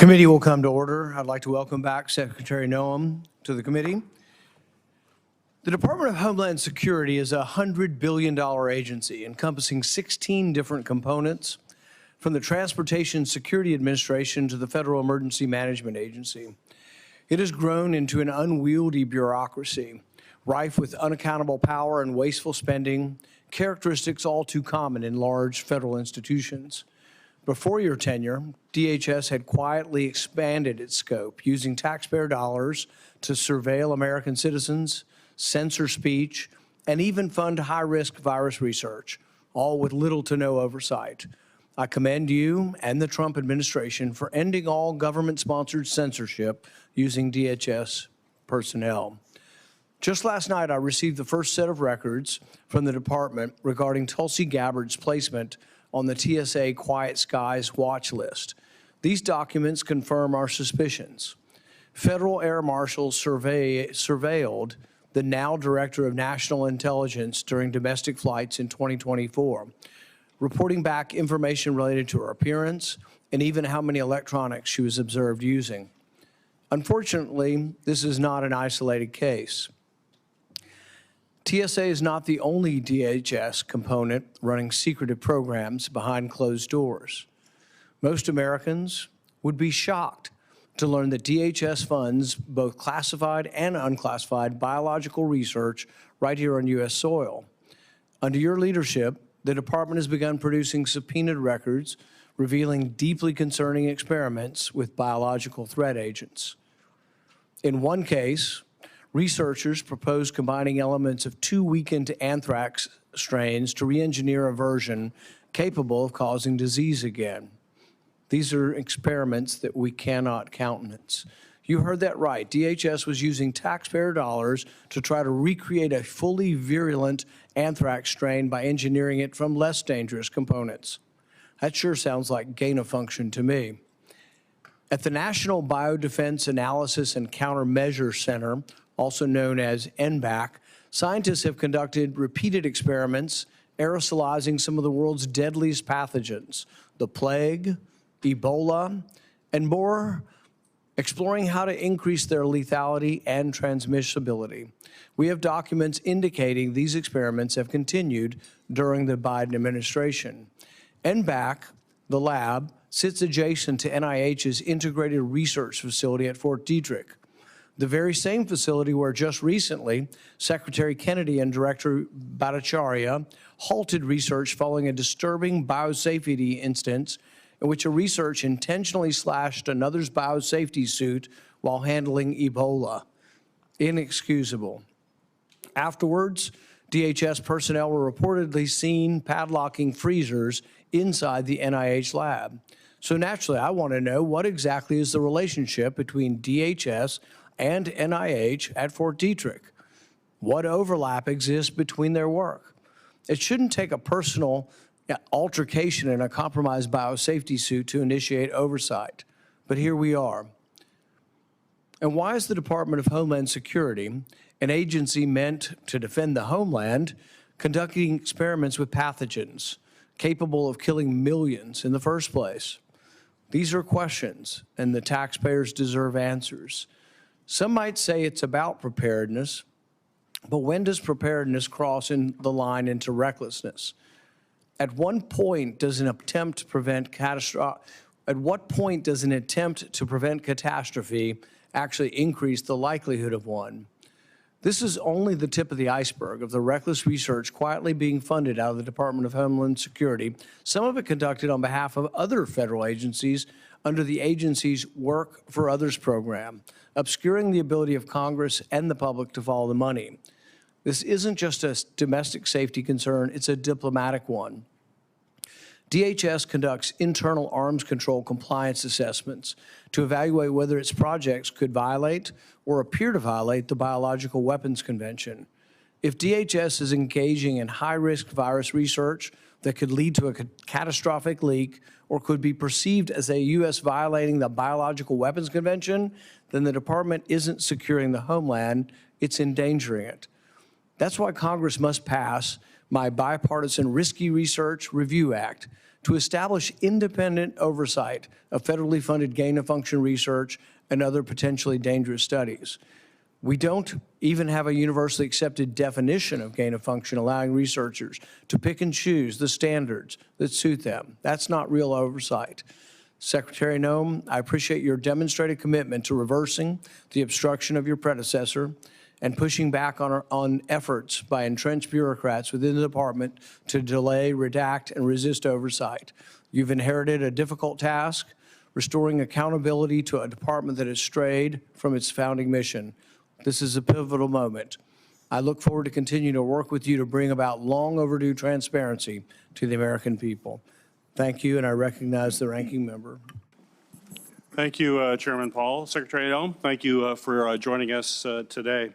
committee will come to order. I'd like to welcome back Secretary Noem to the committee. The Department of Homeland Security is a $100 billion agency encompassing 16 different components, from the Transportation Security Administration to the Federal Emergency Management Agency. It has grown into an unwieldy bureaucracy, rife with unaccountable power and wasteful spending, characteristics all too common in large federal institutions. Before your tenure, DHS had quietly expanded its scope, using taxpayer dollars to surveil American citizens, censor speech, and even fund high-risk virus research, all with little to no oversight. I commend you and the Trump administration for ending all government-sponsored censorship using DHS personnel. Just last night, I received the first set of records from the department regarding Tulsi Gabbard's placement on the TSA Quiet Skies watch list. These documents confirm our suspicions. Federal air marshals surveilled the now Director of National Intelligence during domestic flights in 2024, reporting back information related to her appearance and even how many electronics she was observed using. Unfortunately, this is not an isolated case. TSA is not the only DHS component running secretive programs behind closed doors. Most Americans would be shocked to learn that DHS funds both classified and unclassified biological research right here on U.S. soil. Under your leadership, the department has begun producing subpoenaed records revealing deeply concerning experiments with biological threat agents. In one case, researchers proposed combining elements of 2 weakened anthrax strains to re-engineer a version capable of causing disease again. These are experiments that we cannot countenance. You heard that right. DHS was using taxpayer dollars to try to recreate a fully virulent anthrax strain by engineering it from less dangerous components. That sure sounds like gain of function to me. At the National Biodefense Analysis and Countermeasure Center, also known as NBAC, scientists have conducted repeated experiments aerosolizing some of the world's deadliest pathogens, the plague, Ebola, and more, exploring how to increase their lethality and transmissibility. We have documents indicating these experiments have continued during the Biden administration. NBAC, the lab, sits adjacent to NIH's Integrated Research Facility at Fort Detrick, the very same facility where just recently Secretary Kennedy and Director Bhattacharya halted research following a disturbing biosafety instance in which a researcher intentionally slashed another's biosafety suit while handling Ebola. Inexcusable. Afterwards, DHS personnel were reportedly seen padlocking freezers inside the NIH lab. So naturally, I want to know what exactly is the relationship between DHS and NIH at Fort Detrick. What overlap exists between their work? It shouldn't take a personal altercation in a compromised biosafety suit to initiate oversight, but here we are. And why is the Department of Homeland Security, an agency meant to defend the homeland, conducting experiments with pathogens capable of killing millions in the first place? These are questions, and the taxpayers deserve answers. Some might say it's about preparedness, but when does preparedness cross in the line into recklessness? At what point does an attempt to prevent catastrophe actually increase the likelihood of one? This is only the tip of the iceberg of the reckless research quietly being funded out of the Department of Homeland Security, some of it conducted on behalf of other federal agencies under the agency's Work for Others program, obscuring the ability of Congress and the public to follow the money. This isn't just a domestic safety concern, it's a diplomatic one. DHS conducts internal arms control compliance assessments to evaluate whether its projects could violate or appear to violate the Biological Weapons Convention. If DHS is engaging in high-risk virus research that could lead to a catastrophic leak or could be perceived as a U.S. violating the Biological Weapons Convention, then the department isn't securing the homeland, it's endangering it. That's why Congress must pass my bipartisan Risky Research Review Act to establish independent oversight of federally funded gain-of-function research and other potentially dangerous studies. We don't even have a universally accepted definition of gain-of-function, allowing researchers to pick and choose the standards that suit them. That's not real oversight. Secretary Noem, I appreciate your demonstrated commitment to reversing the obstruction of your predecessor and pushing back on efforts by entrenched bureaucrats within the department to delay, redact, and resist oversight. You've inherited a difficult task, restoring accountability to a department that has strayed from its founding mission. This is a pivotal moment. I look forward to continuing to work with you to bring about long overdue transparency to the American people. Thank you, and I recognize the ranking member. Thank you, Chairman Paul. Secretary Noem, thank you for joining us today.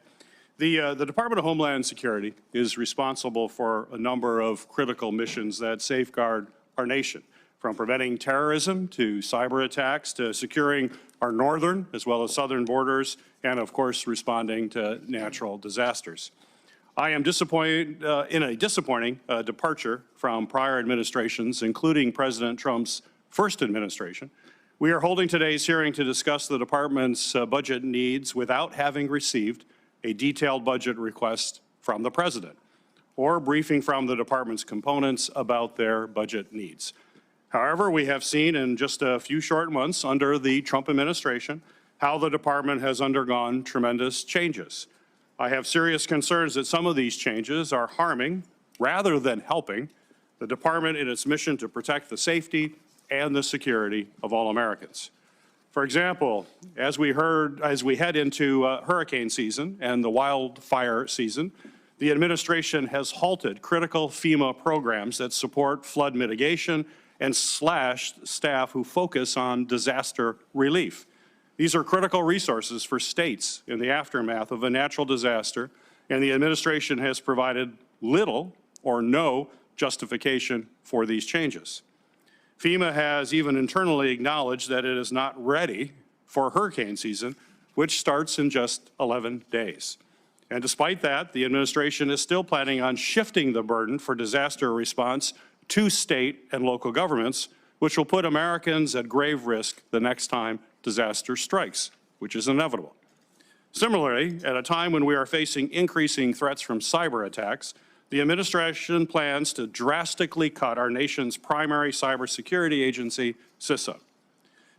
The Department of Homeland Security is responsible for a number of critical missions that safeguard our nation, from preventing terrorism to cyber attacks to securing our northern as well as southern borders, and of course responding to natural disasters. I am disappointed in a disappointing departure from prior administrations, including President Trump's first administration. We are holding today's hearing to discuss the department's budget needs without having received a detailed budget request from the President or briefing from the department's components about their budget needs. However, we have seen in just a few short months under the Trump administration how the department has undergone tremendous changes. I have serious concerns that some of these changes are harming, rather than helping, the department in its mission to protect the safety and the security of all Americans. For example, as we head into hurricane season and the wildfire season, the administration has halted critical FEMA programs that support flood mitigation and slashed staff who focus on disaster relief. These are critical resources for states in the aftermath of a natural disaster, and the administration has provided little or no justification for these changes. FEMA has even internally acknowledged that it is not ready for hurricane season, which starts in just 11 days. And despite that, the administration is still planning on shifting the burden for disaster response to state and local governments, which will put Americans at grave risk the next time disaster strikes, which is inevitable. Similarly, at a time when we are facing increasing threats from cyber attacks, the administration plans to drastically cut our nation's primary cybersecurity agency, CISA.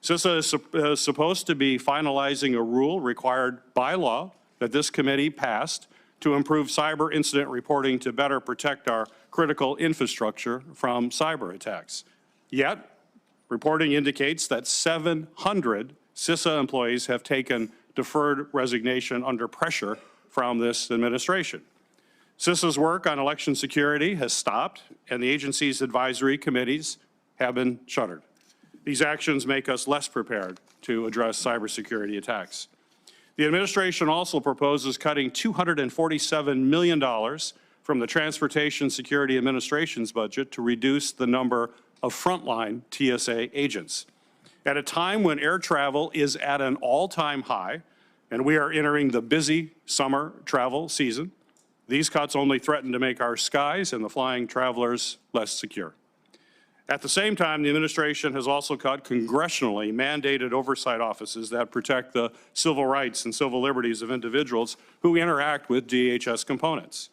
CISA is supposed to be finalizing a rule required by law that this committee passed to improve cyber incident reporting to better protect our critical infrastructure from cyber attacks. Yet, reporting indicates that 700 CISA employees have taken deferred resignation under pressure from this administration. CISA's work on election security has stopped, and the agency's advisory committees have been shuttered. These actions make us less prepared to address cybersecurity attacks. The administration also proposes cutting $247 million from the Transportation Security Administration's budget to reduce the number of frontline TSA agents. At a time when air travel is at an all-time high, and we are entering the busy summer travel season, these cuts only threaten to make our skies and the flying travelers less secure. At the same time, the administration has also cut congressionally mandated oversight offices that protect the civil rights and civil liberties of individuals who interact with DHS components.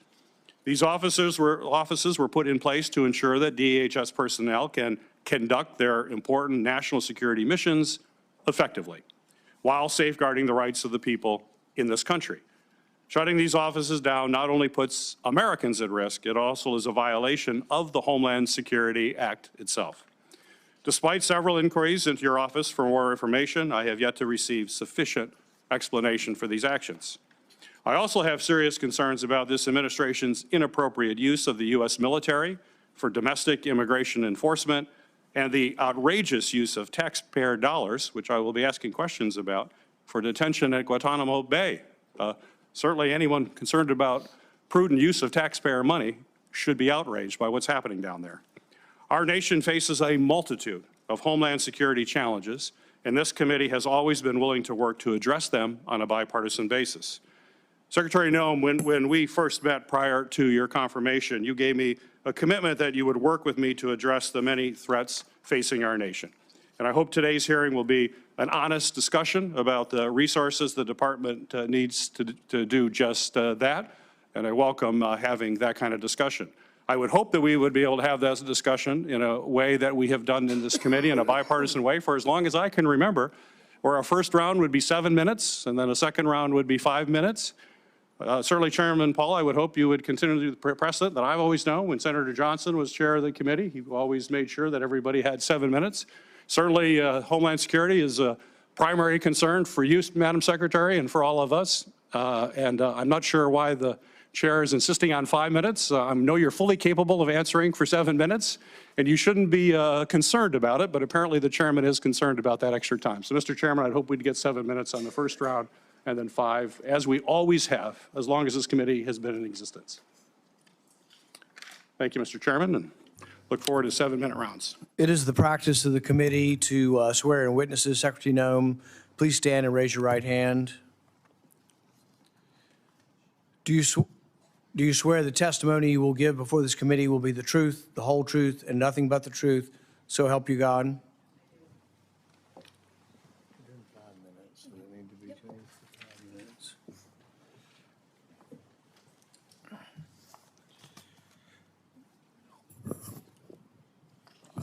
These offices were put in place to ensure that DHS personnel can conduct their important national security missions effectively, while safeguarding the rights of the people in this country. Shutting these offices down not only puts Americans at risk, it also is a violation of the Homeland Security Act itself. Despite several inquiries into your office for more information, I have yet to receive sufficient explanation for these actions. I also have serious concerns about this administration's inappropriate use of the U.S. military for domestic immigration enforcement and the outrageous use of taxpayer dollars, which I will be asking questions about, for detention at Guantanamo Bay. Certainly anyone concerned about prudent use of taxpayer money should be outraged by what's happening down there. Our nation faces a multitude of Homeland Security challenges, and this committee has always been willing to work to address them on a bipartisan basis. Secretary Noem, when we first met prior to your confirmation, you gave me a commitment that you would work with me to address the many threats facing our nation. And I hope today's hearing will be an honest discussion about the resources the department needs to do just that. And I welcome having that kind of discussion. I would hope that we would be able to have that discussion in a way that we have done in this committee in a bipartisan way for as long as I can remember, where our first round would be 7 minutes and then a second round would be 5 minutes. Certainly, Chairman Paul, I would hope you would continue the precedent that I've always known. When Senator Johnson was chair of the committee, he always made sure that everybody had 7 minutes. Certainly, Homeland Security is a primary concern for you, Madam Secretary, and for all of us. I'm not sure why the chair is insisting on 5 minutes. I know you're fully capable of answering for 7 minutes, and you shouldn't be concerned about it, but apparently the chairman is concerned about that extra time. So, Mr. Chairman, I'd hope we'd get 7 minutes on the first round and then 5, as we always have, as long as this committee has been in existence. Thank you, Mr. Chairman, and look forward to 7-minute rounds. It is the practice of the committee to swear in witnesses. Secretary Noem, please stand and raise your right hand. Do you swear the testimony you will give before this committee will be the truth, the whole truth, and nothing but the truth, so help you God?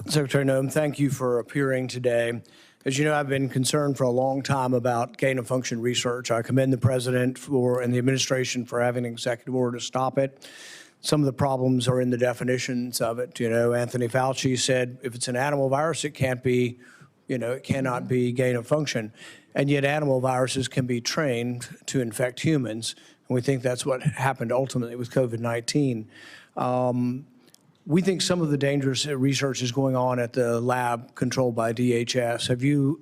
Secretary Noem, thank you for appearing today. As you know, I've been concerned for a long time about gain-of-function research. I commend the President and the administration for having an executive order to stop it. Some of the problems are in the definitions of it. You know, Anthony Fauci said if it's an animal virus, it can't be, it cannot be gain-of-function. And yet animal viruses can be trained to infect humans. And we think that's what happened ultimately with COVID-19. We think some of the dangerous research is going on at the lab controlled by DHS. Have you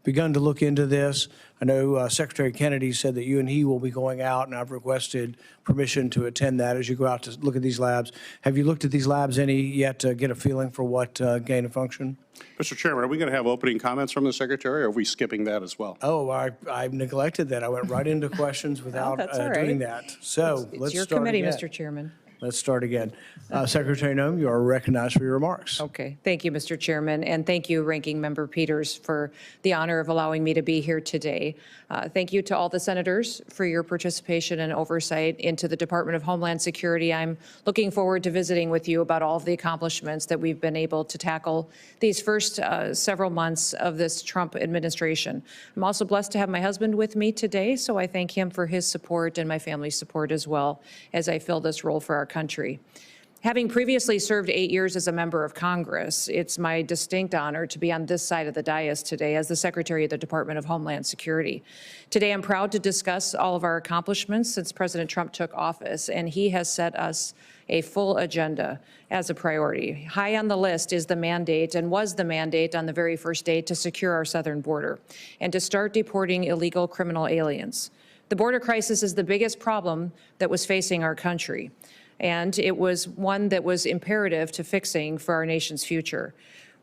begun to look into this? I know Secretary Kennedy said that you and he will be going out, and I've requested permission to attend that as you go out to look at these labs. Have you looked at these labs any yet to get a feeling for what gain of function? Mr. Chairman, are we going to have opening comments from the Secretary, or are we skipping that as well? Oh, I neglected that. I went right into questions without doing that. So let's start It's your committee, again. Mr. Chairman. Let's start again. Secretary Noem, you are recognized for your remarks. Okay. Thank you, Mr. Chairman, and thank you, Ranking Member Peters, for the honor of allowing me to be here today. Thank you to all the senators for your participation and oversight into the Department of Homeland Security. I'm looking forward to visiting with you about all of the accomplishments that we've been able to tackle these first several months of this Trump administration. I'm also blessed to have my husband with me today, so I thank him for his support and my family's support as well as I fill this role for our country. Having previously served 8 years as a member of Congress, it's my distinct honor to be on this side of the dais today as the Secretary of the Department of Homeland Security. Today, I'm proud to discuss all of our accomplishments since President Trump took office, and he has set us a full agenda as a priority. High on the list is the mandate, and was the mandate on the very first day, to secure our southern border and to start deporting illegal criminal aliens. The border crisis is the biggest problem that was facing our country, and it was one that was imperative to fixing for our nation's future.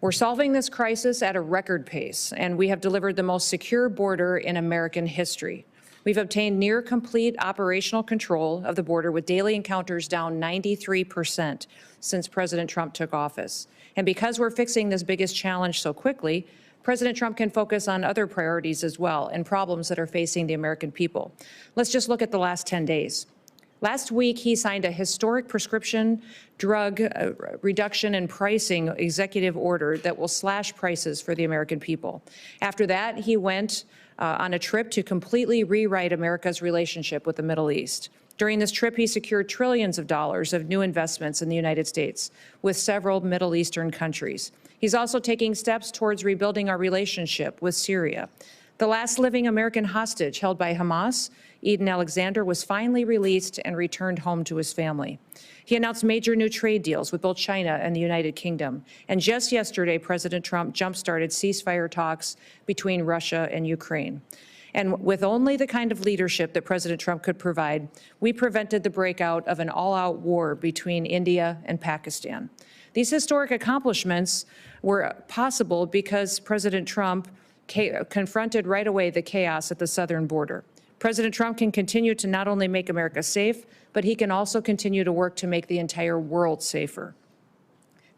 We're solving this crisis at a record pace, and we have delivered the most secure border in American history. We've obtained near complete operational control of the border, with daily encounters down 93% since President Trump took office. And because we're fixing this biggest challenge so quickly, President Trump can focus on other priorities as well and problems that are facing the American people. Let's just look at the last 10 days. Last week, he signed a historic prescription drug reduction and pricing executive order that will slash prices for the American people. After that, he went on a trip to completely rewrite America's relationship with the Middle East. During this trip, he secured trillions of dollars of new investments in the United States with several Middle Eastern countries. He's also taking steps towards rebuilding our relationship with Syria. The last living American hostage held by Hamas, Eden Alexander, was finally released and returned home to his family. He announced major new trade deals with both China and the United Kingdom. And just yesterday, President Trump jump-started ceasefire talks between Russia and Ukraine. And with only the kind of leadership that President Trump could provide, we prevented the breakout of an all-out war between India and Pakistan. These historic accomplishments were possible because President Trump confronted right away the chaos at the southern border. President Trump can continue to not only make America safe, but he can also continue to work to make the entire world safer.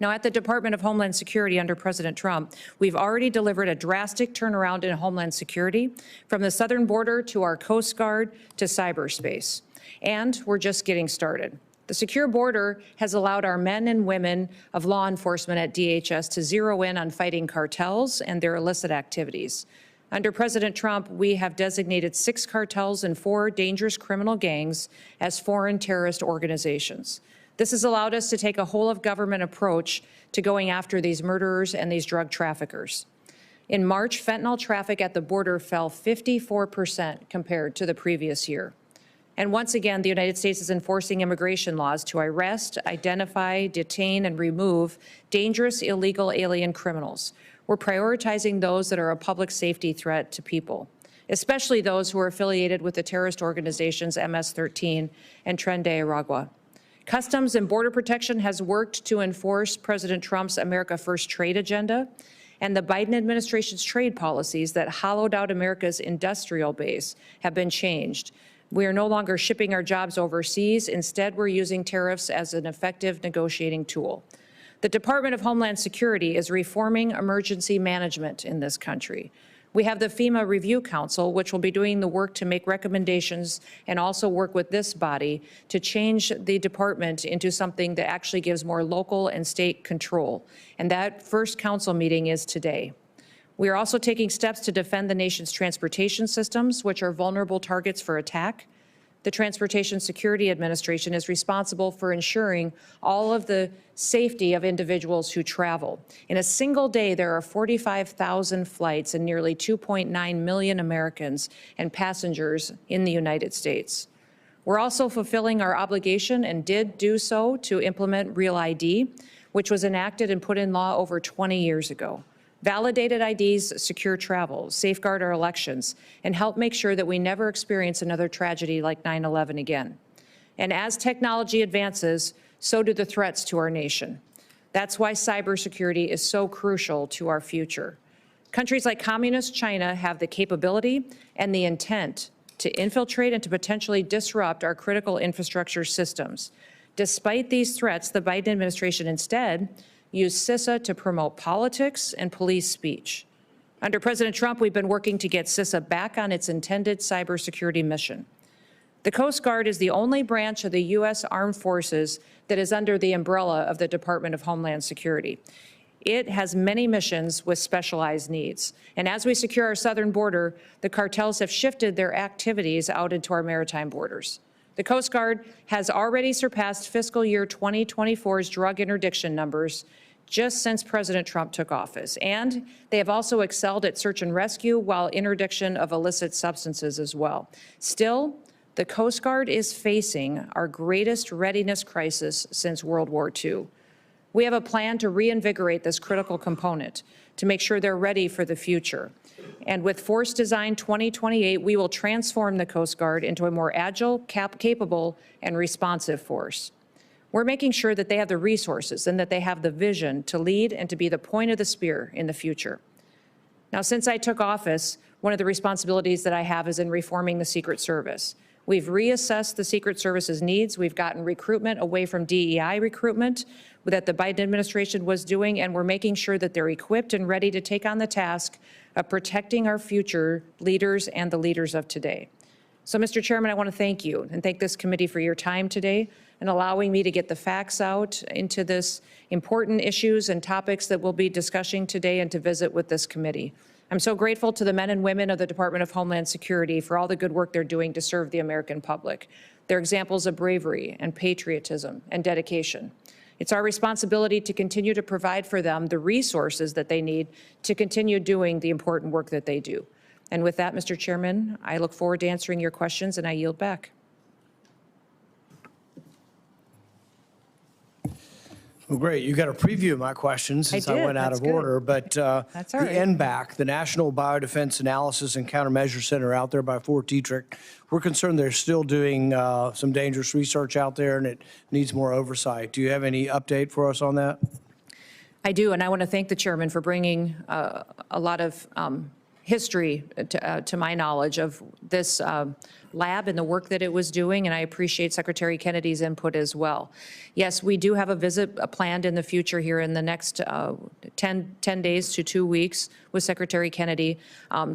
Now, at the Department of Homeland Security under President Trump, we've already delivered a drastic turnaround in Homeland Security, from the southern border to our Coast Guard to cyberspace. And we're just getting started. The secure border has allowed our men and women of law enforcement at DHS to zero in on fighting cartels and their illicit activities. Under President Trump, we have designated 6 cartels and 4 dangerous criminal gangs as foreign terrorist organizations. This has allowed us to take a whole-of-government approach to going after these murderers and these drug traffickers. In March, fentanyl traffic at the border fell 54% compared to the previous year. And once again, the United States is enforcing immigration laws to arrest, identify, detain, and remove dangerous illegal alien criminals. We're prioritizing those that are a public safety threat to people, especially those who are affiliated with the terrorist organizations MS-13 and Tren de Aragua. Customs and Border Protection has worked to enforce President Trump's America First trade agenda, and the Biden administration's trade policies that hollowed out America's industrial base have been changed. We are no longer shipping our jobs overseas. Instead, we're using tariffs as an effective negotiating tool. The Department of Homeland Security is reforming emergency management in this country. We have the FEMA Review Council, which will be doing the work to make recommendations and also work with this body to change the department into something that actually gives more local and state control. And that first council meeting is today. We are also taking steps to defend the nation's transportation systems, which are vulnerable targets for attack. The Transportation Security Administration is responsible for ensuring all of the safety of individuals who travel. In a single day, there are 45,000 flights and nearly 2.9 million Americans and passengers in the United States. We're also fulfilling our obligation, and did do so, to implement Real ID, which was enacted and put in law over 20 years ago. Validated IDs secure travel, safeguard our elections, and help make sure that we never experience another tragedy like 9/11 again. And as technology advances, so do the threats to our nation. That's why cybersecurity is so crucial to our future. Countries like Communist China have the capability and the intent to infiltrate and to potentially disrupt our critical infrastructure systems. Despite these threats, the Biden administration instead used CISA to promote politics and police speech. Under President Trump, we've been working to get CISA back on its intended cybersecurity mission. The Coast Guard is the only branch of the U.S. Armed Forces that is under the umbrella of the Department of Homeland Security. It has many missions with specialized needs. And as we secure our southern border, the cartels have shifted their activities out into our maritime borders. The Coast Guard has already surpassed fiscal year 2024's drug interdiction numbers just since President Trump took office. And they have also excelled at search and rescue while interdiction of illicit substances as well. Still, the Coast Guard is facing our greatest readiness crisis since World War II. We have a plan to reinvigorate this critical component to make sure they're ready for the future. And with Force Design 2028, we will transform the Coast Guard into a more agile, capable, and responsive force. We're making sure that they have the resources and that they have the vision to lead and to be the point of the spear in the future. Now, since I took office, one of the responsibilities that I have is in reforming the Secret Service. We've reassessed the Secret Service's needs. We've gotten recruitment away from DEI recruitment that the Biden administration was doing, and we're making sure that they're equipped and ready to take on the task of protecting our future leaders and the leaders of today. So, Mr. Chairman, I want to thank you and thank this committee for your time today and allowing me to get the facts out into this important issues and topics that we'll be discussing today and to visit with this committee. I'm so grateful to the men and women of the Department of Homeland Security for all the good work they're doing to serve the American public. They're examples of bravery and patriotism and dedication. It's our responsibility to continue to provide for them the resources that they need to continue doing the important work that they do. And with that, Mr. Chairman, I look forward to answering your questions, and I yield back. Well, great. You got a preview of my questions since I went out of order. But That's all right. The NBAC, the National Biodefense Analysis and Countermeasure Center out there by Fort Detrick, we're concerned they're still doing some dangerous research out there, and it needs more oversight. Do you have any update for us on that? I do, and I want to thank the chairman for bringing a lot of history, to my knowledge, of this lab and the work that it was doing, and I appreciate Secretary Kennedy's input as well. Yes, we do have a visit planned in the future here in the next 10 days to 2 weeks with Secretary Kennedy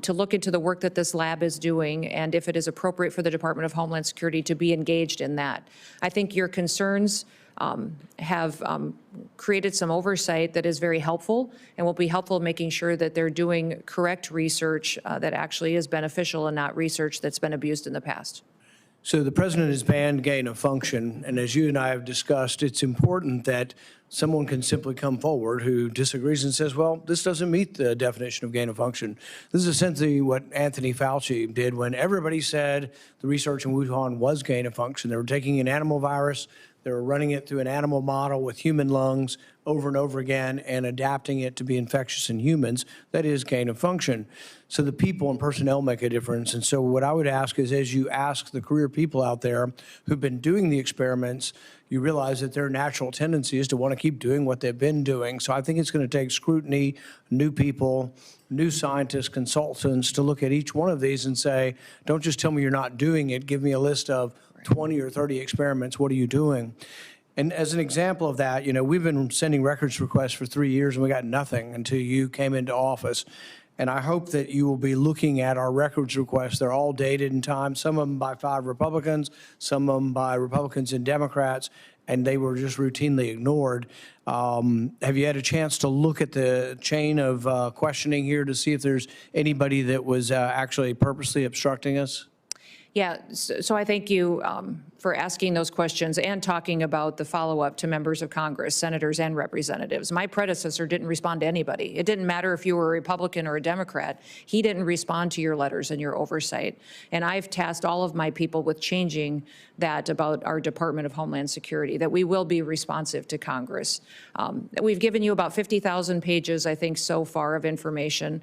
to look into the work that this lab is doing and if it is appropriate for the Department of Homeland Security to be engaged in that. I think your concerns have created some oversight that is very helpful and will be helpful in making sure that they're doing correct research that actually is beneficial and not research that's been abused in the past. So the president has banned gain of function, and as you and I have discussed, it's important that someone can simply come forward who disagrees and says, well, this doesn't meet the definition of gain of function. This is essentially what Anthony Fauci did when everybody said the research in Wuhan was gain of function. They were taking an animal virus, they were running it through an animal model with human lungs over and over again and adapting it to be infectious in humans. That is gain of function. So the people and personnel make a difference. And so what I would ask is, as you ask the career people out there who've been doing the experiments, you realize that their natural tendency is to want to keep doing what they've been doing. So I think it's going to take scrutiny, new people, new scientists, consultants to look at each one of these and say, don't just tell me you're not doing it. Give me a list of 20 or 30 experiments. What are you doing? And as an example of that, you know, we've been sending records requests for 3 years and we got nothing until you came into office. And I hope that you will be looking at our records requests. They're all dated in time, some of them by 5 Republicans, some of them by Republicans and Democrats, and they were just routinely ignored. Have you had a chance to look at the chain of questioning here to see if there's anybody that was actually purposely obstructing us? Yeah, so I thank you for asking those questions and talking about the follow-up to members of Congress, senators and representatives. My predecessor didn't respond to anybody. It didn't matter if you were a Republican or a Democrat. He didn't respond to your letters and your oversight. And I've tasked all of my people with changing that about our Department of Homeland Security, that we will be responsive to Congress. We've given you about 50,000 pages, I think, so far of information.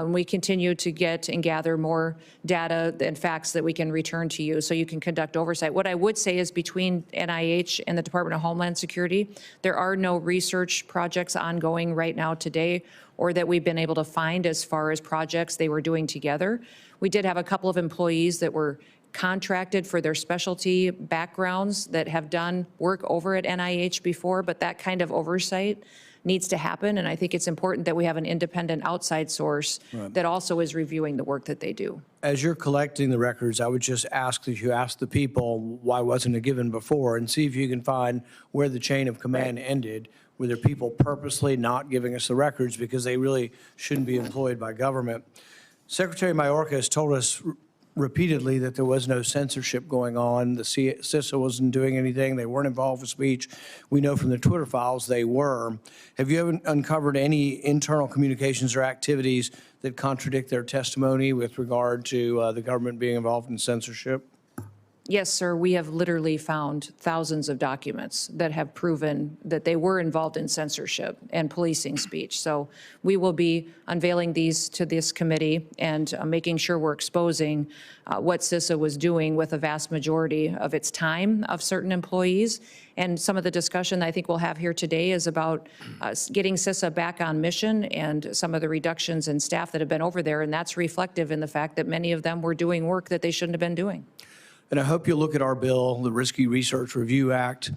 We continue to get and gather more data and facts that we can return to you so you can conduct oversight. What I would say is between NIH and the Department of Homeland Security, there are no research projects ongoing right now today or that we've been able to find as far as projects they were doing together. We did have a couple of employees that were contracted for their specialty backgrounds that have done work over at NIH before, but that kind of oversight needs to happen. And I think it's important that we have an independent outside source that also is reviewing the work that they do. As you're collecting the records, I would just ask that you ask the people, why wasn't it given before, and see if you can find where the chain of command ended. Were there people purposely not giving us the records because they really shouldn't be employed by government? Secretary Mayorkas has told us repeatedly that there was no censorship going on. The CISA wasn't doing anything. They weren't involved with speech. We know from the Twitter files they were. Have you ever uncovered any internal communications or activities that contradict their testimony with regard to the government being involved in censorship? Yes, sir. We have literally found thousands of documents that have proven that they were involved in censorship and policing speech. So we will be unveiling these to this committee and making sure we're exposing what CISA was doing with a vast majority of its time of certain employees. And some of the discussion I think we'll have here today is about getting CISA back on mission and some of the reductions in staff that have been over there. And that's reflective in the fact that many of them were doing work that they shouldn't have been doing. And I hope you'll look at our bill, the Risky Research Review Act.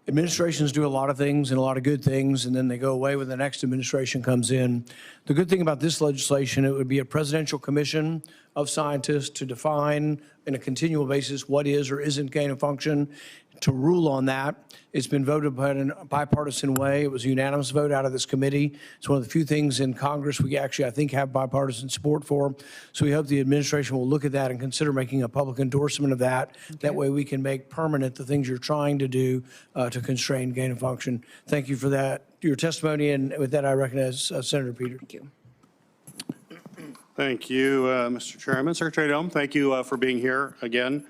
Administrations do a lot of things and a lot of good things, and then they go away when the next administration comes in. The good thing about this legislation, it would be a presidential commission of scientists to define on a continual basis what is or isn't gain of function, to rule on that. It's been voted by in a bipartisan way. It was a unanimous vote out of this committee. It's one of the few things in Congress we actually, I think, have bipartisan support for. So we hope the administration will look at that and consider making a public endorsement of that. Okay. That way we can make permanent the things you're trying to do to constrain gain of function. Thank you for that, your testimony. And with that, I recognize Senator Peter. Thank you. Thank you, Mr. Chairman. Secretary Noem, thank you for being here again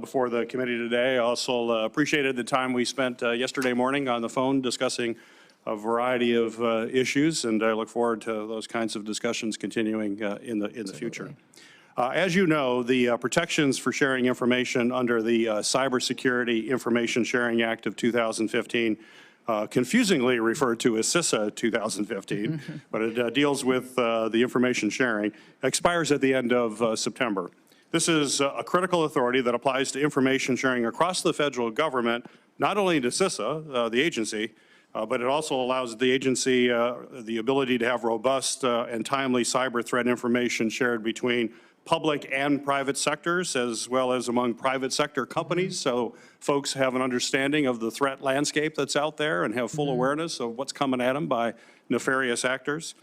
before the committee today. I also appreciated the time we spent yesterday morning on the phone discussing a variety of issues, and I look forward to those kinds of discussions continuing in the future. As you know, the protections for sharing information under the Cybersecurity Information Sharing Act of 2015 confusingly referred to as CISA 2015, but it deals with the information sharing, expires at the end of September. This is a critical authority that applies to information sharing across the federal government, not only to CISA, the agency, but it also allows the agency the ability to have robust and timely cyber threat information shared between public and private sectors, as well as among private sector companies, so folks have an understanding of the threat landscape that's out there and have full awareness of what's coming at them by nefarious actors.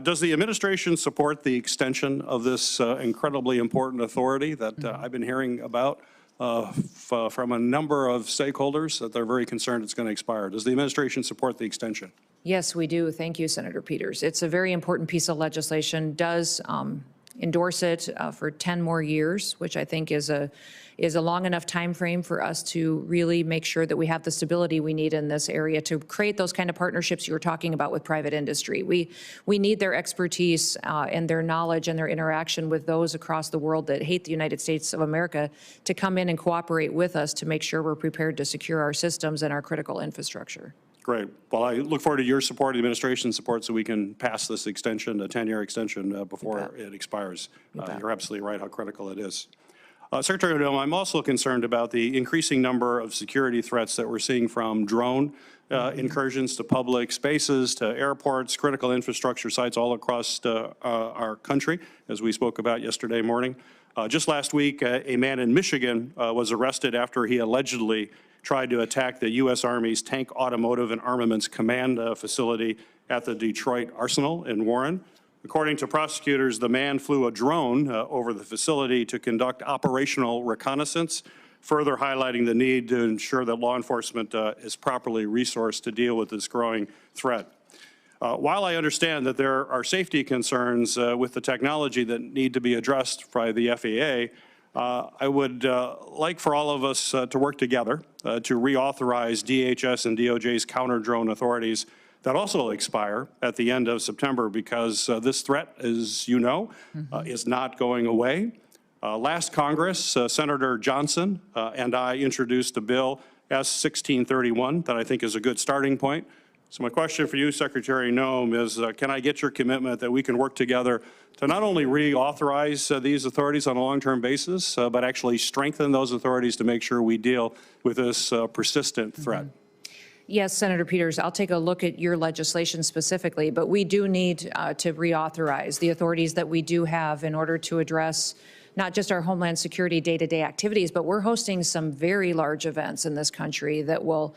Does the administration support the extension of this incredibly important authority that I've been hearing about from a number of stakeholders that they're very concerned it's going to expire? Does the administration support the extension? Yes, we do. Thank you, Senator Peters. It's a very important piece of legislation. Does endorse it for 10 more years, which I think is a long enough time frame for us to really make sure that we have the stability we need in this area to create those kind of partnerships you were talking about with private industry. We need their expertise and their knowledge and their interaction with those across the world that hate the United States of America to come in and cooperate with us to make sure we're prepared to secure our systems and our critical infrastructure. Great. Well, I look forward to your support, the administration's support, so we can pass this extension, a 10-year extension, before it expires. You're absolutely right how critical it is. Secretary Noem, I'm also concerned about the increasing number of security threats that we're seeing from drone incursions to public spaces, to airports, critical infrastructure sites all across our country, as we spoke about yesterday morning. Just last week, a man in Michigan was arrested after he allegedly tried to attack the U.S. Army's Tank Automotive and Armaments Command facility at the Detroit Arsenal in Warren. According to prosecutors, the man flew a drone over the facility to conduct operational reconnaissance, further highlighting the need to ensure that law enforcement is properly resourced to deal with this growing threat. While I understand that there are safety concerns with the technology that need to be addressed by the FAA, I would like for all of us to work together to reauthorize DHS and DOJ's counter-drone authorities that also expire at the end of September, because this threat, as you know, is not going away. Last Congress, Senator Johnson and I introduced a bill, S-1631, that I think is a good starting point. So my question for you, Secretary Noem, is can I get your commitment that we can work together to not only reauthorize these authorities on a long-term basis, but actually strengthen those authorities to make sure we deal with this persistent threat? Yes, Senator Peters, I'll take a look at your legislation specifically, but we do need to reauthorize the authorities that we do have in order to address not just our Homeland Security day-to-day activities, but we're hosting some very large events in this country that will,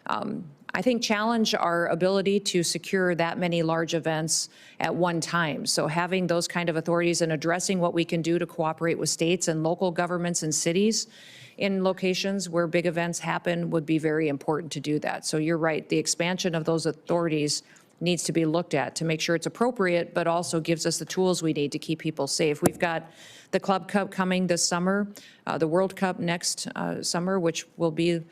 I think, challenge our ability to secure that many large events at one time. So having those kind of authorities and addressing what we can do to cooperate with states and local governments and cities in locations where big events happen would be very important to do that. So you're right, the expansion of those authorities needs to be looked at to make sure it's appropriate, but also gives us the tools we need to keep people safe. We've got the Club Cup coming this summer, the World Cup next summer, which will be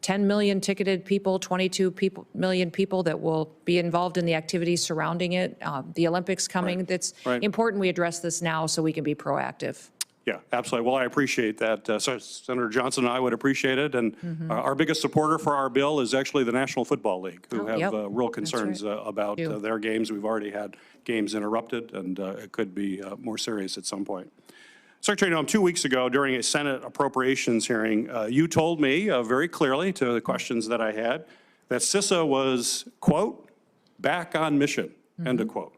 10 million ticketed people, 22 million people that will be involved in the activities surrounding it. The Olympics coming. It's important we address this now so we can be proactive. Yeah, absolutely. Well, I appreciate that. Senator Johnson and I would appreciate it. And our biggest supporter for our bill is actually the National Football League, who have real concerns about their games. We've already had games interrupted, and it could be more serious at some point. Secretary Noem, 2 weeks ago during a Senate appropriations hearing, you told me very clearly to the questions that I had that CISA was, quote, back on mission, end of quote.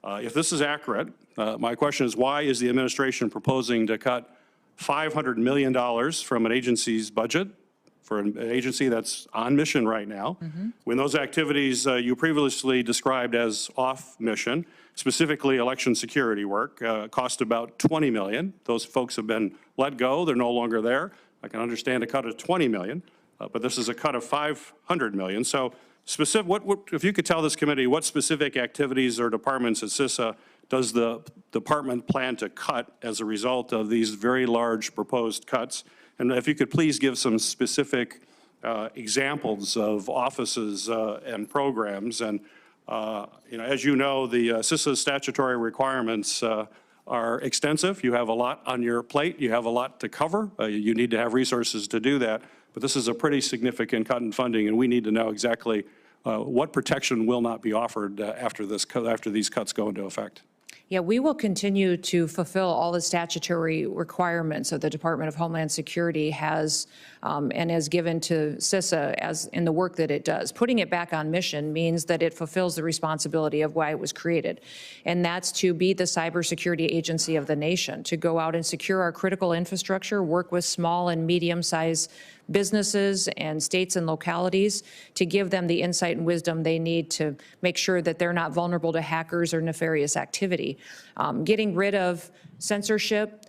If this is accurate, my question is, why is the administration proposing to cut $500 million from an agency's budget for an agency that's on mission right now, when those activities you previously described as off mission, specifically election security work, cost about $20 million. Those folks have been let go. They're no longer there. I can understand a cut of $20 million, but this is a cut of $500 million. So specific, if you could tell this committee what specific activities or departments at CISA does the department plan to cut as a result of these very large proposed cuts? And if you could please give some specific examples of offices and programs. And as you know, the CISA statutory requirements are extensive. You have a lot on your plate. You have a lot to cover. You need to have resources to do that. But this is a pretty significant cut in funding, and we need to know exactly what protection will not be offered after these cuts go into effect. Yeah, we will continue to fulfill all the statutory requirements that the Department of Homeland Security has and has given to CISA as in the work that it does. Putting it back on mission means that it fulfills the responsibility of why it was created, and that's to be the cybersecurity agency of the nation, to go out and secure our critical infrastructure, work with small and medium-sized businesses and states and localities to give them the insight and wisdom they need to make sure that they're not vulnerable to hackers or nefarious activity. Getting rid of censorship,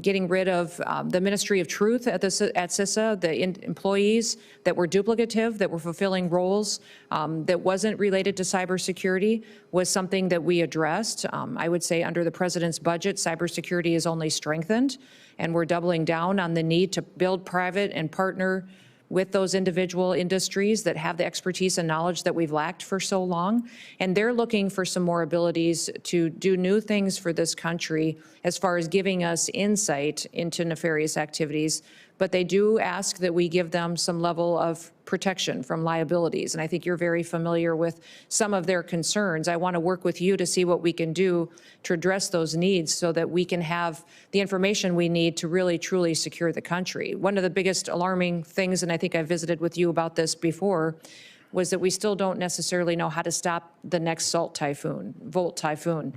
getting rid of the Ministry of Truth at CISA, the employees that were duplicative, that were fulfilling roles that wasn't related to cybersecurity was something that we addressed. I would say under the president's budget, cybersecurity is only strengthened, and we're doubling down on the need to build private and partner with those individual industries that have the expertise and knowledge that we've lacked for so long. And they're looking for some more abilities to do new things for this country as far as giving us insight into nefarious activities. But they do ask that we give them some level of protection from liabilities. And I think you're very familiar with some of their concerns. I want to work with you to see what we can do to address those needs so that we can have the information we need to really, truly secure the country. One of the biggest alarming things, and I think I visited with you about this before, was that we still don't necessarily know how to stop the next Volt typhoon.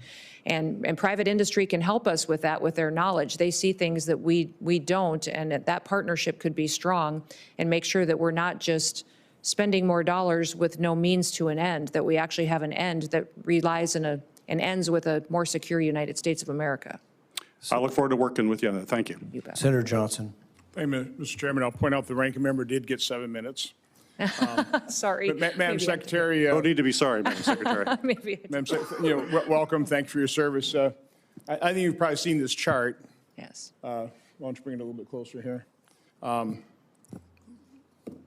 And private industry can help us with that, with their knowledge. They see things that we don't, and that partnership could be strong and make sure that we're not just spending more dollars with no means to an end, that we actually have an end that relies and ends with a more secure United States of America. I look forward to working with you on that. Thank you. You bet. Senator Johnson. Thank you, Mr. Chairman. I'll point out the ranking member did get 7 minutes. Sorry. Madam Secretary. No need to be sorry, Madam Secretary. Maybe. Madam welcome. Thank you for your service. I think you've probably seen this chart. Yes. Why don't you bring it a little bit closer here?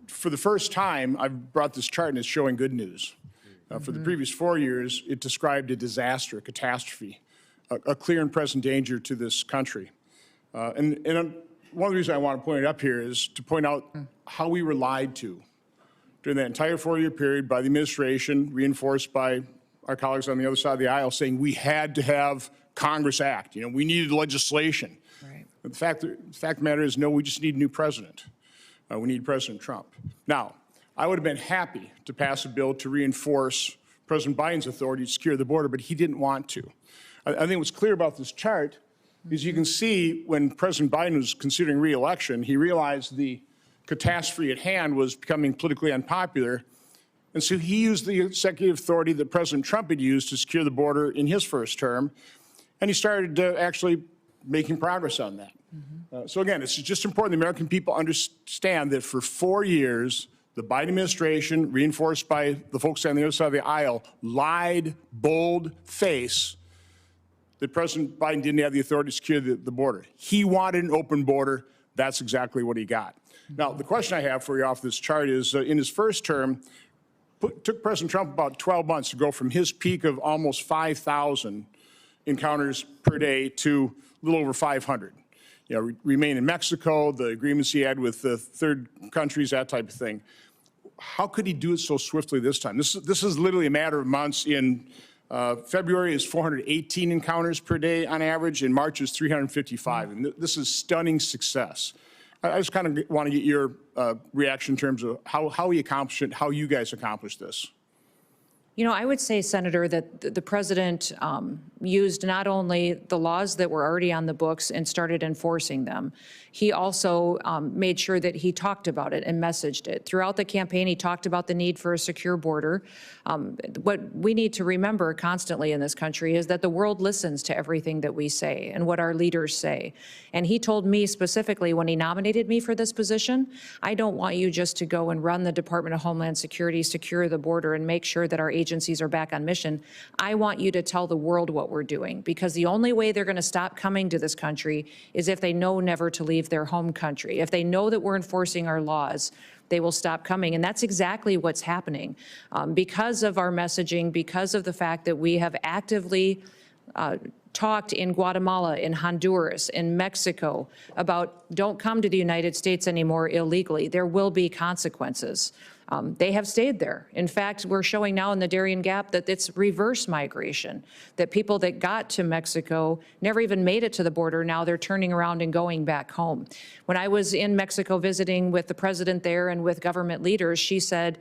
For the first time, I've brought this chart and it's showing good news. For the previous 4 years, it described a disaster, a catastrophe, a clear and present danger to this country. And one of the reasons I want to point it up here is to point out how we were lied to during that entire 4-year period by the administration, reinforced by our colleagues on the other side of the aisle, saying we had to have Congress act. You know, we needed legislation. Right. But the fact of the matter is, no, we just need a new president. We need President Trump. Now, I would have been happy to pass a bill to reinforce President Biden's authority to secure the border, but he didn't want to. I think what's clear about this chart is you can see when President Biden was considering re-election, he realized the catastrophe at hand was becoming politically unpopular. And so he used the executive authority that President Trump had used to secure the border in his first term. And he started actually making progress on that. So again, it's just important the American people understand that for 4 years, the Biden administration, reinforced by the folks on the other side of the aisle, lied, bold-faced, that President Biden didn't have the authority to secure the border. He wanted an open border. That's exactly what he got. Now, the question I have for you off this chart is, in his first term, took President Trump about 12 months to go from his peak of almost 5,000 encounters per day to a little over 500. You know, remain in Mexico, the agreements he had with the third countries, that type of thing. How could he do it so swiftly this time? This is literally a matter of months. In February is 418 encounters per day on average. In March is 355. And this is stunning success. I just kind of want to get your reaction in terms of how he accomplished it, how you guys accomplished this. You know, I would say, Senator, that the president used not only the laws that were already on the books and started enforcing them, he also made sure that he talked about it and messaged it. Throughout the campaign, he talked about the need for a secure border. What we need to remember constantly in this country is that the world listens to everything that we say and what our leaders say. And he told me specifically when he nominated me for this position, I don't want you just to go and run the Department of Homeland Security, secure the border, and make sure that our agencies are back on mission. I want you to tell the world what we're doing, because the only way they're going to stop coming to this country is if they know never to leave their home country. If they know that we're enforcing our laws, they will stop coming. And that's exactly what's happening. Because of our messaging, because of the fact that we have actively talked in Guatemala, in Honduras, in Mexico about don't come to the United States anymore illegally. There will be consequences. They have stayed there. In fact, we're showing now in the Darien Gap that it's reverse migration, that people that got to Mexico never even made it to the border. Now they're turning around and going back home. When I was in Mexico visiting with the president there and with government leaders, she said,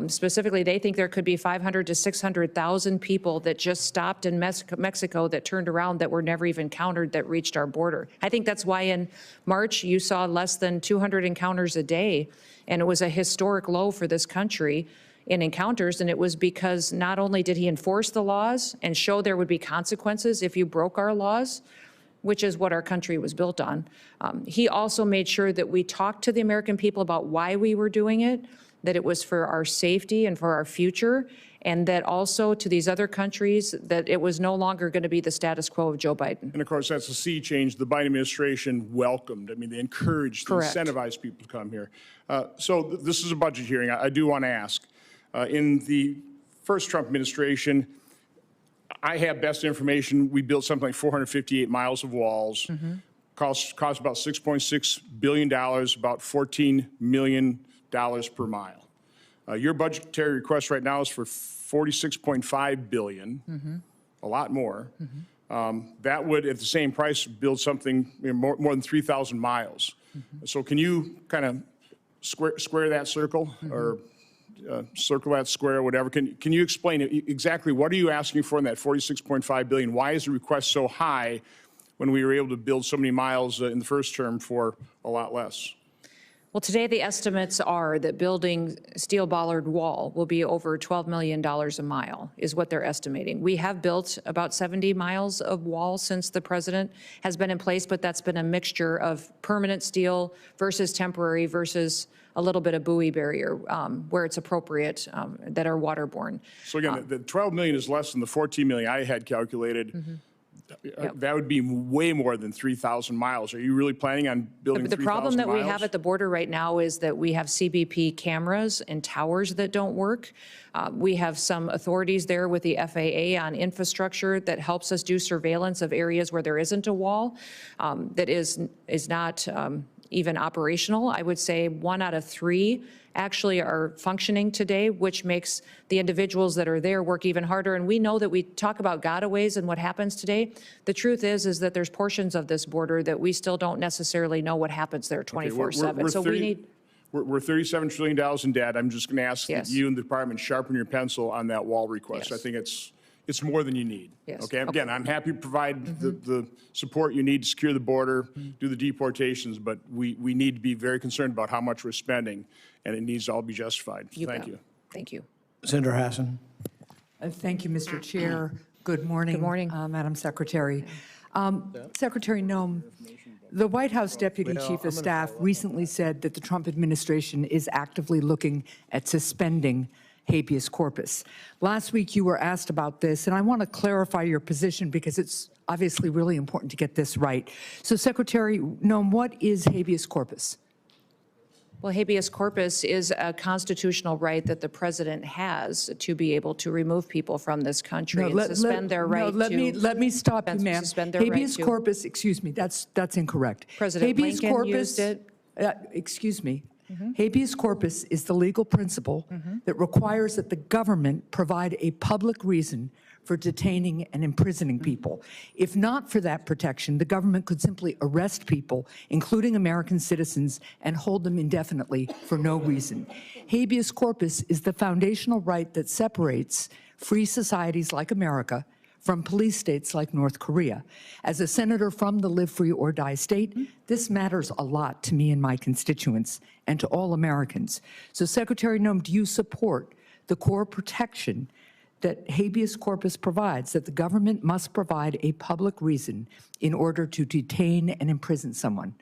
specifically, they think there could be 500 to 600,000 people that just stopped in Mexico that turned around that were never even countered that reached our border. I think that's why in March you saw less than 200 encounters a day, and it was a historic low for this country in encounters, and it was because not only did he enforce the laws and show there would be consequences if you broke our laws, which is what our country was built on, he also made sure that we talked to the American people about why we were doing it, that it was for our safety and for our future, and that also to these other countries that it was no longer going to be the status quo of Joe Biden. And of course, that's a sea change the Biden administration welcomed. I mean, they encouraged, Correct. incentivized people to come here. This is a budget hearing. I do want to ask, in the first Trump administration, I have best information, we built something like 458 miles of walls, cost about $6.6 billion, about $14 million per mile. Your budgetary request right now is for $46.5 billion, a lot more. That would, at the same price, build something more than 3,000 miles. So can you kind of square that circle or circle that square, whatever? Can you explain exactly what are you asking for in that $46.5 billion? Why is the request so high when we were able to build so many miles in the first term for a lot less? Well, today the estimates are that building steel bollard wall will be over $12 million a mile, is what they're estimating. We have built about 70 miles of wall since the president has been in place, but that's been a mixture of permanent steel versus temporary versus a little bit of buoy barrier where it's appropriate that are waterborne. So again, the 12 million is less than the 14 million I had calculated. Yep. That would be way more than 3,000 miles. Are you really planning on building 3,000 miles? The problem that we have at the border right now is that we have CBP cameras and towers that don't work. We have some authorities there with the FAA on infrastructure that helps us do surveillance of areas where there isn't a wall that is not even operational. I would say 1 out of 3 actually are functioning today, which makes the individuals that are there work even harder. And we know that we talk about gotaways and what happens today. The truth is that there's portions of this border that we still don't necessarily know what happens there 24/7. So we need. We're $37 trillion in debt. I'm just going to ask Yes. that you and the department sharpen your pencil on that wall request. Yes. I think it's more than you need. Yes. Okay. Again, I'm happy to provide the support you need to secure the border, do the deportations, but we need to be very concerned about how much we're spending, and it needs to all be justified. Thank you. Thank you. Senator Hassan. Thank you, Mr. Chair. Good morning. Good morning. Madam Secretary. Secretary Noem, the White House Deputy Chief of Staff recently said that the Trump administration is actively looking at suspending habeas corpus. Last week you were asked about this, and I want to clarify your position because it's obviously really important to get this right. So Secretary Noem, what is habeas corpus? Well, habeas corpus is a constitutional right that the president has to be able to remove people from this country and suspend their right let me stop you, ma'am. Habeas corpus, excuse me, that's incorrect. President Lincoln used it. Excuse me. Habeas corpus is the legal principle that requires that the government provide a public reason for detaining and imprisoning people. If not for that protection, the government could simply arrest people, including American citizens, and hold them indefinitely for no reason. Habeas corpus is the foundational right that separates free societies like America from police states like North Korea. As a senator from the live free or die state, this matters a lot to me and my constituents and to all Americans. So Secretary Noem, do you support the core protection that habeas corpus provides, that the government must provide a public reason in order to detain and imprison someone?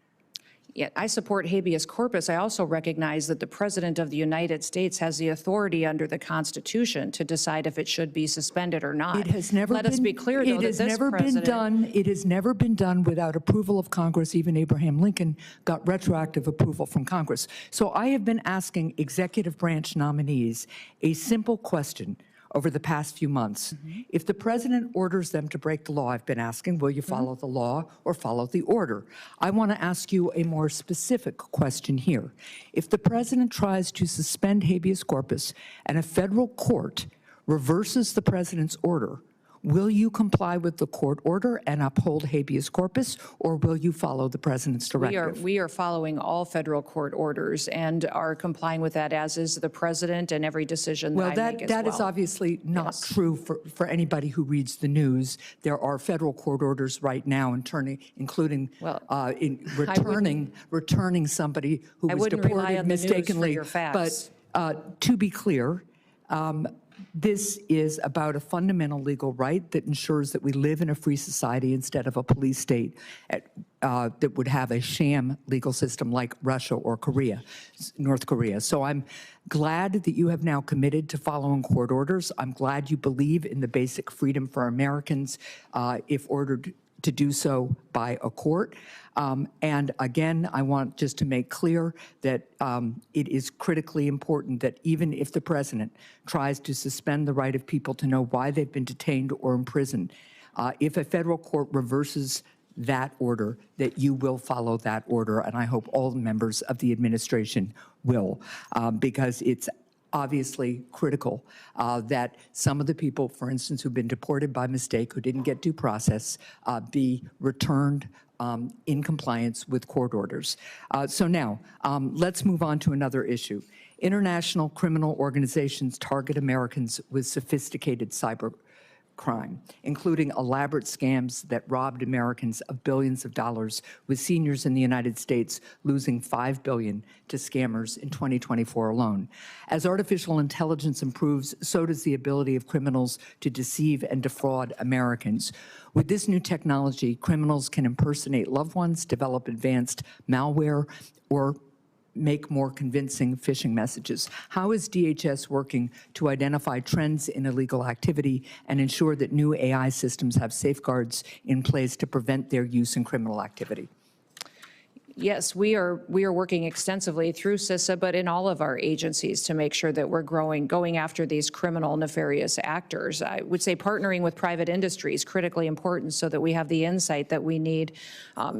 Yeah, I support habeas corpus. I also recognize that the President of the United States has the authority under the Constitution to decide if it should be suspended or not. It has never Let us be clear, though, that this president... It has never been done without approval of Congress. Even Abraham Lincoln got retroactive approval from Congress. So I have been asking executive branch nominees a simple question over the past few months. If the president orders them to break the law, I've been asking, will you follow the law or follow the order? I want to ask you a more specific question here. If the president tries to suspend habeas corpus and a federal court reverses the president's order, will you comply with the court order and uphold habeas corpus, or will you follow the president's directive? We are following all federal court orders and are complying with that, as is the president, and every decision that I make as well. That is obviously not true for anybody who reads the news. There are federal court orders right now, including returning somebody who was deported mistakenly. But to be clear, this is about a fundamental legal right that ensures that we live in a free society instead of a police state that would have a sham legal system like Russia or North Korea. So I'm glad that you have now committed to following court orders. I'm glad you believe in the basic freedom for Americans if ordered to do so by a court. And again, I want just to make clear that it is critically important that even if the president tries to suspend the right of people to know why they've been detained or imprisoned, if a federal court reverses that order, that you will follow that order. And I hope all members of the administration will, because it's obviously critical that some of the people, for instance, who've been deported by mistake, who didn't get due process, be returned in compliance with court orders. So now, let's move on to another issue. International criminal organizations target Americans with sophisticated cyber crime, including elaborate scams that robbed Americans of billions of dollars, with seniors in the United States losing $5 billion to scammers in 2024 alone. As artificial intelligence improves, so does the ability of criminals to deceive and defraud Americans. With this new technology, criminals can impersonate loved ones, develop advanced malware, or make more convincing phishing messages. How is DHS working to identify trends in illegal activity and ensure that new AI systems have safeguards in place to prevent their use in criminal activity? Yes, we are working extensively through CISA, but in all of our agencies to make sure that we're going after these criminal, nefarious actors. I would say partnering with private industry is critically important so that we have the insight that we need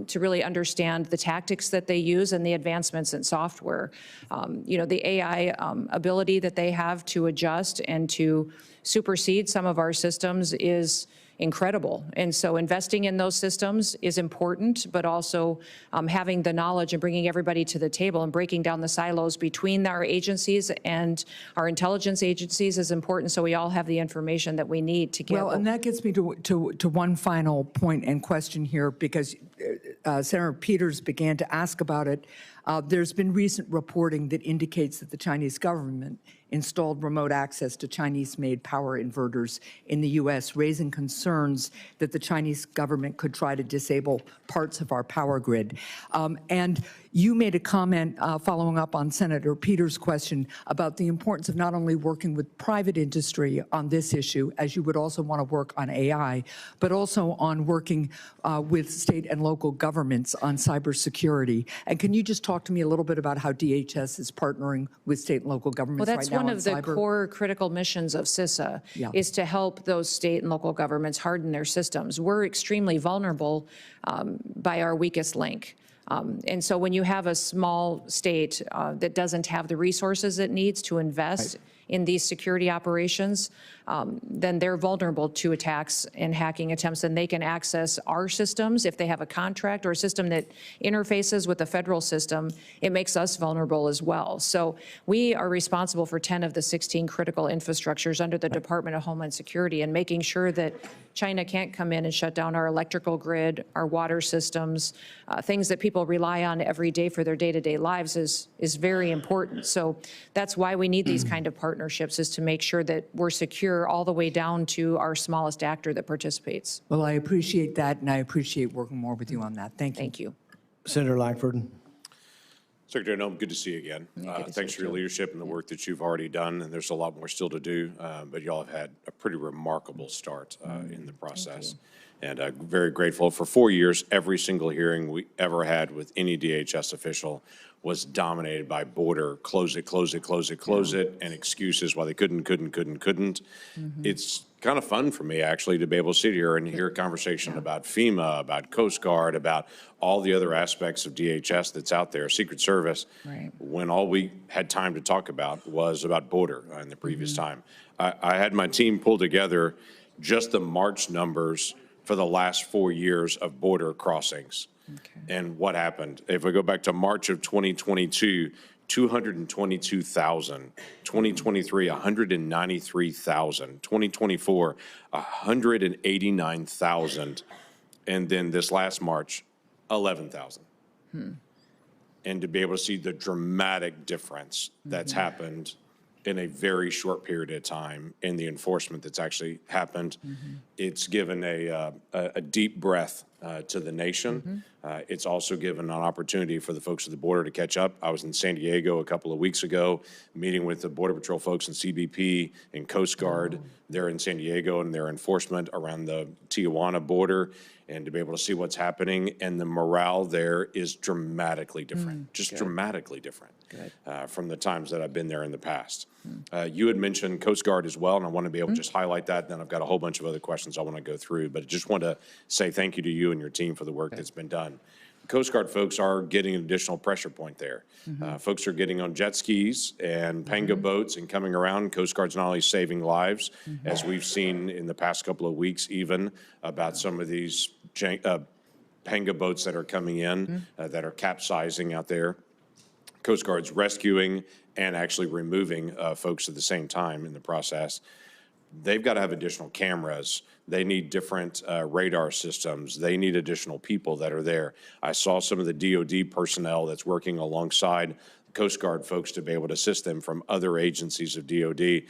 to really understand the tactics that they use and the advancements in software. The AI ability that they have to adjust and to supersede some of our systems is incredible. And so investing in those systems is important, but also having the knowledge and bringing everybody to the table and breaking down the silos between our agencies and our intelligence agencies is important, so we all have the information that we need to get. Well, and that gets me to one final point and question here, because Senator Peters began to ask about it. There's been recent reporting that indicates that the Chinese government installed remote access to Chinese-made power inverters in the U.S., raising concerns that the Chinese government could try to disable parts of our power grid. And you made a comment following up on Senator Peters' question about the importance of not only working with private industry on this issue, as you would also want to work on AI, but also on working with state and local governments on cybersecurity. And can you just talk to me a little bit about how DHS is partnering with state and local governments right now on cyber? Well, that's one of the core critical missions of CISA, is to help those state and local governments harden their systems. We're extremely vulnerable by our weakest link. And so when you have a small state that doesn't have the resources it needs to invest in these security operations, then they're vulnerable to attacks and hacking attempts, and they can access our systems. If they have a contract or a system that interfaces with the federal system, it makes us vulnerable as well. So we are responsible for 10 of the 16 critical infrastructures under the Department of Homeland Security, and making sure that China can't come in and shut down our electrical grid, our water systems, things that people rely on every day for their day-to-day lives is very important. So that's why we need these kind of partnerships, is to make sure that we're secure all the way down to our smallest actor that participates. Well, I appreciate that, and I appreciate working more with you on that. Thank you. Thank you. Senator Lankford. Secretary Noem, good to see you again. Thanks for your leadership and the work that you've already done, and there's a lot more still to do, but y'all have had a pretty remarkable start in the process. And very grateful. For 4 years, every single hearing we ever had with any DHS official was dominated by border, close it, close it, close it, close it, and excuses why they couldn't. It's kind of fun for me, actually, to be able to sit here and hear a conversation about FEMA, about Coast Guard, about all the other aspects of DHS that's out there, Secret Service, when all we had time to talk about was about border in the previous time. I had my team pull together just the March numbers for the last 4 years of border crossings. And what happened? If we go back to March of 2022, 222,000, 2023, 193,000, 2024, 189,000, and then this last March, 11,000. And to be able to see the dramatic difference that's happened in a very short period of time in the enforcement that's actually happened, it's given a deep breath to the nation. It's also given an opportunity for the folks at the border to catch up. I was in San Diego a couple of weeks ago, meeting with the Border Patrol folks in CBP and Coast Guard. They're in San Diego and their enforcement around the Tijuana border, and to be able to see what's happening. And the morale there is dramatically different, dramatically different from the times that I've been there in the past. You had mentioned Coast Guard as well, and I want to be able to just highlight that. Then I've got a whole bunch of other questions I want to go through, but I just want to say thank you to you and your team for the work that's been done. The Coast Guard folks are getting an additional pressure point there. Folks are getting on jet skis and panga boats and coming around. Coast Guard's not only saving lives, as we've seen in the past couple of weeks even, about some of these panga boats that are coming in that are capsizing out there. Coast Guard's rescuing and actually removing folks at the same time in the process. They've got to have additional cameras. They need different radar systems. They need additional people that are there. I saw some of the DOD personnel that's working alongside Coast Guard folks to be able to assist them from other agencies of DOD.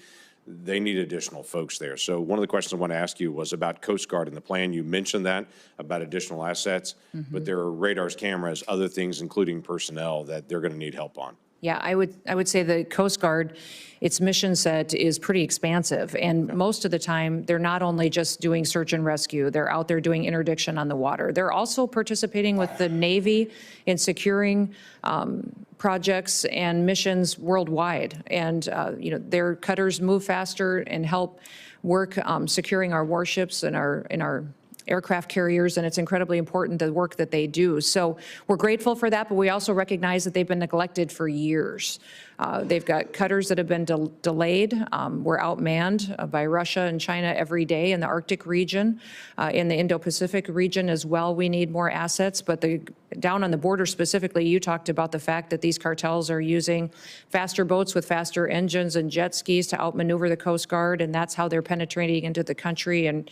They need additional folks there. So one of the questions I want to ask you was about Coast Guard and the plan. You mentioned that about additional assets, but there are radars, cameras, other things, including personnel, that they're going to need help on. Yeah, I would say the Coast Guard, its mission set is pretty expansive. And most of the time, they're not only just doing search and rescue, they're out there doing interdiction on the water. They're also participating with the Navy in securing projects and missions worldwide. And, their cutters move faster and help work securing our warships and our aircraft carriers, and it's incredibly important, the work that they do. So we're grateful for that, but we also recognize that they've been neglected for years. They've got cutters that have been delayed. We're outmanned by Russia and China every day in the Arctic region, in the Indo-Pacific region as well. We need more assets, but down on the border specifically, you talked about the fact that these cartels are using faster boats with faster engines and jet skis to outmaneuver the Coast Guard, and that's how they're penetrating into the country and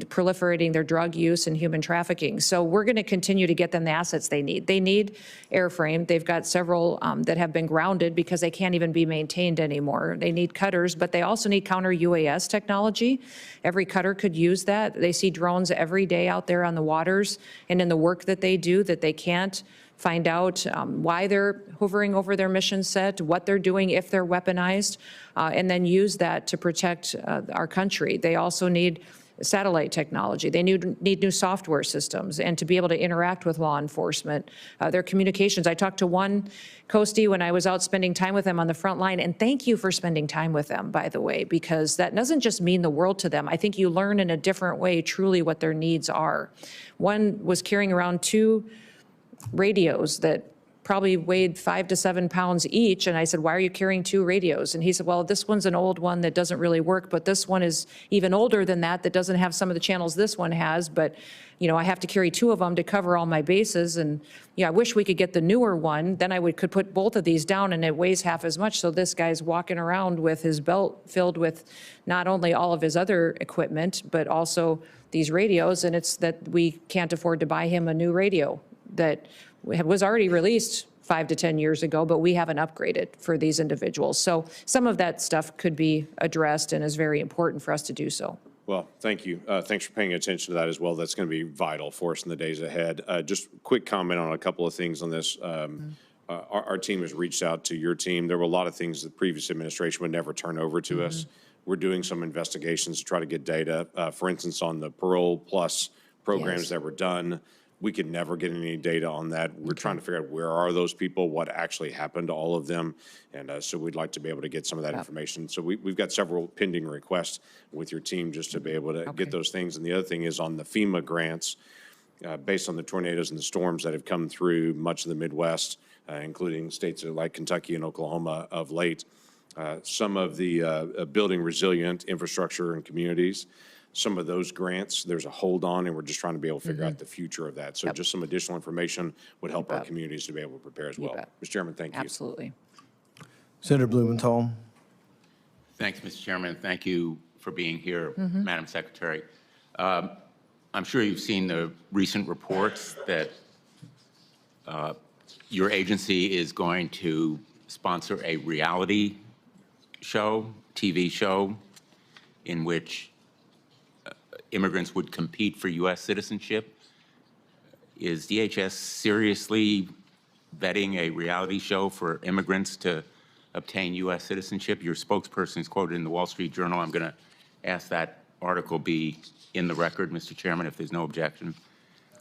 proliferating their drug use and human trafficking. So we're going to continue to get them the assets they need. They need airframe. They've got several that have been grounded because they can't even be maintained anymore. They need cutters, but they also need counter UAS technology. Every cutter could use that. They see drones every day out there on the waters, and in the work that they do, that they can't find out why they're hovering over their mission set, what they're doing if they're weaponized, and then use that to protect our country. They also need satellite technology. They need new software systems and to be able to interact with law enforcement. Their communications. I talked to one Coastie when I was out spending time with them on the front line, and thank you for spending time with them, by the way, because that doesn't just mean the world to them. I think you learn in a different way truly what their needs are. One was carrying around 2 radios that probably weighed 5 to 7 pounds each. And I said, why are you carrying 2 radios? And he said, well, this one's an old one that doesn't really work, but this one is even older than that doesn't have some of the channels this one has. But, I have to carry 2 of them to cover all my bases. And I wish we could get the newer one. Then I could put both of these down and it weighs half as much. So this guy's walking around with his belt filled with not only all of his other equipment, but also these radios. And it's that we can't afford to buy him a new radio that was already released 5 to 10 years ago, but we haven't upgraded for these individuals. So some of that stuff could be addressed and is very important for us to do so. Well, thank you. Thanks for paying attention to that as well. That's going to be vital for us in the days ahead. Just quick comment on a couple of things on this. our team has reached out to your team. There were a lot of things the previous administration would never turn over to us. We're doing some investigations to try to get data. For instance, on the Parole Plus programs that were done, we could never get any data on that. We're trying to figure out where are those people, what actually happened to all of them. And so we'd like to be able to get some of that information. So we've got several pending requests with your team just to be able to get those things. And the other thing is on the FEMA grants, based on the tornadoes and the storms that have come through much of the Midwest, including states like Kentucky and Oklahoma of late, some of the building resilient infrastructure and communities, some of those grants, there's a hold on, and we're just trying to be able to figure out the future of that. So just some additional information would help our communities to be able to prepare as well. Mr. Chairman, thank you. Absolutely. Senator Blumenthal. Thanks, Mr. Chairman. Thank you for being here, Madam Secretary. I'm sure you've seen the recent reports that your agency is going to sponsor a reality show, TV show, in which immigrants would compete for U.S. citizenship. Is DHS seriously vetting a reality show for immigrants to obtain U.S. citizenship? Your spokesperson is quoted in the Wall Street Journal. I'm going to ask that article be in the record, Mr. Chairman, if there's no objection,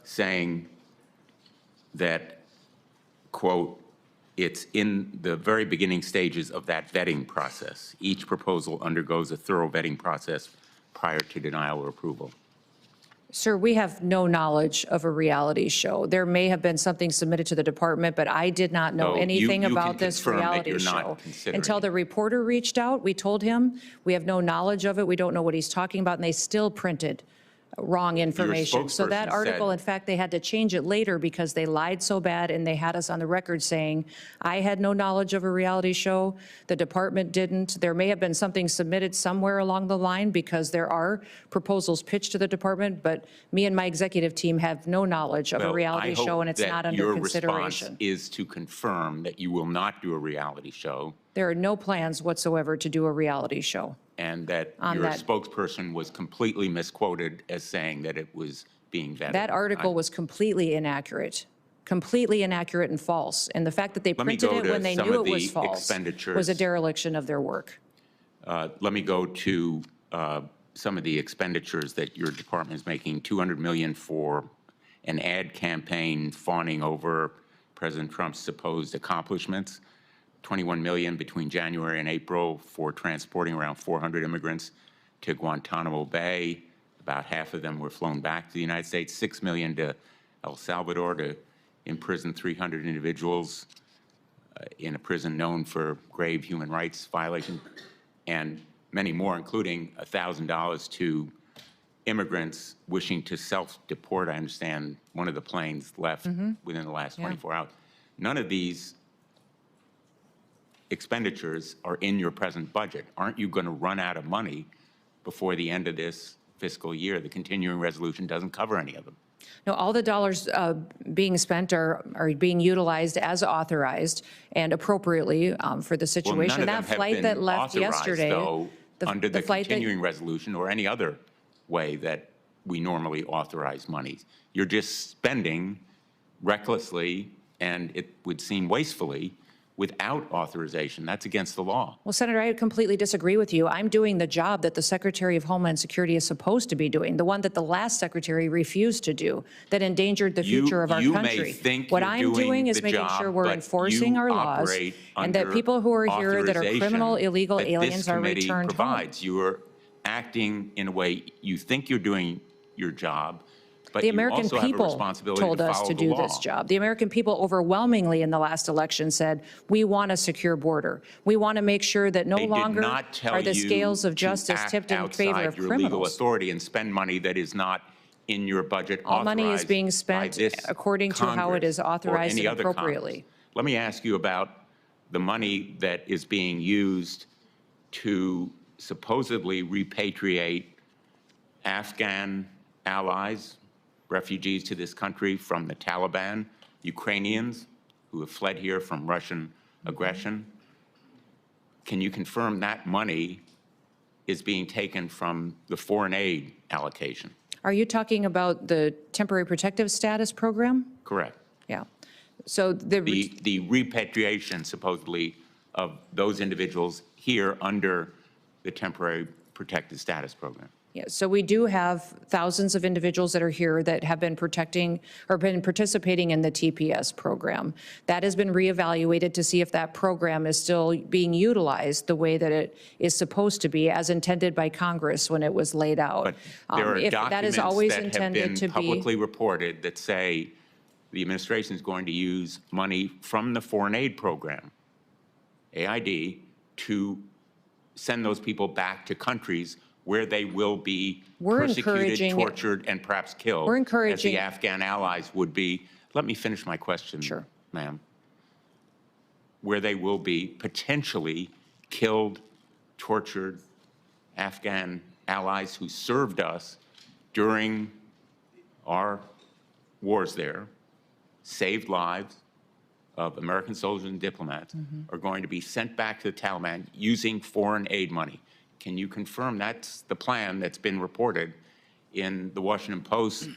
saying that, quote, it's in the very beginning stages of that vetting process. Each proposal undergoes a thorough vetting process prior to denial or approval. Sir, we have no knowledge of a reality show. There may have been something submitted to the department, but I did not know So anything you can about this confirm that reality you're not show. considering Until it. the reporter reached out, we told him, we have no knowledge of it, we don't know what he's talking about, and they still printed wrong information. So that spokesperson article, said- in fact, they had to change it later because they lied so bad, and they had us on the record saying, I had no knowledge of a reality show, the department didn't. There may have been something submitted somewhere along the line because there are proposals pitched to the department, but me and my executive team have no knowledge of a Well, reality I hope show, and it's that not under your consideration. response is to confirm that you will not do a reality show There are no plans whatsoever to do a reality show. and that On your that. spokesperson was completely misquoted as saying that it was being vetted. That article was completely inaccurate and false. And the fact that they Let me printed go it to when they some knew of it was the false expenditures. was a dereliction of their work. Let me go to some of the expenditures that your department is making. $200 million for an ad campaign fawning over President Trump's supposed accomplishments. $21 million between January and April for transporting around 400 immigrants to Guantanamo Bay. About half of them were flown back to the United States. $6 million to El Salvador to imprison 300 individuals in a prison known for grave human rights violations, and many more, including $1,000 to immigrants wishing to self-deport. I understand one of the planes left within the last 24 hours. None of these expenditures are in your present budget. Aren't you going to run out of money before the end of this fiscal year? The continuing resolution doesn't cover any of them. No, all the dollars being spent are being utilized as authorized and appropriately for the Well, situation. none of them That have flight been that left authorized, yesterday, though, under the flight that- continuing resolution or any other way that we normally authorize money. You're just spending recklessly, and it would seem wastefully, without authorization. That's against the law. Well, Senator, I completely disagree with you. I'm doing the job that the Secretary of Homeland Security is supposed to be doing, the one that the last secretary refused to do, that endangered the future of our You country. may think What you're I'm doing doing is the making job, sure we're but enforcing you our laws, operate and that under people who are here that are criminal, authorization illegal that this aliens are committee returned home. provides. You are acting in a way you think you're doing your job, but The you American also have a people responsibility told to us follow to the do law. this job. The American people overwhelmingly in the last election said, we want a secure border. We want to make sure that no They did longer not tell are the you scales of to justice act tipped in favor outside of your legal criminals. authority and spend money that is not in your budget All money is authorized being by spent this according to how it Congress is or authorized any and other Congress. appropriately. Let me ask you about the money that is being used to supposedly repatriate Afghan allies, refugees to this country from the Taliban, Ukrainians who have fled here from Russian aggression. Can you confirm that money is being taken from the foreign aid allocation? Are you talking about the temporary protective status program? Correct. Yeah. So the repatriation supposedly of those individuals here under the temporary protected status program. Yeah, so we do have thousands of individuals that are here that have been participating in the TPS program. That has been reevaluated to see if that program is still being utilized the way that it is supposed to be, as intended by Congress when it was laid out. But there are If that is documents always that have intended been to be. publicly reported that say the administration is going to use money from the foreign aid program, AID, to send those people back to countries where they will be persecuted, tortured, and perhaps killed. We're encouraging. As the Afghan allies would be. Let me finish my question, Sure. ma'am. Where they will be potentially killed, tortured Afghan allies who served us during our wars there, saved lives of American soldiers and diplomats, are going to be sent back to the Taliban using foreign aid money. Can you confirm that's the plan that's been reported in the Washington Post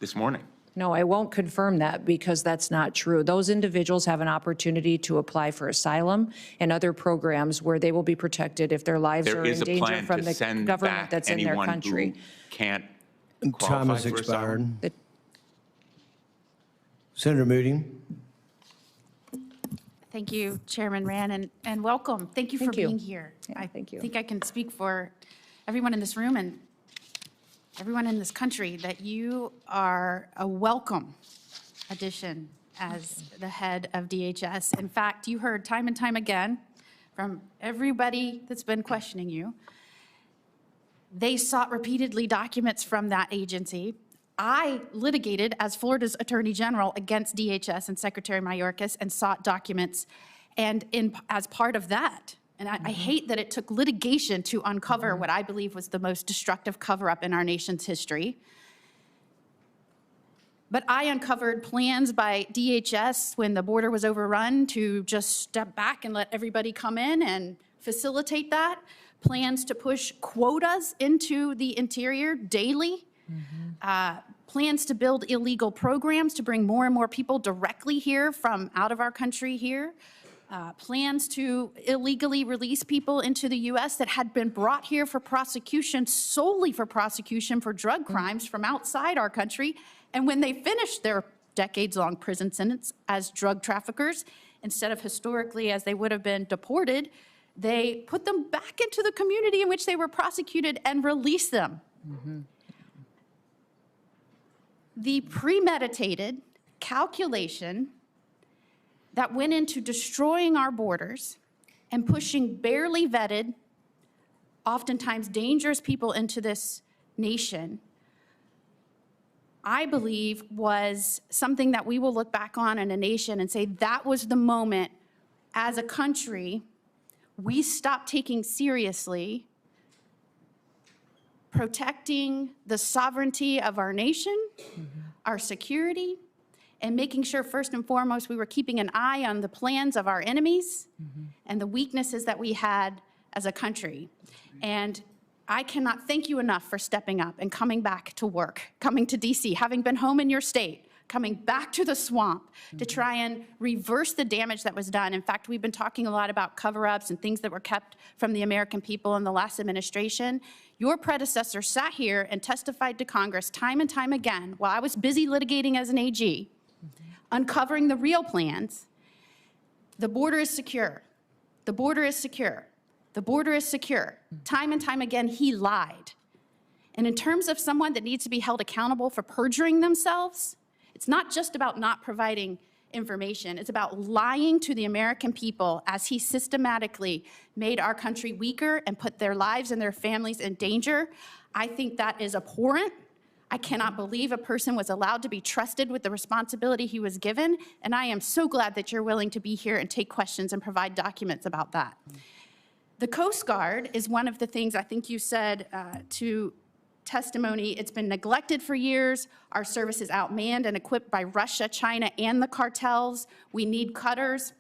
this morning? No, I won't confirm that because that's not true. Those individuals have an opportunity to apply for asylum and other programs where they will be protected if their lives There are in is a danger plan from to the send government back that's in their anyone country. who can't Time qualify has for asylum? expired. Senator Moody. Thank you, Chairman Rand, and welcome. Thank you for Thank you. being here. Yeah, thank you. I think I can speak for everyone in this room and everyone in this country that you are a welcome addition as the head of DHS. In fact, you heard time and time again from everybody that's been questioning you. They sought repeatedly documents from that agency. I litigated as Florida's Attorney General against DHS and Secretary Mayorkas and sought documents. And as part of that, and I hate that it took litigation to uncover what I believe was the most destructive cover-up in our nation's history. But I uncovered plans by DHS when the border was overrun to just step back and let everybody come in and facilitate that. Plans to push quotas into the interior daily. Plans to build illegal programs to bring more and more people directly here from out of our country here. Plans to illegally release people into the U.S. that had been brought here for prosecution, solely for prosecution for drug crimes from outside our country. And when they finished their decades-long prison sentence as drug traffickers, instead of historically as they would have been deported, they put them back into the community in which they were prosecuted and released them. The premeditated calculation that went into destroying our borders and pushing barely vetted, oftentimes dangerous people into this nation, I believe was something that we will look back on in a nation and say that was the moment as a country we stopped taking seriously protecting the sovereignty of our nation, our security, and making sure first and foremost we were keeping an eye on the plans of our enemies and the weaknesses that we had as a country. And I cannot thank you enough for stepping up and coming back to work, coming to DC, having been home in your state, coming back to the swamp to try and reverse the damage that was done. In fact, we've been talking a lot about cover-ups and things that were kept from the American people in the last administration. Your predecessor sat here and testified to Congress time and time again while I was busy litigating as an AG, uncovering the real plans. The border is secure. The border is secure. The border is secure. Time and time again, he lied. And in terms of someone that needs to be held accountable for perjuring themselves, it's not just about not providing information. It's about lying to the American people as he systematically made our country weaker and put their lives and their families in danger. I think that is abhorrent. I cannot believe a person was allowed to be trusted with the responsibility he was given, and I am so glad that you're willing to be here and take questions and provide documents about that. The Coast Guard is one of the things I think you said to testimony. It's been neglected for years. Our service is outmanned and equipped by Russia, China, and the cartels. We need cutters.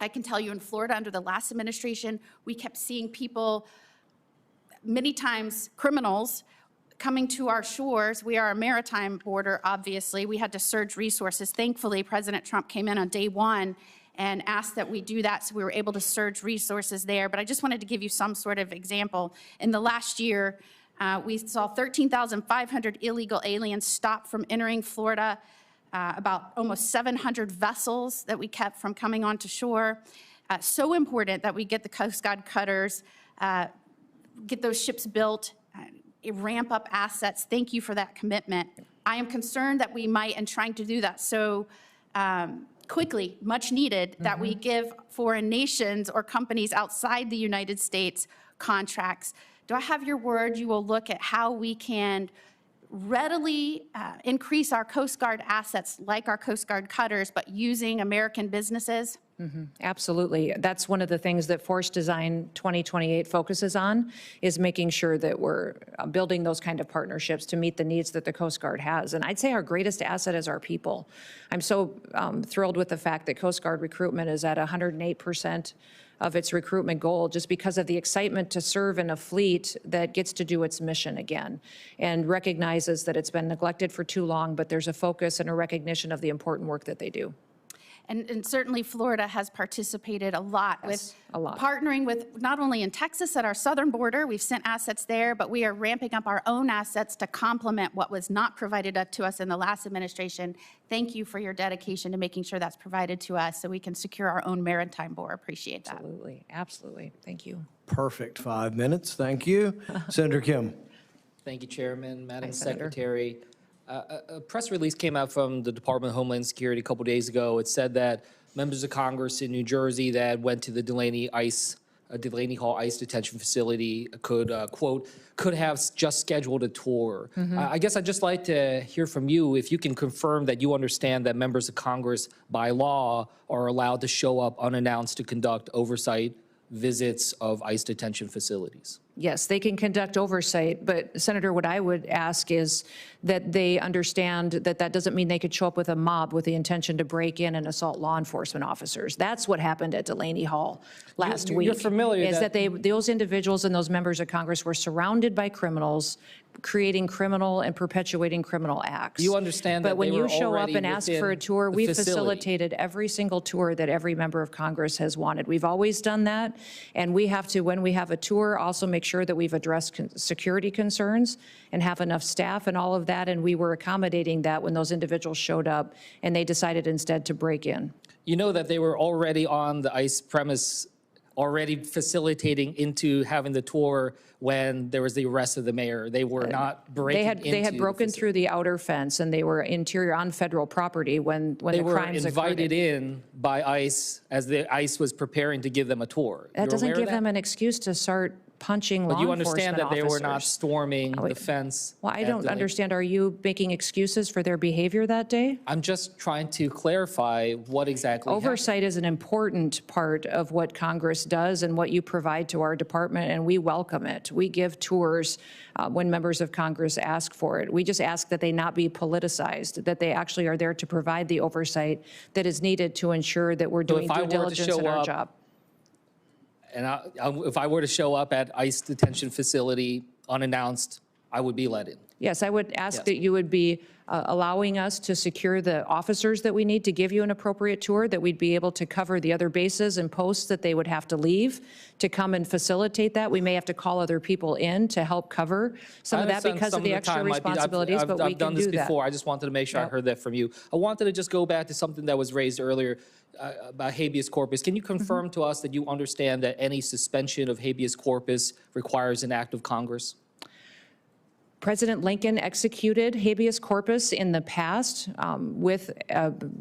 I can tell you in Florida under the last administration, we kept seeing people, many times criminals, coming to our shores. We are a maritime border, obviously. We had to surge resources. Thankfully, President Trump came in on day one and asked that we do that, so we were able to surge resources there. But I just wanted to give you some sort of example. In the last year, we saw 13,500 illegal aliens stop from entering Florida, about almost 700 vessels that we kept from coming onto shore. So important that we get the Coast Guard cutters, get those ships built, ramp up assets. Thank you for that commitment. I am concerned that we might, in trying to do that so quickly, much needed, that we give foreign nations or companies outside the United States contracts. Do I have your word you will look at how we can readily increase our Coast Guard assets like our Coast Guard cutters, but using American businesses? Absolutely. That's one of the things that Force Design 2028 focuses on, is making sure that we're building those kind of partnerships to meet the needs that the Coast Guard has. And I'd say our greatest asset is our people. I'm so thrilled with the fact that Coast Guard recruitment is at 108% of its recruitment goal, just because of the excitement to serve in a fleet that gets to do its mission again and recognizes that it's been neglected for too long, but there's a focus and a recognition of the important work that they do. And certainly Florida has participated a lot with a lot. partnering with not only in Texas at our southern border, we've sent assets there, but we are ramping up our own assets to complement what was not provided up to us in the last administration. Thank you for your dedication to making sure that's provided to us so we can secure our own maritime border. Appreciate that. Absolutely. Absolutely. Thank you. Perfect 5 minutes. Thank you. Senator Kim. Thank you, Chairman. Madam Senator. Secretary. A press release came out from the Department of Homeland Security a couple days ago. It said that members of Congress in New Jersey that went to the Delaney Hall ICE detention facility could, quote, could have just scheduled a tour. I guess I'd just like to hear from you if you can confirm that you understand that members of Congress by law are allowed to show up unannounced to conduct oversight visits of ICE detention facilities. Yes, they can conduct oversight, but Senator, what I would ask is that they understand that that doesn't mean they could show up with a mob with the intention to break in and assault law enforcement officers. That's what happened at Delaney Hall last week. You're familiar is that those individuals and those members of Congress were surrounded by criminals, creating criminal and perpetuating criminal acts. You understand that But when they were you show up already and ask for a within tour, the we facility. facilitated every single tour that every member of Congress has wanted. We've always done that, and we have to, when we have a tour, also make sure that we've addressed security concerns and have enough staff and all of that, and we were accommodating that when those individuals showed up and they decided instead to break in. You know that they were already on the ICE premise, already facilitating into having the tour when there was the arrest of the mayor. They were not breaking into They had broken through the outer fence, and they were interior on federal property when They the were crimes invited occurred. in by ICE as the ICE was preparing to give them a tour. That You're doesn't aware of give that? them an excuse to start punching law But you enforcement understand that they were not officers. storming the wait. fence. Well, I at don't the- understand. Are you making excuses for their behavior that day? I'm just trying to clarify what exactly happened. Oversight is an important part of what Congress does and what you provide to our department, and we welcome it. We give tours when members of Congress ask for it. We just ask that they not be politicized, that they actually are there to provide the oversight that is needed to ensure that we're doing if I due were to diligence show in our up- job. And if I were to show up at ICE detention facility unannounced, I would be let in. Yes, I would ask Yes. that you would be allowing us to secure the officers that we need to give you an appropriate tour, that we'd be able to cover the other bases and posts that they would have to leave to come and facilitate that. We may have to call other people in to help cover some I of that understand because some of the the extra time might be- responsibilities, but we I've can done this do that. before. I just wanted to make sure I Yep. heard that from you. I wanted to just go back to something that was raised earlier about habeas corpus. Can you confirm to us that you understand that any suspension of habeas corpus requires an act of Congress? President Lincoln executed habeas corpus in the past with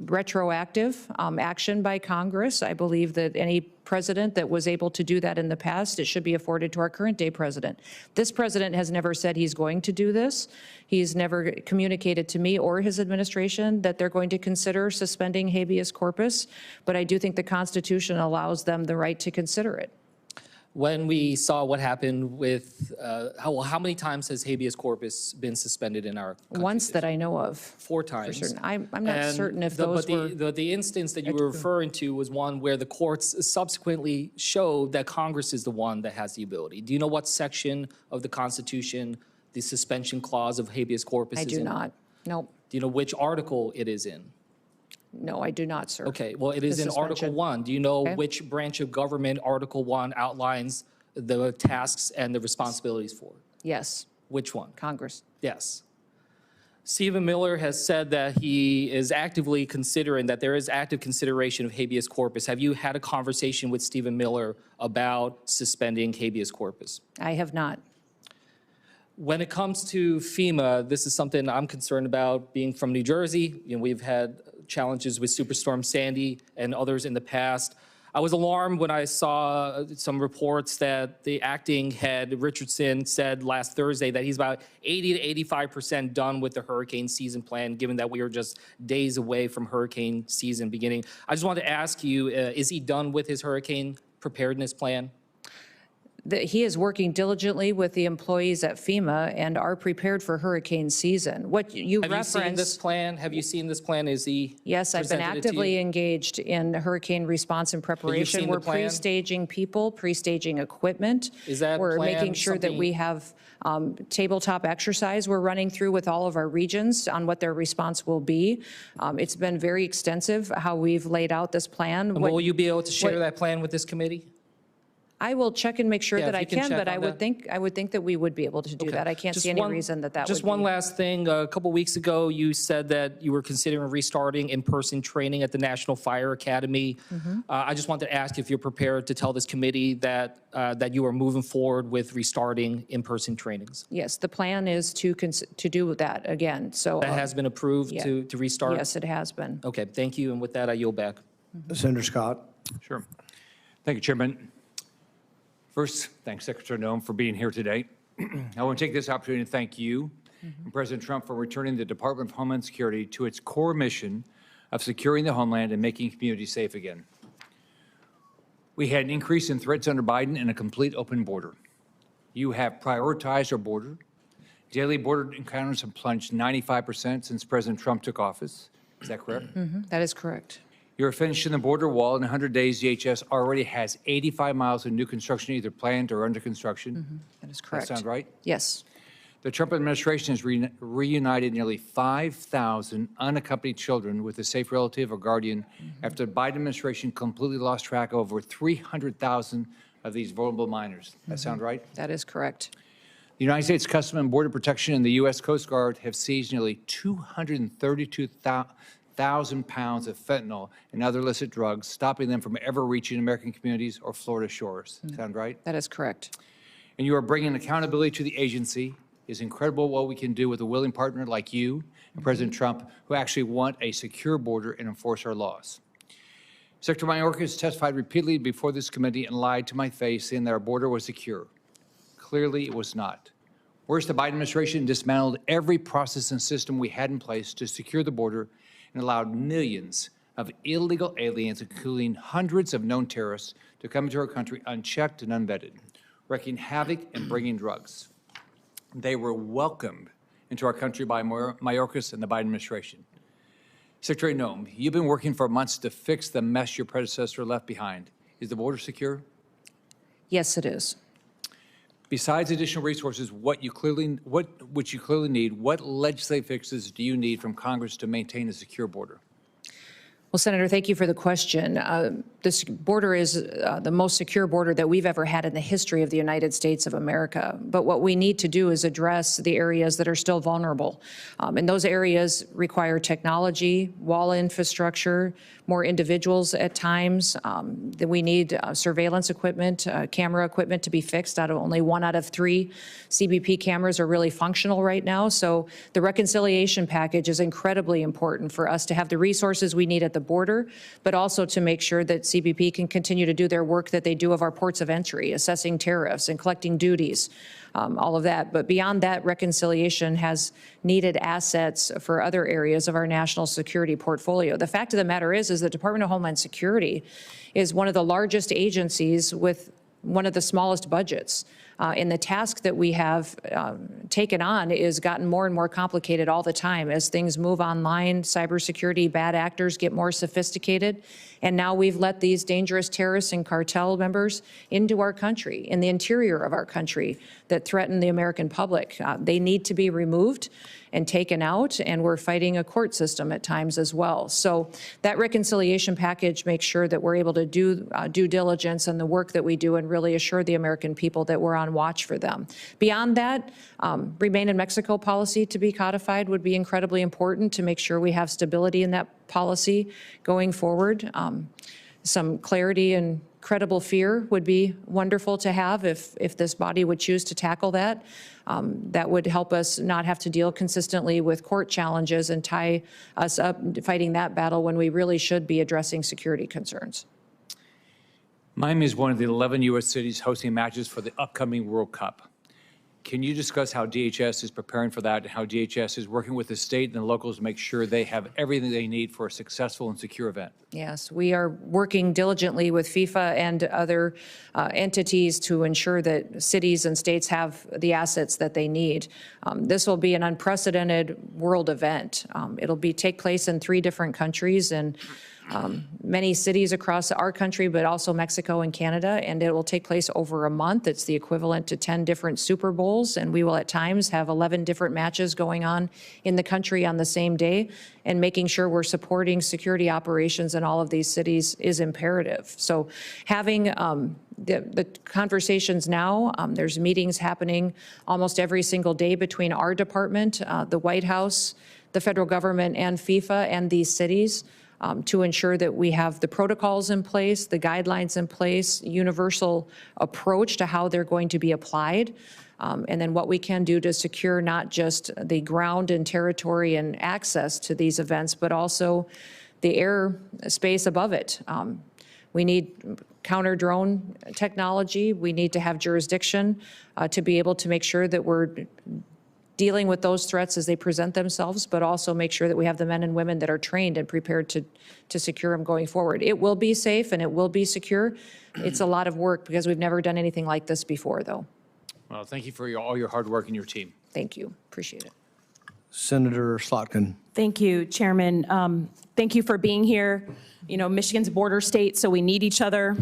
retroactive action by Congress. I believe that any president that was able to do that in the past, it should be afforded to our current day president. This president has never said he's going to do this. He's never communicated to me or his administration that they're going to consider suspending habeas corpus, but I do think the Constitution allows them the right to consider it. When we saw what happened with, how many times has habeas corpus been suspended in our country? Once that I know of. 4 times. For certain. I'm not And certain if the- those but were. the instance that you were referring to was one where the courts subsequently showed that Congress is the one that has the ability. Do you know what section of the Constitution the suspension clause of habeas corpus I is do in? not. Nope. Do you know which article it is in? No, I do not, sir. Okay, well, it is The in Article suspension. 1. Do you know Okay. which branch of government Article 1 outlines the tasks and the responsibilities for? Yes, Which one? Congress. Yes. Stephen Miller has said that he is actively considering, that there is active consideration of habeas corpus. Have you had a conversation with Stephen Miller about suspending habeas corpus? I have not. When it comes to FEMA, this is something I'm concerned about. Being from New Jersey, we've had challenges with Superstorm Sandy and others in the past. I was alarmed when I saw some reports that the acting head, Richardson, said last Thursday that he's about 80 to 85% done with the hurricane season plan, given that we are just days away from hurricane season beginning. I just wanted to ask you, is he done with his hurricane preparedness plan? He is working diligently with the employees at FEMA and are prepared for hurricane season. What you Have you seen this referenced, plan? Have you seen this plan? Is he yes, I've been presented it to you? actively engaged in hurricane response and preparation. seen the We're plan? pre-staging people, pre-staging equipment. Is that We're plan making sure that something- we have tabletop exercise we're running through with all of our regions on what their response will be. It's been very extensive how we've laid out this plan. And What- will you be able to share what- that plan with this committee? I will check and make sure Yeah, that if I you can can, check but I on would that. think that we would be able to do Okay. that. I can't Just see any one- reason that would be. Just one last thing. A couple weeks ago, you said that you were considering restarting in-person training at the National Fire Academy. Mm-hmm. I just wanted to ask if you're prepared to tell this committee that you are moving forward with restarting in-person trainings. Yes, the plan is to do that again, so. That has been approved yeah. to restart? Yes, it has been. Okay, thank you. And with that, I yield back. Senator Scott. Sure. Thank you, Chairman. First, thanks Secretary Noem for being here today. I want to take this opportunity to thank you and President Trump for returning the Department of Homeland Security to its core mission of securing the homeland and making communities safe again. We had an increase in threats under Biden and a complete open border. You have prioritized our border. Daily border encounters have plunged 95% since President Trump took office. Is that correct? That is correct. You're finishing the border wall. In 100 days, DHS already has 85 miles of new construction, either planned or under construction. That is correct. That sound right? Yes. The Trump administration has reunited nearly 5,000 unaccompanied children with a safe relative or guardian after the Biden administration completely lost track of over 300,000 of these vulnerable minors. That sound right? That is correct. The United States Customs and Border Protection and the U.S. Coast Guard have seized nearly 232,000 pounds of fentanyl and other illicit drugs, stopping them from ever reaching American communities or Florida shores. Sound right? That is correct. And you are bringing accountability to the agency. It's incredible what we can do with a willing partner like you and President Trump, who actually want a secure border and enforce our laws. Secretary Mayorkas testified repeatedly before this committee and lied to my face, saying that our border was secure. Clearly, it was not. Worse, the Biden administration dismantled every process and system we had in place to secure the border and allowed millions of illegal aliens, including hundreds of known terrorists, to come into our country unchecked and unvetted, wreaking havoc and bringing drugs. They were welcomed into our country by Mayorkas and the Biden administration. Secretary Noem, you've been working for months to fix the mess your predecessor left behind. Is the border secure? Yes, it is. Besides additional resources, which you clearly need, what legislative fixes do you need from Congress to maintain a secure border? Well, Senator, thank you for the question. This border is the most secure border that we've ever had in the history of the United States of America. But what we need to do is address the areas that are still vulnerable. And those areas require technology, wall infrastructure, more individuals at times. That we need surveillance equipment, camera equipment to be fixed. Only 1 out of 3 CBP cameras are really functional right now. So the reconciliation package is incredibly important for us to have the resources we need at the border, but also to make sure that CBP can continue to do their work that they do of our ports of entry, assessing tariffs and collecting duties, all of that. But beyond that, reconciliation has needed assets for other areas of our national security portfolio. The fact of the matter is the Department of Homeland Security is one of the largest agencies with one of the smallest budgets. And the task that we have taken on is gotten more and more complicated all the time as things move online, cybersecurity, bad actors get more sophisticated. And now we've let these dangerous terrorists and cartel members into our country, in the interior of our country, that threaten the American public. They need to be removed and taken out, and we're fighting a court system at times as well. So that reconciliation package makes sure that we're able to do due diligence and the work that we do and really assure the American people that we're on watch for them. Beyond that, Remain in Mexico policy to be codified would be incredibly important to make sure we have stability in that policy going forward. Some clarity and credible fear would be wonderful to have if this body would choose to tackle that. That would help us not have to deal consistently with court challenges and tie us up fighting that battle when we really should be addressing security concerns. Miami is one of the 11 U.S. cities hosting matches for the upcoming World Cup. Can you discuss how DHS is preparing for that and how DHS is working with the state and the locals to make sure they have everything they need for a successful and secure event? Yes, we are working diligently with FIFA and other entities to ensure that cities and states have the assets that they need. This will be an unprecedented world event. It'll take place in 3 different countries and many cities across our country, but also Mexico and Canada, and it will take place over a month. It's the equivalent to 10 different Super Bowls, and we will at times have 11 different matches going on in the country on the same day, and making sure we're supporting security operations in all of these cities is imperative. So having the conversations now, there's meetings happening almost every single day between our department, the White House, the federal government, and FIFA and these cities, to ensure that we have the protocols in place, the guidelines in place, universal approach to how they're going to be applied, and then what we can do to secure not just the ground and territory and access to these events, but also the air space above it. We need counter drone technology. We need to have jurisdiction to be able to make sure that we're dealing with those threats as they present themselves, but also make sure that we have the men and women that are trained and prepared to secure them going forward. It will be safe and it will be secure. It's a lot of work because we've never done anything like this before, though. Well, thank you for all your hard work and your team. Thank you. Appreciate it. Senator Slotkin. Thank you, Chairman. Thank you for being here. You know, Michigan's a border state, so we need each other.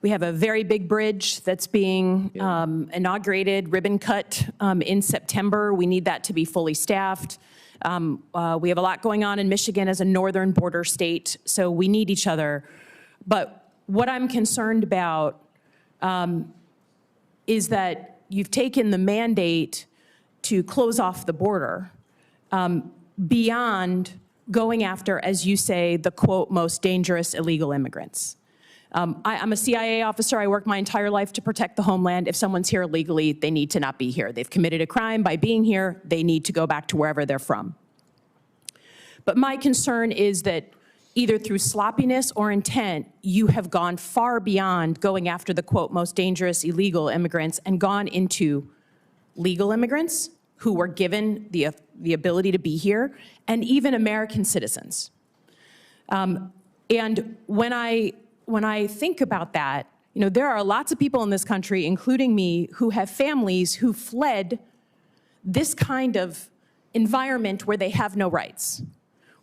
We have a very big bridge that's being inaugurated, ribbon cut in September. We need that to be fully staffed. We have a lot going on in Michigan as a northern border state, so we need each other. But what I'm concerned about is that you've taken the mandate to close off the border beyond going after, as you say, the, quote, most dangerous illegal immigrants. I'm a CIA officer. I worked my entire life to protect the homeland. If someone's here illegally, they need to not be here. They've committed a crime by being here. They need to go back to wherever they're from. But my concern is that either through sloppiness or intent, you have gone far beyond going after the, quote, most dangerous illegal immigrants and gone into legal immigrants who were given the ability to be here, and even American citizens. And when I think about that, you know, there are lots of people in this country, including me, who have families who fled this kind of environment where they have no rights,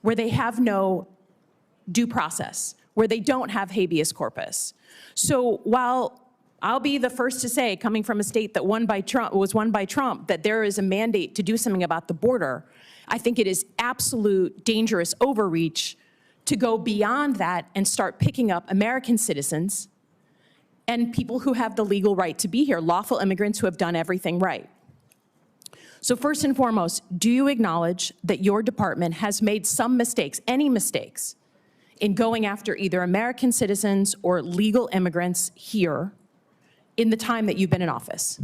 where they have no due process, where they don't have habeas corpus. So while I'll be the first to say, coming from a state that was won by Trump, that there is a mandate to do something about the border, I think it is absolute dangerous overreach to go beyond that and start picking up American citizens and people who have the legal right to be here, lawful immigrants who have done everything right. So first and foremost, do you acknowledge that your department has made some mistakes, any mistakes, in going after either American citizens or legal immigrants here in the time that you've been in office?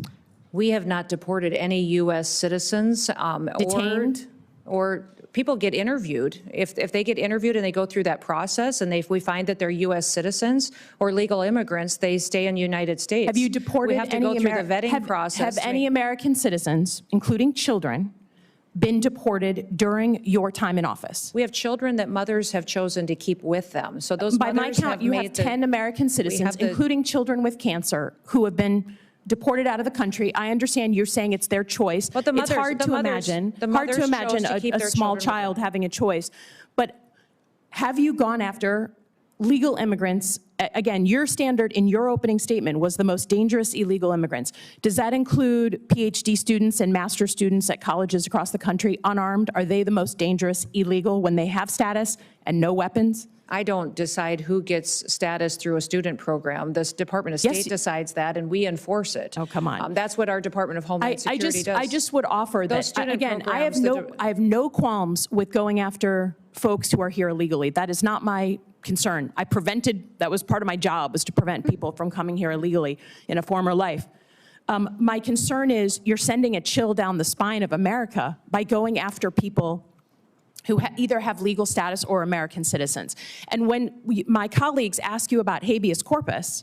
We have not deported any U.S. citizens. Detained? Or people get interviewed. If they get interviewed and they go through that process and if we find that they're U.S. citizens or legal immigrants, they stay in the United States. Have you deported We have to go through the vetting process. Have any American citizens, including children, been deported during your time in office? We have children that mothers have chosen to keep with them. So those By my mothers count, have you made have 10 American citizens, the- including children with cancer, who have been deported out of the country. I understand you're saying it's their choice. But the It's mothers- hard the to mothers- imagine, the hard to mothers imagine chose to keep a their small children with child having a choice. But have you gone after legal immigrants? Again, your standard in your opening statement was the most dangerous illegal immigrants. Does that include PhD students and master's students at colleges across the country, unarmed? Are they the most dangerous illegal when they have status and no weapons? I don't decide who gets status through a student program. This Department of State Yes. decides that, and we enforce it. Oh, come on. That's what our Department of Homeland Security does. I just would offer Those that, student again, I have programs, I have no qualms with going after folks who are here illegally. That is not my concern. That was part of my job, was to prevent people from coming here illegally in a former life. My concern is you're sending a chill down the spine of America by going after people who either have legal status or American citizens. And when my colleagues ask you about habeas corpus,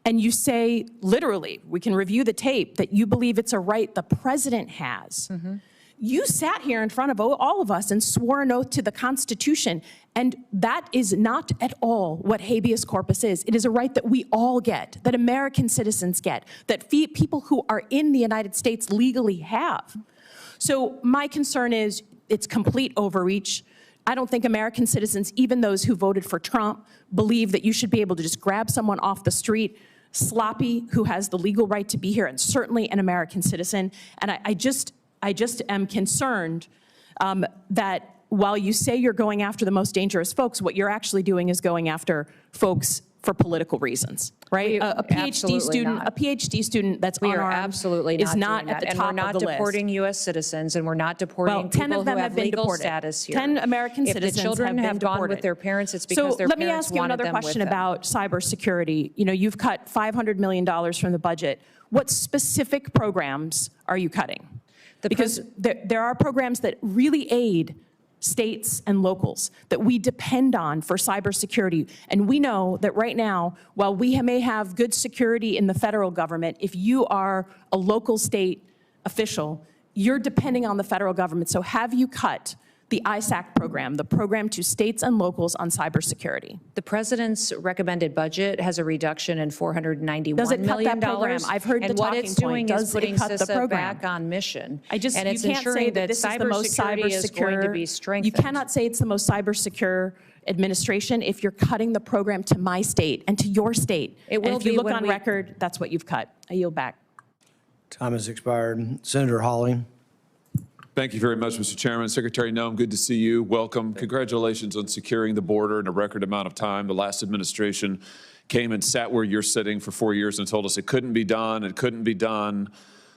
and you say, literally, we can review the tape, that you believe it's a right the president has, you sat here in front of all of us and swore an oath to the Constitution, and that is not at all what habeas corpus is. It is a right that we all get, that American citizens get, that people who are in the United States legally have. So my concern is it's complete overreach. I don't think American citizens, even those who voted for Trump, believe that you should be able to just grab someone off the street, sloppy, who has the legal right to be here, and certainly an American citizen. And I just am concerned that while you say you're going after the most dangerous folks, what you're actually doing is going after folks for political reasons, right? A PhD student that's We are unarmed absolutely is not not doing at the that. And top we're not of the deporting U.S. citizens, and we're not deporting Well, 10 people of them who have have been legal deported. status here. 10 American citizens If the children have have been gone with deported. their parents, it's because So their let me parents ask you wanted another them with question them. about cybersecurity. You know, you've cut $500 million from the budget. What specific programs are you cutting? Because there are programs that really aid states and locals that we depend on for cybersecurity. And we know that right now, while we may have good security in the federal government, if you are a local state official, you're depending on the federal government. So have you cut the ISAC program, the program to states and locals on cybersecurity? The president's recommended budget has a reduction in $491 Does it cut million. that program? I've heard the And what talking it's doing point. is Does it putting cut the CISA program? back on mission. And it's you can't say ensuring that this is the most cybersecurity is going to be strengthened. You cannot say it's the most cyber-secure administration if you're cutting the program to my state and to your state. It will and if you be look when on we- record, that's what you've cut. I yield back. Time has expired. Senator Hawley. Thank you very much, Mr. Chairman. Secretary Noem, good to see you. Welcome. Congratulations on securing the border in a record amount of time. The last administration came and sat where you're sitting for 4 years and told us it couldn't be done, it couldn't be done.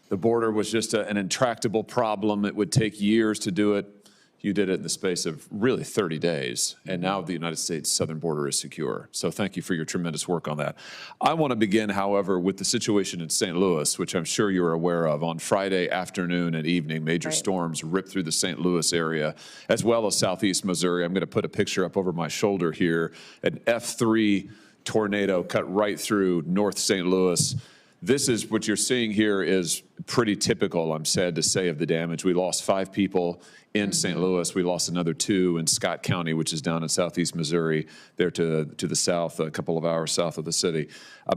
The border was just an intractable problem. It would take years to do it. You did it in the space of really 30 days, and now the United States southern border is secure. So thank you for your tremendous work on that. I want to begin, however, with the situation in St. Louis, which I'm sure you're aware of. On Friday afternoon and evening, major storms ripped through the St. Louis area, as well as southeast Missouri. I'm going to put a picture up over my shoulder here. An F3 tornado cut right through North St. Louis. This is what you're seeing here is pretty typical, I'm sad to say, of the damage. We lost 5 people in St. Louis. We lost another 2 in Scott County, which is down in southeast Missouri, there to the south, a couple of hours south of the city.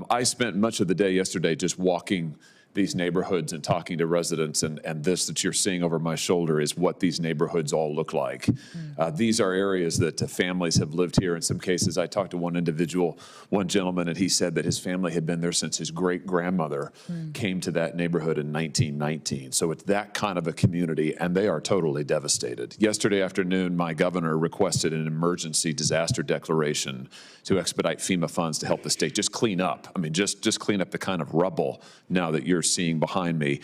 I spent much of the day yesterday just walking these neighborhoods and talking to residents, and this that you're seeing over my shoulder is what these neighborhoods all look like. These are areas that families have lived here. In some cases, I talked to one individual, one gentleman, and he said that his family had been there since his great-grandmother came to that neighborhood in 1919. So it's that kind of a community, and they are totally devastated. Yesterday afternoon, my governor requested an emergency disaster declaration to expedite FEMA funds to help the state just clean up. I mean, just clean up the kind of rubble now that you're seeing behind me.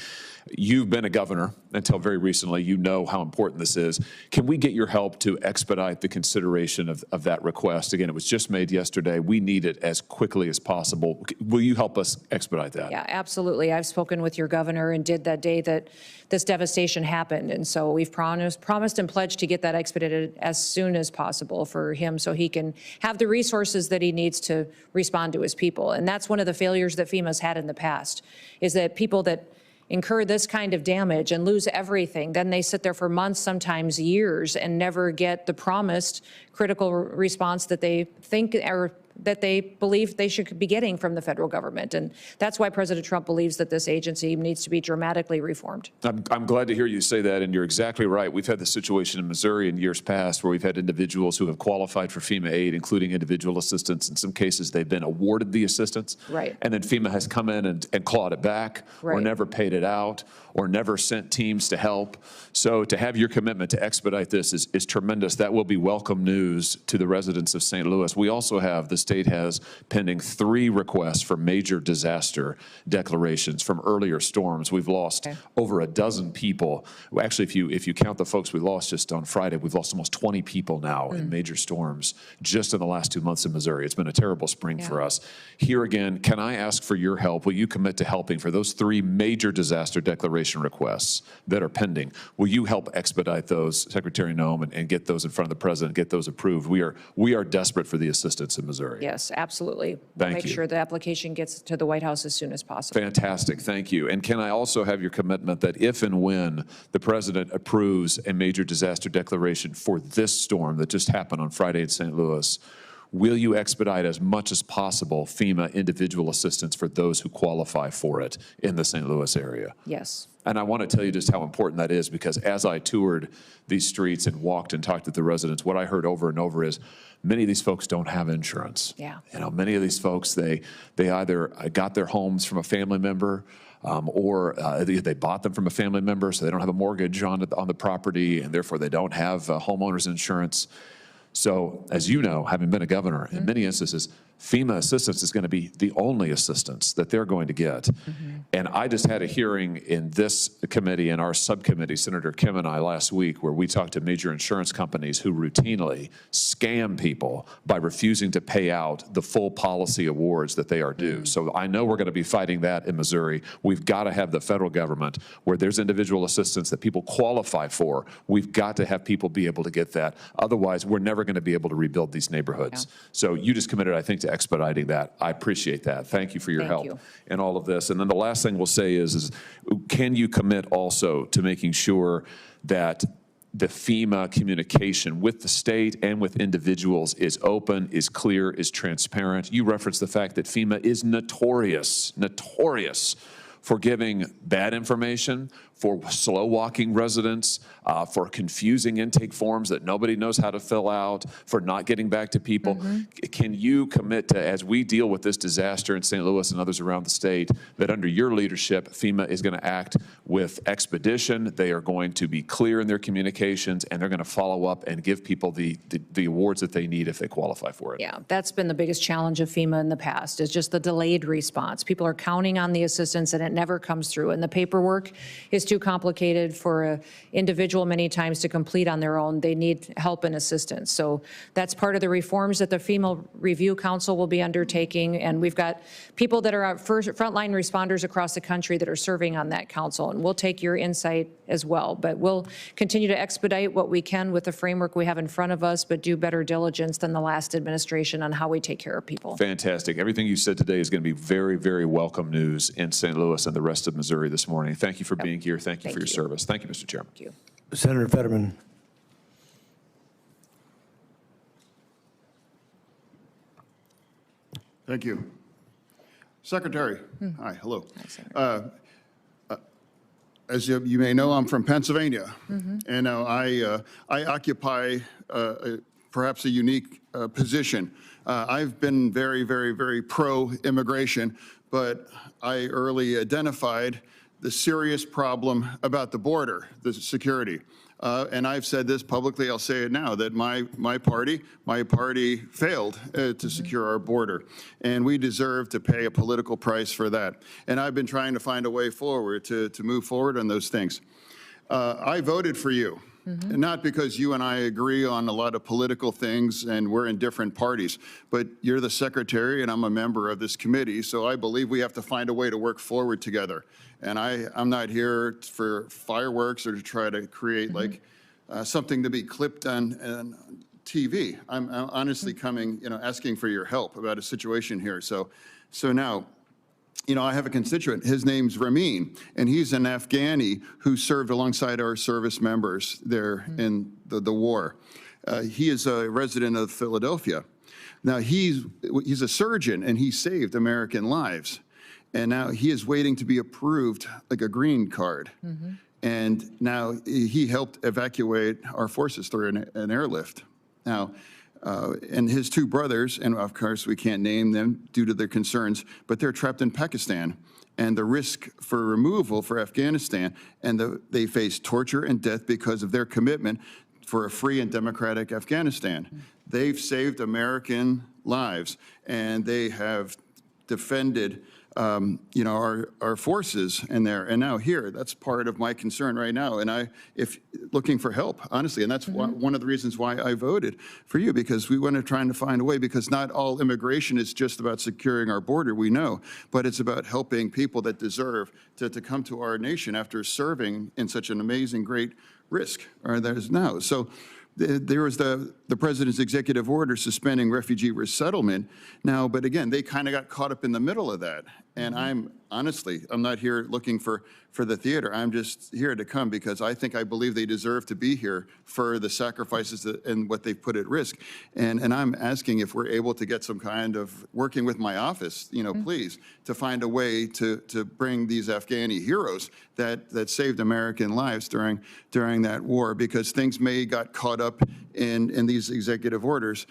You've been a governor until very recently. You know how important this is. Can we get your help to expedite the consideration of that request? Again, it was just made yesterday. We need it as quickly as possible. Will you help us expedite that? Yeah, absolutely. I've spoken with your governor and did that day that this devastation happened. And so we've promised and pledged to get that expedited as soon as possible for him so he can have the resources that he needs to respond to his people. And that's one of the failures that FEMA's had in the past, is that people that incur this kind of damage and lose everything, then they sit there for months, sometimes years, and never get the promised critical response that they think or that they believe they should be getting from the federal government. And that's why President Trump believes that this agency needs to be dramatically reformed. I'm glad to hear you say that, and you're exactly right. We've had the situation in Missouri in years past where we've had individuals who have qualified for FEMA aid, including individual assistance. In some cases, they've been awarded the assistance. Right. And then FEMA has come in and clawed it back, or Right. never paid it out, or never sent teams to help. So to have your commitment to expedite this is tremendous. That will be welcome news to the residents of St. Louis. We also have, the state has pending 3 requests for major disaster declarations from earlier storms. We've lost over a dozen people. Well, actually, if you count the folks we lost just on Friday, we've lost almost 20 people now in major storms just in the last 2 months in Missouri. It's been a terrible spring for us. Here again, can I ask for your help? Will you commit to helping for those 3 major disaster declaration requests that are pending? Will you help expedite those, Secretary Noem, and get those in front of the president, get those approved? We are desperate for the assistance in Missouri. Yes, absolutely. Thank Make you. sure the application gets to the White House as soon as possible. Fantastic, thank you. And can I also have your commitment that if and when the president approves a major disaster declaration for this storm that just happened on Friday in St. Louis, will you expedite as much as possible FEMA individual assistance for those who qualify for it in the St. Louis area? Yes. And I want to tell you just how important that is, because as I toured these streets and walked and talked to the residents, what I heard over and over is many of these folks don't have insurance. Yeah. You know, many of these folks, they either got their homes from a family member, or they bought them from a family member, so they don't have a mortgage on the property, and therefore they don't have homeowners insurance. So, as you know, having been a governor, in many instances, FEMA assistance is going to be the only assistance that they're going to get. And I just had a hearing in this committee, in our subcommittee, Senator Kim and I last week, where we talked to major insurance companies who routinely scam people by refusing to pay out the full policy awards that they are due. So I know we're going to be fighting that in Missouri. We've got to have the federal government, where there's individual assistance that people qualify for, we've got to have people be able to get that. Otherwise, we're never going to be able to rebuild these neighborhoods. So you just committed, I think, to expediting that. I appreciate that. Thank you for your help in all of this. And then the last thing we'll say is can you commit also to making sure that the FEMA communication with the state and with individuals is open, is clear, is transparent? You referenced the fact that FEMA is notorious for giving bad information, for slow walking residents, for confusing intake forms that nobody knows how to fill out, for not getting back to people. Can you commit to, as we deal with this disaster in St. Louis and others around the state, that under your leadership, FEMA is going to act with expedition, they are going to be clear in their communications, and they're going to follow up and give people the awards that they need if they qualify for it? Yeah, that's been the biggest challenge of FEMA in the past, is just the delayed response. People are counting on the assistance and it never comes through. And the paperwork is too complicated for an individual many times to complete on their own. They need help and assistance. So that's part of the reforms that the FEMA Review Council will be undertaking. And we've got people that are frontline responders across the country that are serving on that council. And we'll take your insight as well. But we'll continue to expedite what we can with the framework we have in front of us, but do better diligence than the last administration on how we take care of people. Fantastic. Everything you said today is going to be very, very welcome news in St. Louis and the rest of Missouri this morning. Thank you for being here. Thank you for your service. Thank you, Mr. Chairman. Thank you. Senator Fetterman. Thank you. Secretary, hi, hello. As you may know, I'm from Pennsylvania, and I occupy perhaps a unique position. I've been very, very, very pro-immigration, but I early identified the serious problem about the border, the security. And I've said this publicly, I'll say it now, that my party failed to secure our border. And we deserve to pay a political price for that. And I've been trying to find a way forward to move forward on those things. I voted for you. Not because you and I agree on a lot of political things and we're in different parties, but you're the secretary and I'm a member of this committee, so I believe we have to find a way to work forward together. And I'm not here for fireworks or to try to create like something to be clipped on TV. I'm honestly coming, asking for your help about a situation here. So now, I have a constituent, his name's Ramin, and he's an Afghani who served alongside our service members there in the war. He is a resident of Philadelphia. Now, he's a surgeon, and he saved American lives. And now he is waiting to be approved like a green card. And now he helped evacuate our forces through an airlift. Now, and his two brothers, and of course we can't name them due to their concerns, but they're trapped in Pakistan. And the risk for removal for Afghanistan, and they face torture and death because of their commitment for a free and democratic Afghanistan. They've saved American lives, and they have defended our forces in there. And now here, that's part of my concern right now. And if looking for help, honestly, and that's one of the reasons why I voted for you, because we want to try to find a way, because not all immigration is just about securing our border, we know, but it's about helping people that deserve to come to our nation after serving in such an amazing, great risk, or there's now. So there was the president's executive order suspending refugee resettlement now, but again, they kind of got caught up in the middle of that. And I'm not here looking for the theater. I'm just here to come because I believe they deserve to be here for the sacrifices and what they've put at risk. And I'm asking if we're able to get some kind of, working with my office, please, to find a way to bring these Afghani heroes that saved American lives during that war, because things may got caught up in these executive orders.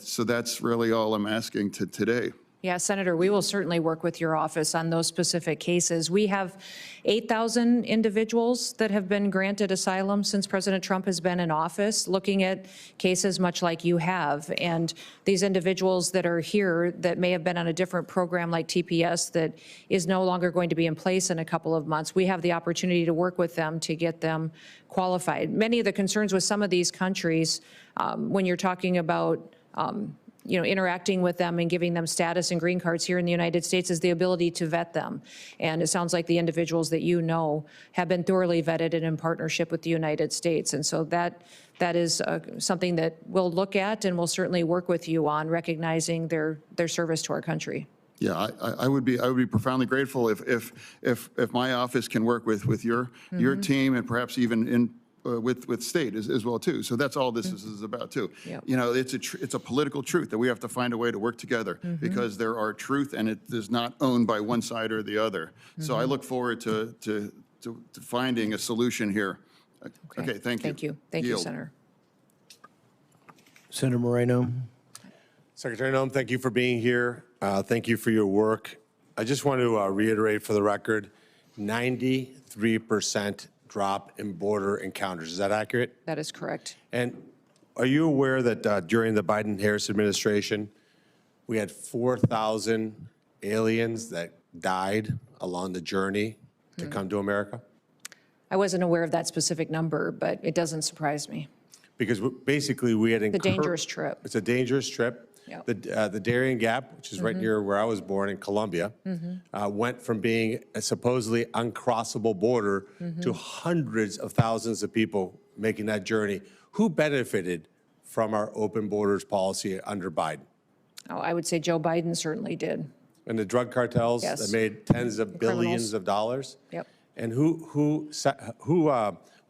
So that's really all I'm asking today. Yeah, Senator, we will certainly work with your office on those specific cases. We have 8,000 individuals that have been granted asylum since President Trump has been in office, looking at cases much like you have. And these individuals that are here that may have been on a different program like TPS that is no longer going to be in place in a couple of months, we have the opportunity to work with them to get them qualified. Many of the concerns with some of these countries, when you're talking about interacting with them and giving them status and green cards here in the United States, is the ability to vet them. And it sounds like the individuals that you know have been thoroughly vetted and in partnership with the United States. And so that is something that we'll look at and we'll certainly work with you on, recognizing their service to our country. Yeah, I would be profoundly grateful if my office can work with your team, and perhaps even with state as well too. So that's all this is about too. Yep. It's a political truth that we have to find a way to work together, because there are truth, and it is not owned by one side or the other. So I look forward to finding a solution here. Okay, thank you. Thank you. Thank you, Senator. Senator Moreno. Secretary Noem, thank you for being here. Thank you for your work. I just want to reiterate for the record, 93% drop in border encounters. Is that accurate? That is correct. And are you aware that during the Biden-Harris administration, we had 4,000 aliens that died along the journey to come to America? I wasn't aware of that specific number, but it doesn't surprise me. Because basically we had The dangerous trip. It's a dangerous trip. Yep. The Darien Gap, which is right near where I was born in Colombia, went from being a supposedly uncrossable border to hundreds of thousands of people making that journey. Who benefited from our open borders policy under Biden? Oh, I would say Joe Biden certainly did. And the drug cartels Yes. that made tens of billions of dollars? Yep. And who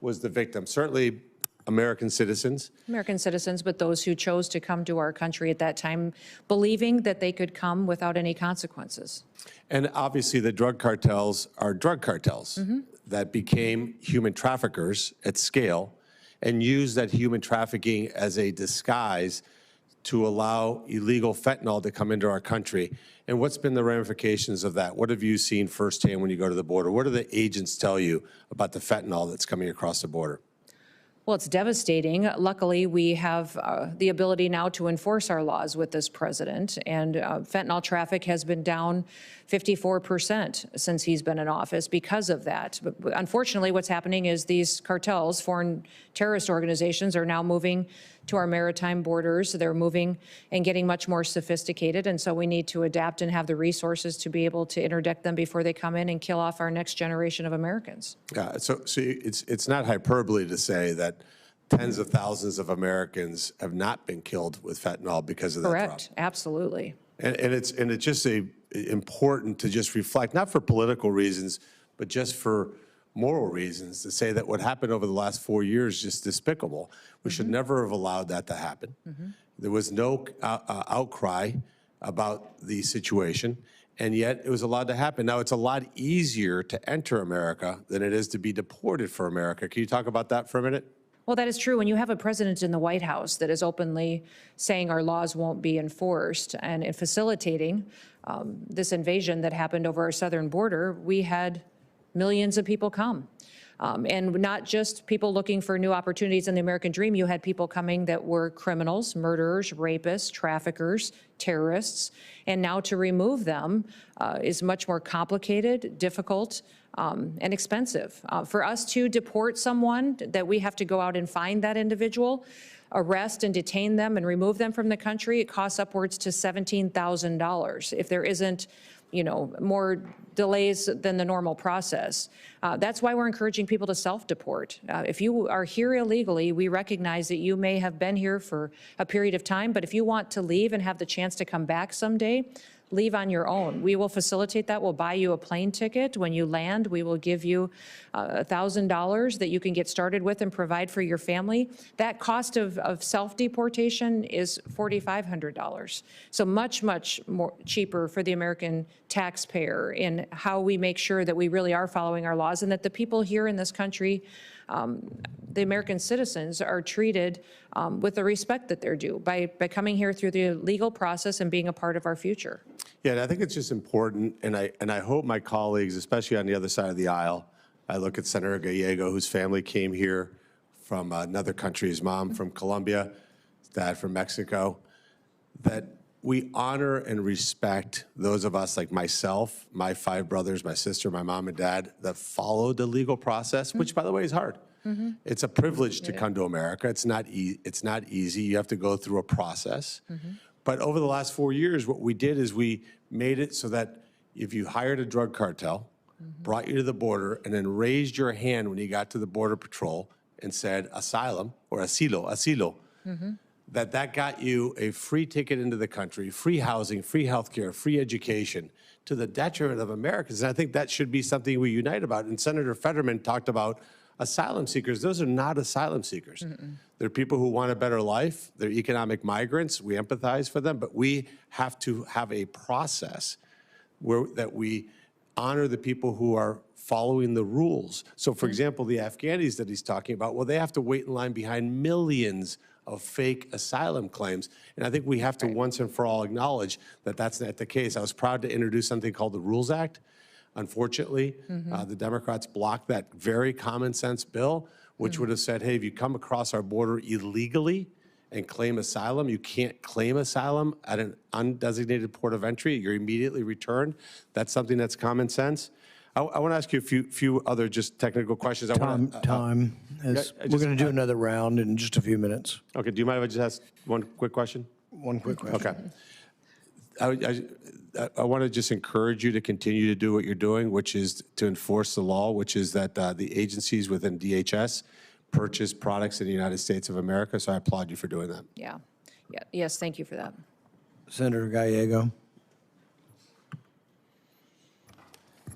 was the victim? Certainly American citizens. American citizens, but those who chose to come to our country at that time, believing that they could come without any consequences. And obviously the drug cartels are drug cartels that became human traffickers at scale and used that human trafficking as a disguise to allow illegal fentanyl to come into our country. And what's been the ramifications of that? What have you seen firsthand when you go to the border? What do the agents tell you about the fentanyl that's coming across the border? Well, it's devastating. Luckily, we have the ability now to enforce our laws with this president, and fentanyl traffic has been down 54% since he's been in office because of that. But unfortunately, what's happening is these cartels, foreign terrorist organizations, are now moving to our maritime borders. They're moving and getting much more sophisticated, and so we need to adapt and have the resources to be able to interdict them before they come in and kill off our next generation of Americans. Yeah, so it's not hyperbole to say that tens of thousands of Americans have not been killed with fentanyl because of that drop. Correct, absolutely. And it's just important to just reflect, not for political reasons, but just for moral reasons, to say that what happened over the last 4 years is just despicable. We should never have allowed that to happen. There was no outcry about the situation, and yet it was allowed to happen. Now, it's a lot easier to enter America than it is to be deported for America. Can you talk about that for a minute? Well, that is true. When you have a president in the White House that is openly saying our laws won't be enforced and in facilitating this invasion that happened over our southern border, we had millions of people come. And not just people looking for new opportunities in the American dream. You had people coming that were criminals, murderers, rapists, traffickers, terrorists. And now to remove them is much more complicated, difficult, and expensive. For us to deport someone, that we have to go out and find that individual, arrest and detain them and remove them from the country, it costs upwards to $17,000 if there isn't, more delays than the normal process. That's why we're encouraging people to self-deport. If you are here illegally, we recognize that you may have been here for a period of time, but if you want to leave and have the chance to come back someday, leave on your own. We will facilitate that. We'll buy you a plane ticket. When you land, we will give you $1,000 that you can get started with and provide for your family. That cost of self-deportation is $4,500. So much, much more cheaper for the American taxpayer in how we make sure that we really are following our laws and that the people here in this country, the American citizens, are treated with the respect that they're due by coming here through the legal process and being a part of our future. Yeah, and I think it's just important, and I hope my colleagues, especially on the other side of the aisle, I look at Senator Gallego, whose family came here from another country, his mom from Colombia, his dad from Mexico, that we honor and respect those of us like myself, my 5 brothers, my sister, my mom and dad, that followed the legal process, which, by the way, is hard. It's a privilege to come to America. It's not easy. You have to go through a process. But over the last 4 years, what we did is we made it so that if you hired a drug cartel, brought you to the border, and then raised your hand when you got to the Border Patrol and said asylum or asilo, that got you a free ticket into the country, free housing, free health care, free education, to the detriment of Americans. And I think that should be something we unite about. And Senator Fetterman talked about asylum seekers. Those are not asylum seekers. They're people who want a better life. They're economic migrants. We empathize for them, but we have to have a process that we honor the people who are following the rules. So, for example, the Afghanis that he's talking about, well, they have to wait in line behind millions of fake asylum claims. And I think we have to once and for all acknowledge that that's not the case. I was proud to introduce something called the Rules Act. Unfortunately, the Democrats blocked that very common sense bill, which would have said, hey, if you come across our border illegally and claim asylum, you can't claim asylum at an undesignated port of entry. You're immediately returned. That's something that's common sense. I want to ask you a few other just technical questions. We're going to do another round in just a few minutes. Okay, do you mind if I just ask one quick question? One quick question. Okay. I want to just encourage you to continue to do what you're doing, which is to enforce the law, which is that the agencies within DHS purchase products in the United States of America. So I applaud you for doing that. Yes, thank you for that. Senator Gallego.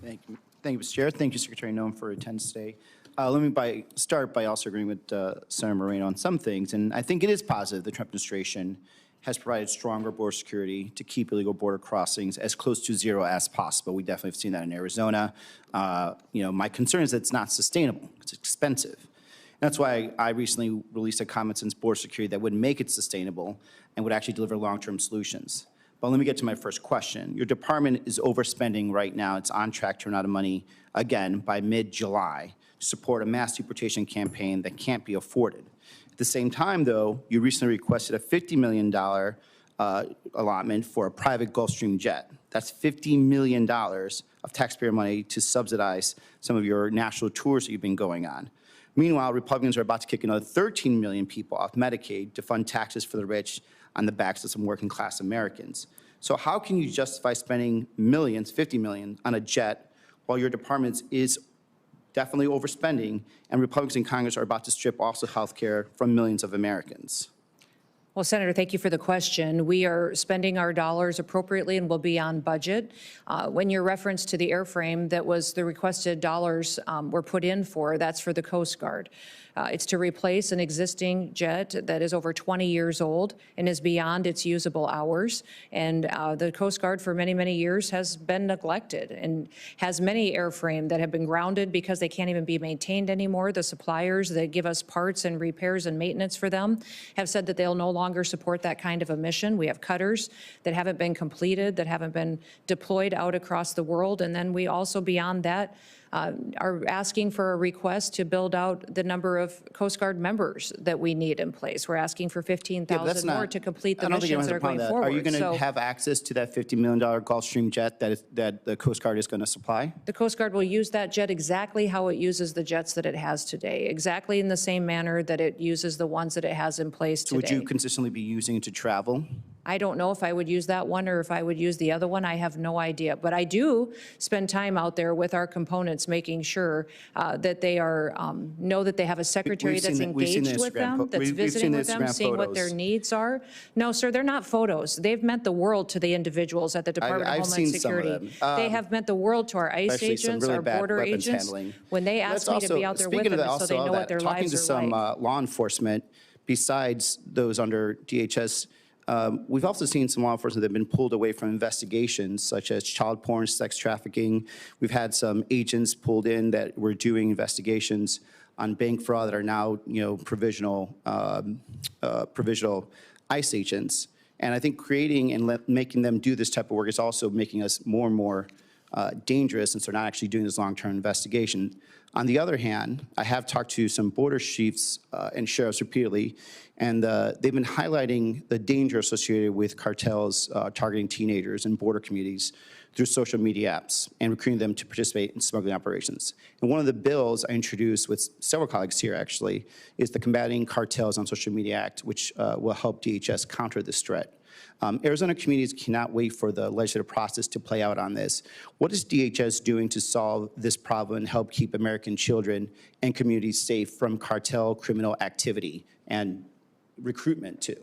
Thank you, Mr. Chair. Thank you, Secretary Noem, for attendance today. Let me start by also agreeing with Senator Moreno on some things, and I think it is positive the Trump administration has provided stronger border security to keep illegal border crossings as close to zero as possible. We definitely have seen that in Arizona. My concern is that it's not sustainable. It's expensive. And that's why I recently released a common sense border security that would make it sustainable and would actually deliver long-term solutions. But let me get to my first question. Your department is overspending right now. It's on track to run out of money again by mid-July to support a mass deportation campaign that can't be afforded. At the same time, though, you recently requested a $50 million allotment for a private Gulfstream jet. That's $50 million of taxpayer money to subsidize some of your national tours that you've been going on. Meanwhile, Republicans are about to kick another 13 million people off Medicaid to fund taxes for the rich on the backs of some working class Americans. So how can you justify spending millions, 50 million, on a jet while your department is definitely overspending and Republicans in Congress are about to strip also health care from millions of Americans? Well, Senator, thank you for the question. We are spending our dollars appropriately and will be on budget. When your reference to the airframe that was the requested dollars were put in for, that's for the Coast Guard. It's to replace an existing jet that is over 20 years old and is beyond its usable hours. And the Coast Guard for many, many years has been neglected and has many airframe that have been grounded because they can't even be maintained anymore. The suppliers that give us parts and repairs and maintenance for them have said that they'll no longer support that kind of a mission. We have cutters that haven't been completed, that haven't been deployed out across the world. And then we also, beyond that, are asking for a request to build out the number of Coast Guard members that we need in place. We're asking for 15,000 more to complete the missions that are going forward. Are you going to have access to that $50 million Gulfstream jet that the Coast Guard is going to supply? The Coast Guard will use that jet exactly how it uses the jets that it has today, exactly in the same manner that it uses the ones that it has in place today. So would you consistently be using it to travel? I don't know if I would use that one or if I would use the other one. I have no idea. But I do spend time out there with our components, making sure that they are know that they have a secretary that's engaged with them, that's visiting with them, seeing what their needs are. No, sir, they're not photos. They've meant the world to the individuals at the Department of Homeland Security. They have meant the world to our ICE agents, our border agents. When they ask me to be out there with them, so they know what their lives are like. Talking to some law enforcement, besides those under DHS, we've also seen some law enforcement that have been pulled away from investigations, such as child porn, sex trafficking. We've had some agents pulled in that were doing investigations on bank fraud that are now, provisional ICE agents. And I think creating and making them do this type of work is also making us more and more dangerous, since they're not actually doing this long-term investigation. On the other hand, I have talked to some border chiefs and sheriffs repeatedly, and they've been highlighting the danger associated with cartels targeting teenagers in border communities through social media apps and recruiting them to participate in smuggling operations. And one of the bills I introduced with several colleagues here, actually, is the Combating Cartels on Social Media Act, which will help DHS counter this threat. Arizona communities cannot wait for the legislative process to play out on this. What is DHS doing to solve this problem and help keep American children and communities safe from cartel criminal activity and recruitment too?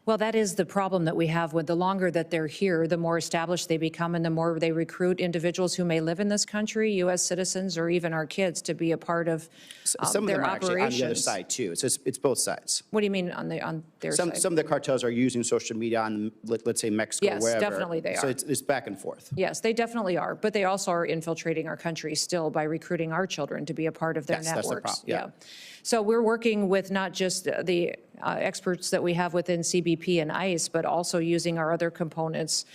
Well, that is the problem that we have. With the longer that they're here, the more established they become and the more they recruit individuals who may live in this country, U.S. citizens, or even our kids, to be a part of some of their them are operations. actually on the other side too. It's both sides. What do you mean on their side? Some of the cartels are using social media on, let's say, Mexico, yes, wherever. Yes, definitely they are. So it's back and forth. Yes, they definitely are. But they also are infiltrating our country still by recruiting our children to be a part of their networks. That's the problem. Yeah. So we're working with not just the experts that we have within CBP and ICE, but also using our other components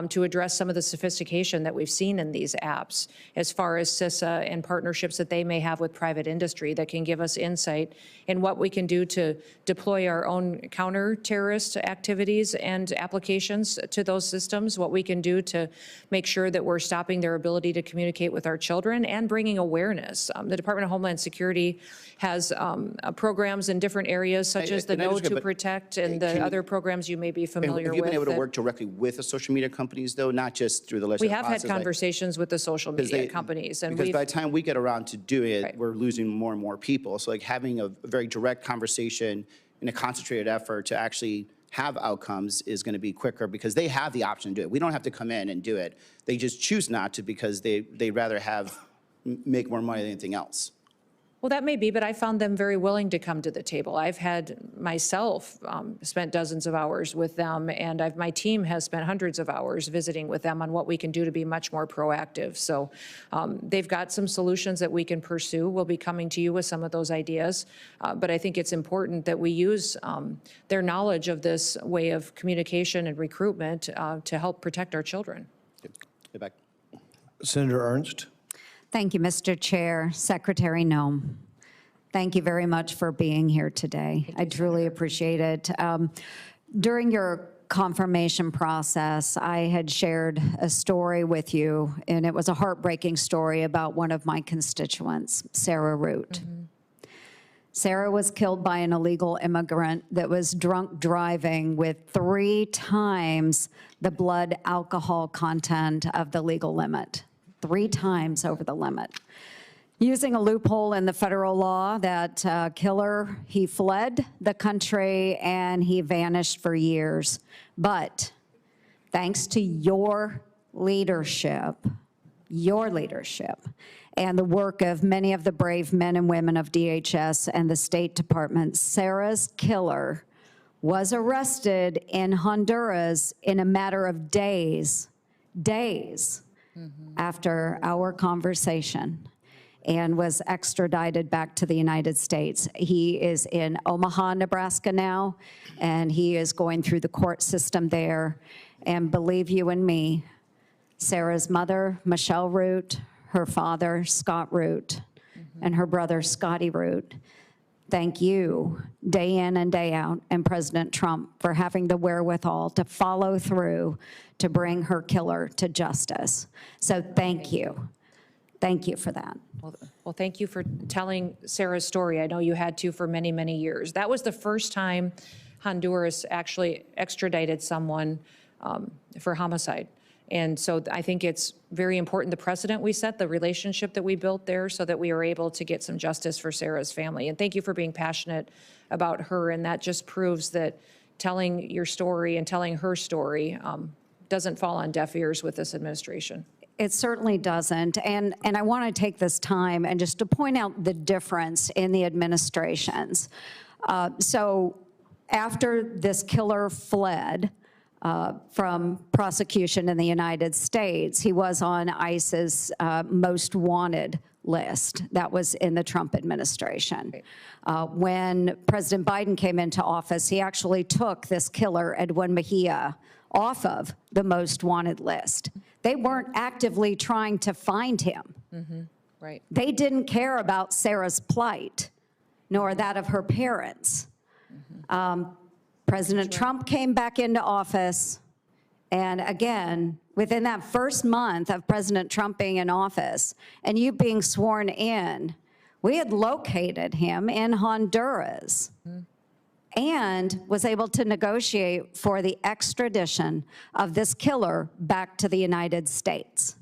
to address some of the sophistication that we've seen in these apps, as far as CISA and partnerships that they may have with private industry that can give us insight in what we can do to deploy our own counter-terrorist activities and applications to those systems, what we can do to make sure that we're stopping their ability to communicate with our children and bringing awareness. The Department of Homeland Security has programs in different areas, such as the Know to Protect and the other programs you may be familiar with. Have you been able to work directly with the social media companies, though, not just through the legislative process? We have had conversations with the social media companies. And because by the time we get around to do it, we're losing more and more people. So like having a very direct conversation in a concentrated effort to actually have outcomes is going to be quicker, because they have the option to do it. We don't have to come in and do it. They just choose not to, because they'd rather make more money than anything else. Well, that may be, but I found them very willing to come to the table. I've had myself spent dozens of hours with them, and my team has spent hundreds of hours visiting with them on what we can do to be much more proactive. So they've got some solutions that we can pursue. We'll be coming to you with some of those ideas, but I think it's important that we use their knowledge of this way of communication and recruitment to help protect our children. Get back. Senator Ernst. Thank you, Mr. Chair. Secretary Noem, thank you very much for being here today. I truly appreciate it. During your confirmation process, I had shared a story with you, and it was a heartbreaking story about one of my constituents, Sarah Root. Sarah was killed by an illegal immigrant that was drunk driving with 3 times the blood alcohol content of the legal limit. 3 times over the limit. using a loophole in the federal law, that killer, he fled the country and he vanished for years. But thanks to your leadership, and the work of many of the brave men and women of DHS and the State Department, Sarah's killer was arrested in Honduras in a matter of days after our conversation, and was extradited back to the United States. He is in Omaha, Nebraska now, and he is going through the court system there. And believe you and me, Sarah's mother, Michelle Root, her father, Scott Root, and her brother, Scotty Root, thank you day in and day out, and President Trump for having the wherewithal to follow through to bring her killer to justice. So thank you. Thank you for that. Well, thank you for telling Sarah's story. I know you had to for many, many years. That was the first time Honduras actually extradited someone for homicide. And so I think it's very important, the precedent we set, the relationship that we built there, so that we were able to get some justice for Sarah's family. And thank you for being passionate about her. And that just proves that telling your story and telling her story doesn't fall on deaf ears with this administration. It certainly doesn't. And I want to take this time and just to point out the difference in the administrations. So after this killer fled from prosecution in the United States, he was on ICE's most wanted list. That was in the Trump administration. When President Biden came into office, he actually took this killer, Edwin Mejia, off of the most wanted list. They weren't actively trying to find him. Right. They didn't care about Sarah's plight, nor that of her parents. President Trump came back into office, and again, within that first month of President Trump being in office and you being sworn in, we had located him in Honduras and was able to negotiate for the extradition of this killer back to the United States.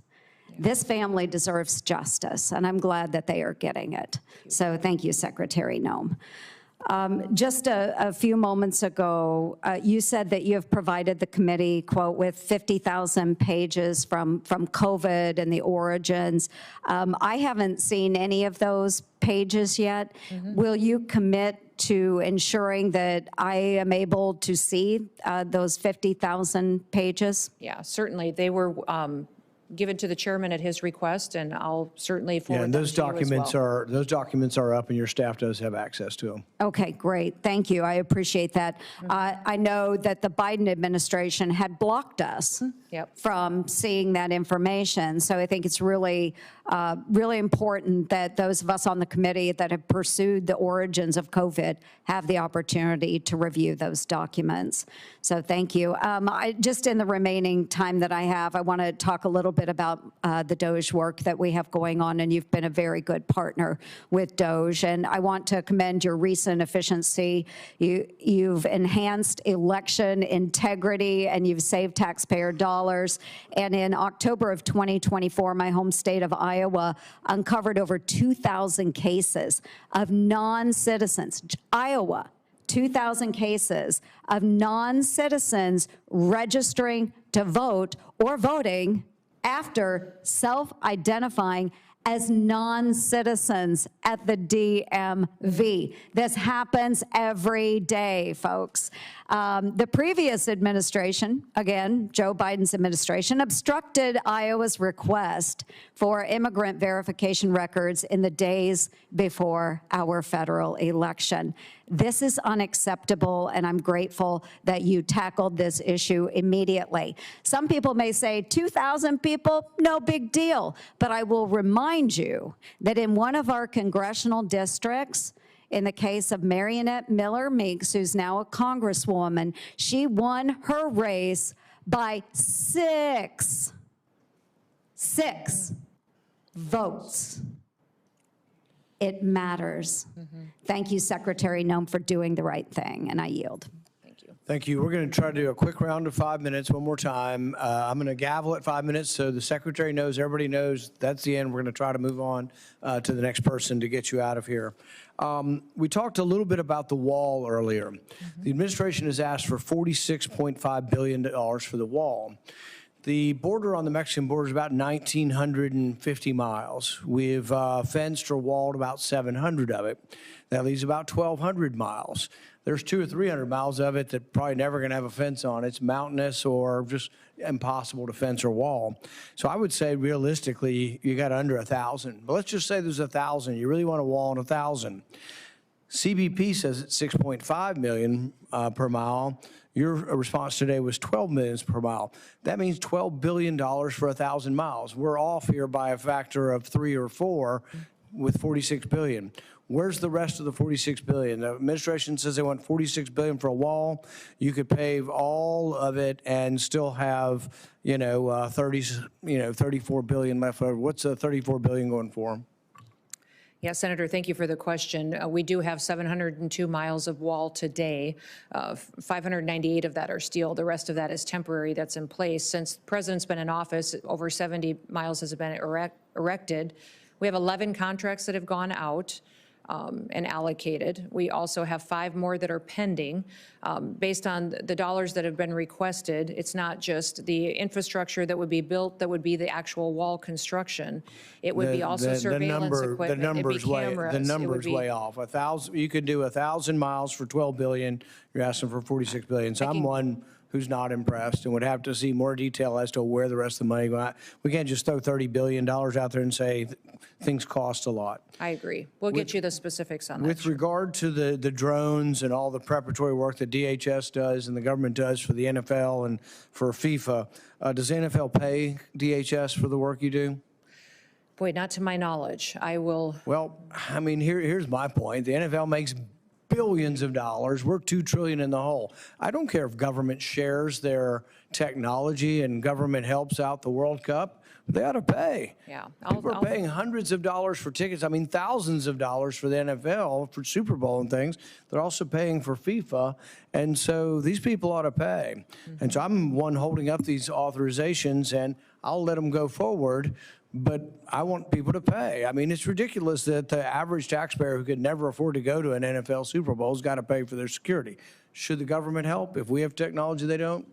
This family deserves justice, and I'm glad that they are getting it. So thank you, Secretary Noem. Just a few moments ago, you said that you have provided the committee, quote, with 50,000 pages from COVID and the origins. I haven't seen any of those pages yet. Will you commit to ensuring that I am able to see those 50,000 pages? Yeah, certainly. They were given to the chairman at his request, and I'll certainly forward And them those to you as documents well. those documents are up, and your staff does have access to them. Okay, great. Thank you. I appreciate that. I know that the Biden administration had blocked us from seeing that information. So I think it's really, really important that those of us on the committee that have pursued the origins of COVID have the opportunity to review those documents. So thank you. Just in the remaining time that I have, I want to talk a little bit about the DOJ work that we have going on, and you've been a very good partner with DOJ. And I want to commend your recent efficiency. You've enhanced election integrity, and you've saved taxpayer dollars. And in October of 2024, my home state of Iowa uncovered over 2,000 cases of non-citizens. Iowa, 2,000 cases of non-citizens registering to vote or voting after self-identifying as non-citizens at the DMV. This happens every day, folks. The previous administration, again, Joe Biden's administration, obstructed Iowa's request for immigrant verification records in the days before our federal election. This is unacceptable, and I'm grateful that you tackled this issue immediately. Some people may say 2,000 people, no big deal, but I will remind you that in one of our congressional districts, in the case of Marionette Miller Meeks, who's now a congresswoman, she won her race by six votes. It matters. Thank you, Secretary Noem, for doing the right thing, and I yield. Thank you. Thank you. We're going to try to do a quick round of 5 minutes one more time. I'm going to gavel at 5 minutes so the secretary knows, everybody knows that's the end. We're going to try to move on to the next person to get you out of here. We talked a little bit about the wall earlier. The administration has asked for $46.5 billion for the wall. The border on the Mexican border is about 1,950 miles. We've fenced or walled about 700 of it. That leaves about 1,200 miles. There's 200 or 300 miles of it that probably never going to have a fence on. It's mountainous or just impossible to fence or wall. So I would say realistically, you got under 1,000. But let's just say there's 1,000. You really want to wall on 1,000. CBP says it's 6.5 million per mile. Your response today was 12 million per mile. That means $12 billion for 1,000 miles. We're off here by a factor of 3 or 4 with 46 billion. Where's the rest of the 46 billion? The administration says they want 46 billion for a wall. You could pave all of it and still have, 34 billion left over. What's the 34 billion going for? Yeah, Senator, thank you for the question. We do have 702 miles of wall today. 598 of that are steel. The rest of that is temporary that's in place. Since the president's been in office, over 70 miles has been erected. We have 11 contracts that have gone out and allocated. We also have 5 more that are pending. Based on the dollars that have been requested, it's not just the infrastructure that would be built, that would be the actual wall construction. It would be also surveillance equipment. It'd be cameras. The number's way off. 1,000. You could do 1,000 miles for 12 billion. You're asking for 46 billion. So I'm one who's not impressed and would have to see more detail as to where the rest of the money goes. We can't just throw $30 billion out there and say things cost a lot. I agree. We'll get you the specifics on that. With regard to the drones and all the preparatory work that DHS does and the government does for the NFL and for FIFA, does the NFL pay DHS for the work you do? Boy, not to my knowledge. I will. Well, I mean, here's my point. The NFL makes billions of dollars. We're $2 trillion in the hole. I don't care if government shares their technology and government helps out the World Cup. They ought to pay. Yeah. People are paying hundreds of dollars for tickets. I mean, thousands of dollars for the NFL, for Super Bowl and things. They're also paying for FIFA. And so these people ought to pay. And so I'm one holding up these authorizations, and I'll let them go forward. But I want people to pay. I mean, it's ridiculous that the average taxpayer who could never afford to go to an NFL Super Bowl has got to pay for their security. Should the government help? If we have technology they don't,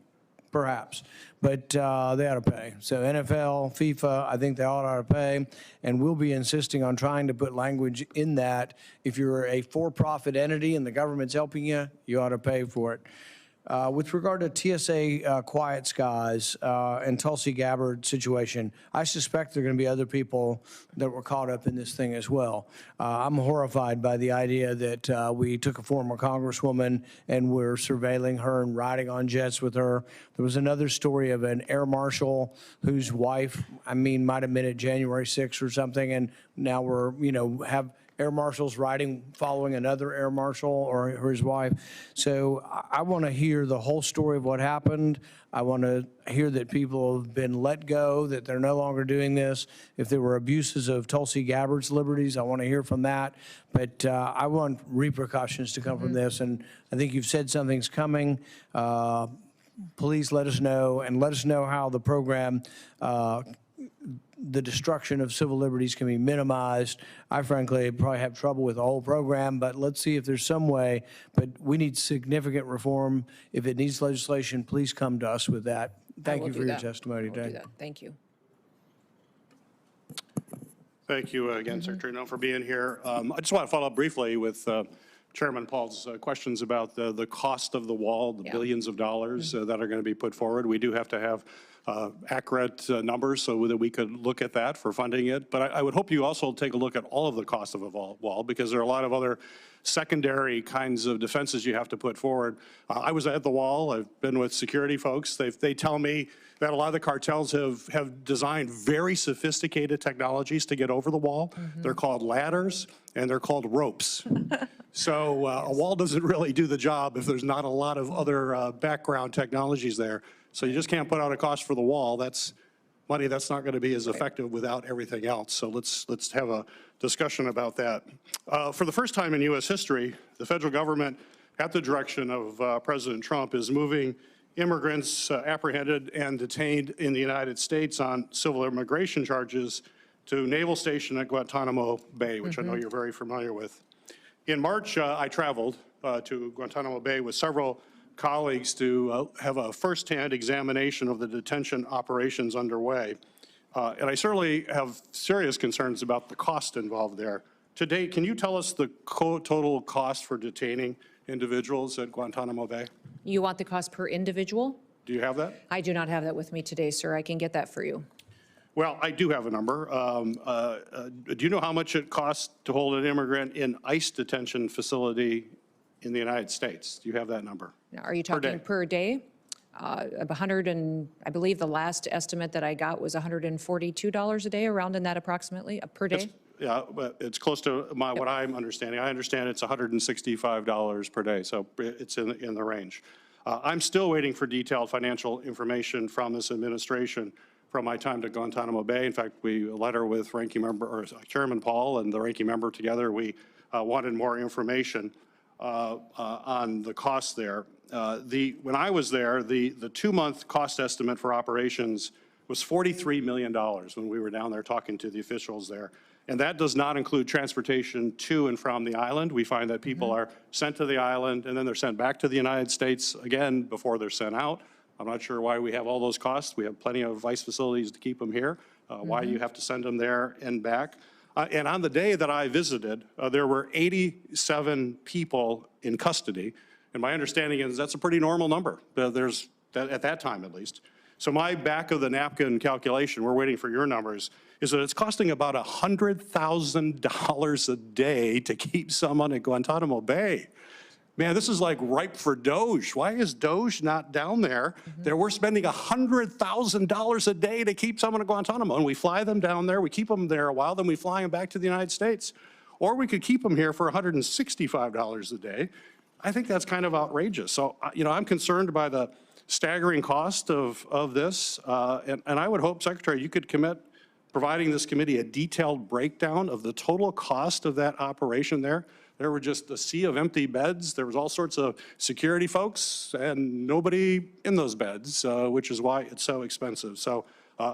perhaps. But they ought to pay. So NFL, FIFA, I think they ought to pay. And we'll be insisting on trying to put language in that. If you're a for-profit entity and the government's helping you, you ought to pay for it. With regard to TSA Quiet Skies and Tulsi Gabbard situation, I suspect there are going to be other people that were caught up in this thing as well. I'm horrified by the idea that we took a former congresswoman and we're surveilling her and riding on jets with her. There was another story of an air marshal whose wife, might have been at January 6th or something, and now we're, have air marshals following another air marshal or his wife. So I want to hear the whole story of what happened. I want to hear that people have been let go, that they're no longer doing this. If there were abuses of Tulsi Gabbard's liberties, I want to hear from that. But I want repercussions to come from this. And I think you've said something's coming. Please let us know, and let us know how the program the destruction of civil liberties can be minimized. I frankly probably have trouble with the whole program, but let's see if there's some way. But we need significant reform. If it needs legislation, please come to us with that. Thank you for your testimony today. Thank you. Thank you again, Secretary Noem, for being here. I just want to follow up briefly with Chairman Paul's questions about the cost of the wall, the billions of dollars that are going to be put forward. We do have to have accurate numbers so that we could look at that for funding it. But I would hope you also take a look at all of the cost of a wall, because there are a lot of other secondary kinds of defenses you have to put forward. I was at the wall. I've been with security folks. They tell me that a lot of the cartels have designed very sophisticated technologies to get over the wall. They're called ladders and they're called ropes. So a wall doesn't really do the job if there's not a lot of other background technologies there. So you just can't put out a cost for the wall. That's money that's not going to be as effective without everything else. So let's have a discussion about that. For the first time in U.S. history, the federal government at the direction of President Trump, is moving immigrants apprehended and detained in the United States on civil immigration charges to Naval Station at Guantanamo Bay, which I know you're very familiar with. In March, I traveled to Guantanamo Bay with several colleagues to have a firsthand examination of the detention operations underway. And I certainly have serious concerns about the cost involved there. To date, can you tell us the total cost for detaining individuals at Guantanamo Bay? You want the cost per individual? Do you have that? I do not have that with me today, sir. I can get that for you. Well, I do have a number. Do you know how much it costs to hold an immigrant in ICE detention facility in the United States? Do you have that number? Are you talking per day? 100 and I believe the last estimate that I got was $142 a day, around in that approximately, per day. Yeah, but it's close to what I'm understanding. I understand it's $165 per day, so it's in the range. I'm still waiting for detailed financial information from this administration from my time to Guantanamo Bay. In fact, a letter with Ranking Member, or Chairman Paul and the Ranking Member together, we wanted more information on the costs there. When I was there, the 2-month cost estimate for operations was $43 million when we were down there talking to the officials there. And that does not include transportation to and from the island. We find that people are sent to the island and then they're sent back to the United States again before they're sent out. I'm not sure why we have all those costs. We have plenty of ICE facilities to keep them here. Why you have to send them there and back. And on the day that I visited, there were 87 people in custody. And my understanding is that's a pretty normal number. At that time, at least. So my back of the napkin calculation, we're waiting for your numbers, is that it's costing about $100,000 a day to keep someone at Guantanamo Bay. Man, this is like ripe for Doge. Why is Doge not down there? We're spending $100,000 a day to keep someone at Guantanamo, and we fly them down there, we keep them there a while, then we fly them back to the United States. Or we could keep them here for $165 a day. I think that's kind of outrageous. So, I'm concerned by the staggering cost of this, and I would hope, Secretary, you could commit providing this committee a detailed breakdown of the total cost of that operation there. There were just a sea of empty beds. There was all sorts of security folks and nobody in those beds, which is why it's so expensive. So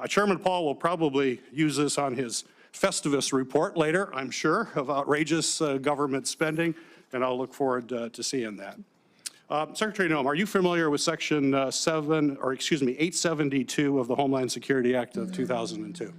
Chairman Paul will probably use this on his Festivus report later, I'm sure, of outrageous government spending, and I'll look forward to seeing that. Secretary Noem, are you familiar with Section 872 of the Homeland Security Act of 2002?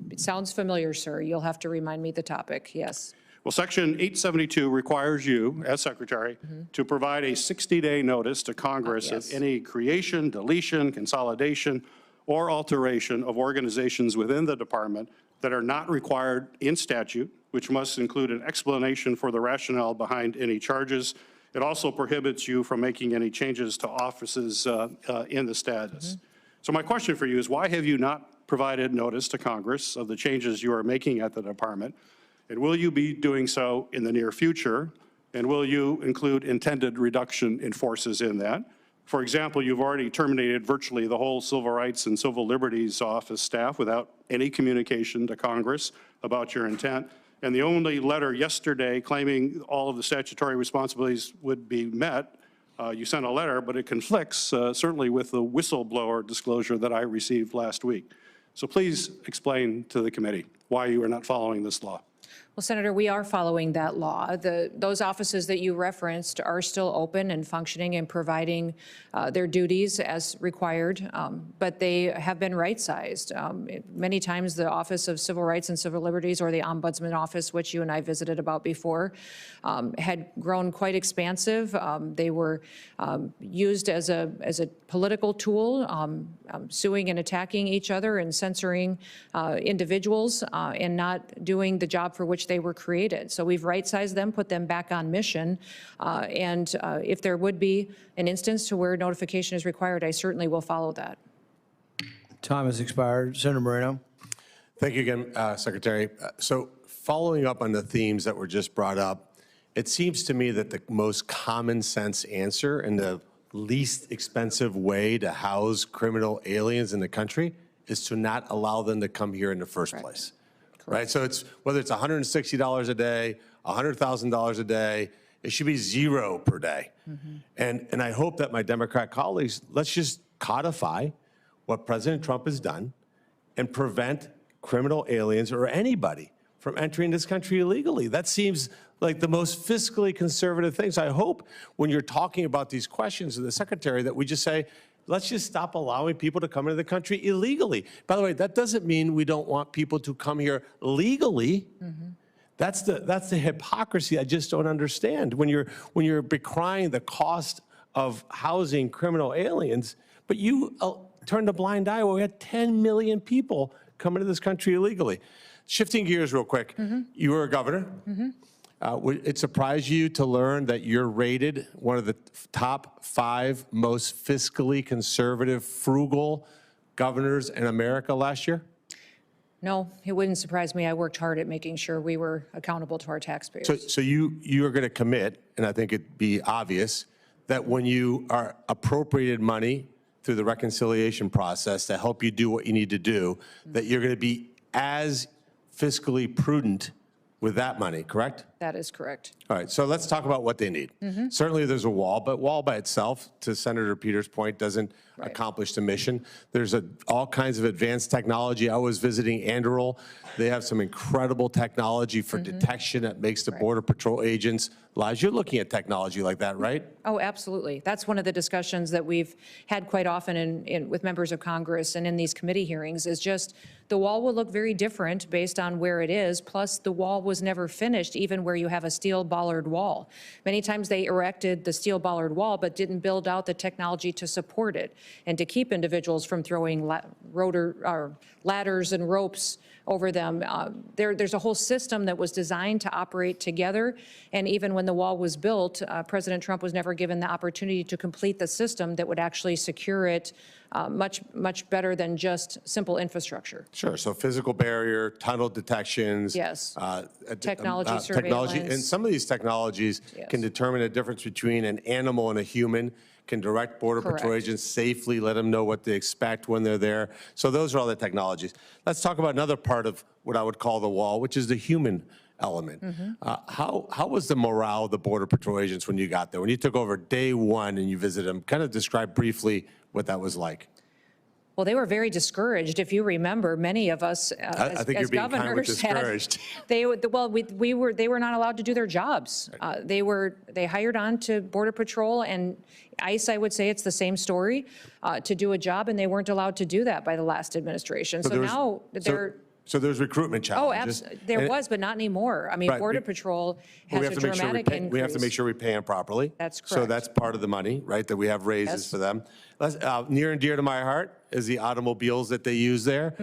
It sounds familiar, sir. You'll have to remind me the topic, yes. Well, Section 872 requires you, as Secretary, to provide a 60-day notice to Congress of any creation, deletion, consolidation, or alteration of organizations within the department that are not required in statute, which must include an explanation for the rationale behind any charges. It also prohibits you from making any changes to offices in the status. So my question for you is, why have you not provided notice to Congress of the changes you are making at the department? And will you be doing so in the near future? And will you include intended reduction in forces in that? For example, you've already terminated virtually the whole Civil Rights and Civil Liberties Office staff without any communication to Congress about your intent. And the only letter yesterday claiming all of the statutory responsibilities would be met, you sent a letter, but it conflicts certainly with the whistleblower disclosure that I received last week. So please explain to the committee why you are not following this law. Well, Senator, we are following that law. Those offices that you referenced are still open and functioning and providing their duties as required, but they have been right-sized. Many times the Office of Civil Rights and Civil Liberties, or the Ombudsman Office, which you and I visited about before, had grown quite expansive. They were used as a political tool, suing and attacking each other and censoring individuals and not doing the job for which they were created. So we've right-sized them, put them back on mission, and if there would be an instance to where notification is required, I certainly will follow that. Time has expired. Senator Moreno. Thank you again, Secretary. So following up on the themes that were just brought up, it seems to me that the most common sense answer and the least expensive way to house criminal aliens in the country is to not allow them to come here in the first place. Right? So it's whether it's $160 a day, $100,000 a day. It should be 0 per day. And I hope that my Democrat colleagues, let's just codify what President Trump has done and prevent criminal aliens or anybody from entering this country illegally. That seems like the most fiscally conservative thing. So I hope when you're talking about these questions to the Secretary that we just say, let's just stop allowing people to come into the country illegally. By the way, that doesn't mean we don't want people to come here legally. That's the hypocrisy I just don't understand. When you're decrying the cost of housing criminal aliens, but you turned a blind eye when we had 10 million people come into this country illegally. Shifting gears real quick, you were a governor. Would it surprise you to learn that you're rated one of the top 5 most fiscally conservative, frugal governors in America last year? No, it wouldn't surprise me. I worked hard at making sure we were accountable to our taxpayers. So you are going to commit, and I think it'd be obvious, that when you are appropriated money through the reconciliation process to help you do what you need to do, that you're going to be as fiscally prudent with that money, correct? That is correct. All right, so let's talk about what they need. Certainly there's a wall, but wall by itself, to Senator Peters' point, doesn't accomplish the mission. There's all kinds of advanced technology. I was visiting Anderl. They have some incredible technology for detection that makes the Border Patrol agents' lives. You're looking at technology like that, right? Oh, absolutely. That's one of the discussions that we've had quite often with members of Congress and in these committee hearings, is just the wall will look very different based on where it is. Plus, the wall was never finished, even where you have a steel bollard wall. Many times they erected the steel bollard wall, but didn't build out the technology to support it and to keep individuals from throwing ladders and ropes over them. There's a whole system that was designed to operate together. And even when the wall was built, President Trump was never given the opportunity to complete the system that would actually secure it much better than just simple infrastructure. Sure, so physical barrier, tunnel detections. Yes. Technology, surveillance. and some of these technologies can determine the difference between an animal and a human, can direct Border Patrol agents safely, let them know what they expect when they're there. So those are all the technologies. Let's talk about another part of what I would call the wall, which is the human element. How was the morale of the Border Patrol agents when you got there? When you took over day 1 and you visited them, kind of describe briefly what that was like. Well, they were very discouraged. If you remember, many of us I think you're being kind with discouraged. They were not allowed to do their jobs. They hired on to Border Patrol and ICE. I would say it's the same story, to do a job, and they weren't allowed to do that by the last administration. So now they're. So there's recruitment challenges. Oh, there was, but not anymore. I mean, Border Patrol has a dramatic increase. We have to make sure we pay them properly. That's correct. So that's part of the money, right, that we have raises for them. Near and dear to my heart is the automobiles that they use there.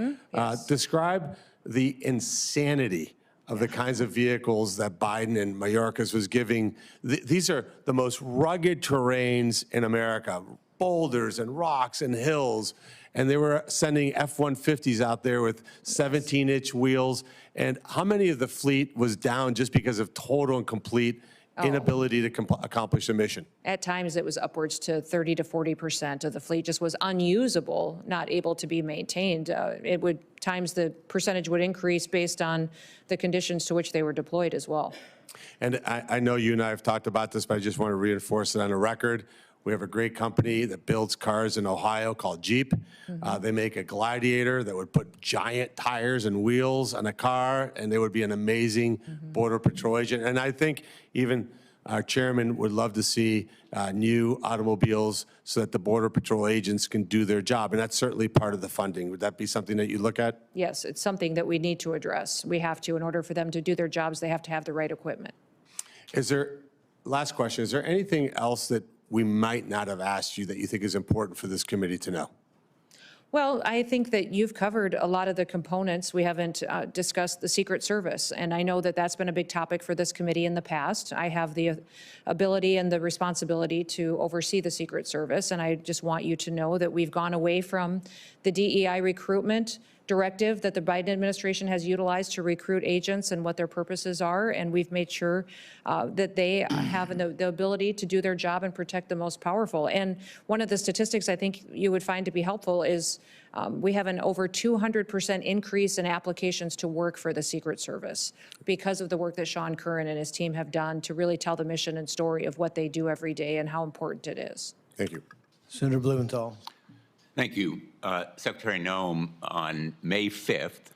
Describe the insanity of the kinds of vehicles that Biden and Mayorkas was giving. These are the most rugged terrains in America, boulders and rocks and hills. And they were sending F-150s out there with 17-inch wheels. And how many of the fleet was down just because of total and complete inability to accomplish the mission? At times, it was upwards to 30 to 40% of the fleet just was unusable, not able to be maintained. Times the percentage would increase based on the conditions to which they were deployed as well. And I know you and I have talked about this, but I just want to reinforce it on the record. We have a great company that builds cars in Ohio called Jeep. They make a Gladiator that would put giant tires and wheels on a car, and they would be an amazing Border Patrol agent. And I think even our chairman would love to see new automobiles so that the Border Patrol agents can do their job. And that's certainly part of the funding. Would that be something that you look at? Yes, it's something that we need to address. We have to, in order for them to do their jobs, they have to have the right equipment. Last question, is there anything else that we might not have asked you that you think is important for this committee to know? Well, I think that you've covered a lot of the components. We haven't discussed the Secret Service, and I know that that's been a big topic for this committee in the past. I have the ability and the responsibility to oversee the Secret Service, and I just want you to know that we've gone away from the DEI recruitment directive that the Biden administration has utilized to recruit agents and what their purposes are, and we've made sure that they have the ability to do their job and protect the most powerful. And one of the statistics I think you would find to be helpful is We have an over 200% increase in applications to work for the Secret Service because of the work that Sean Curran and his team have done to really tell the mission and story of what they do every day and how important it is. Thank you. Senator Blumenthal. Thank you. Secretary Noem, on May 5th,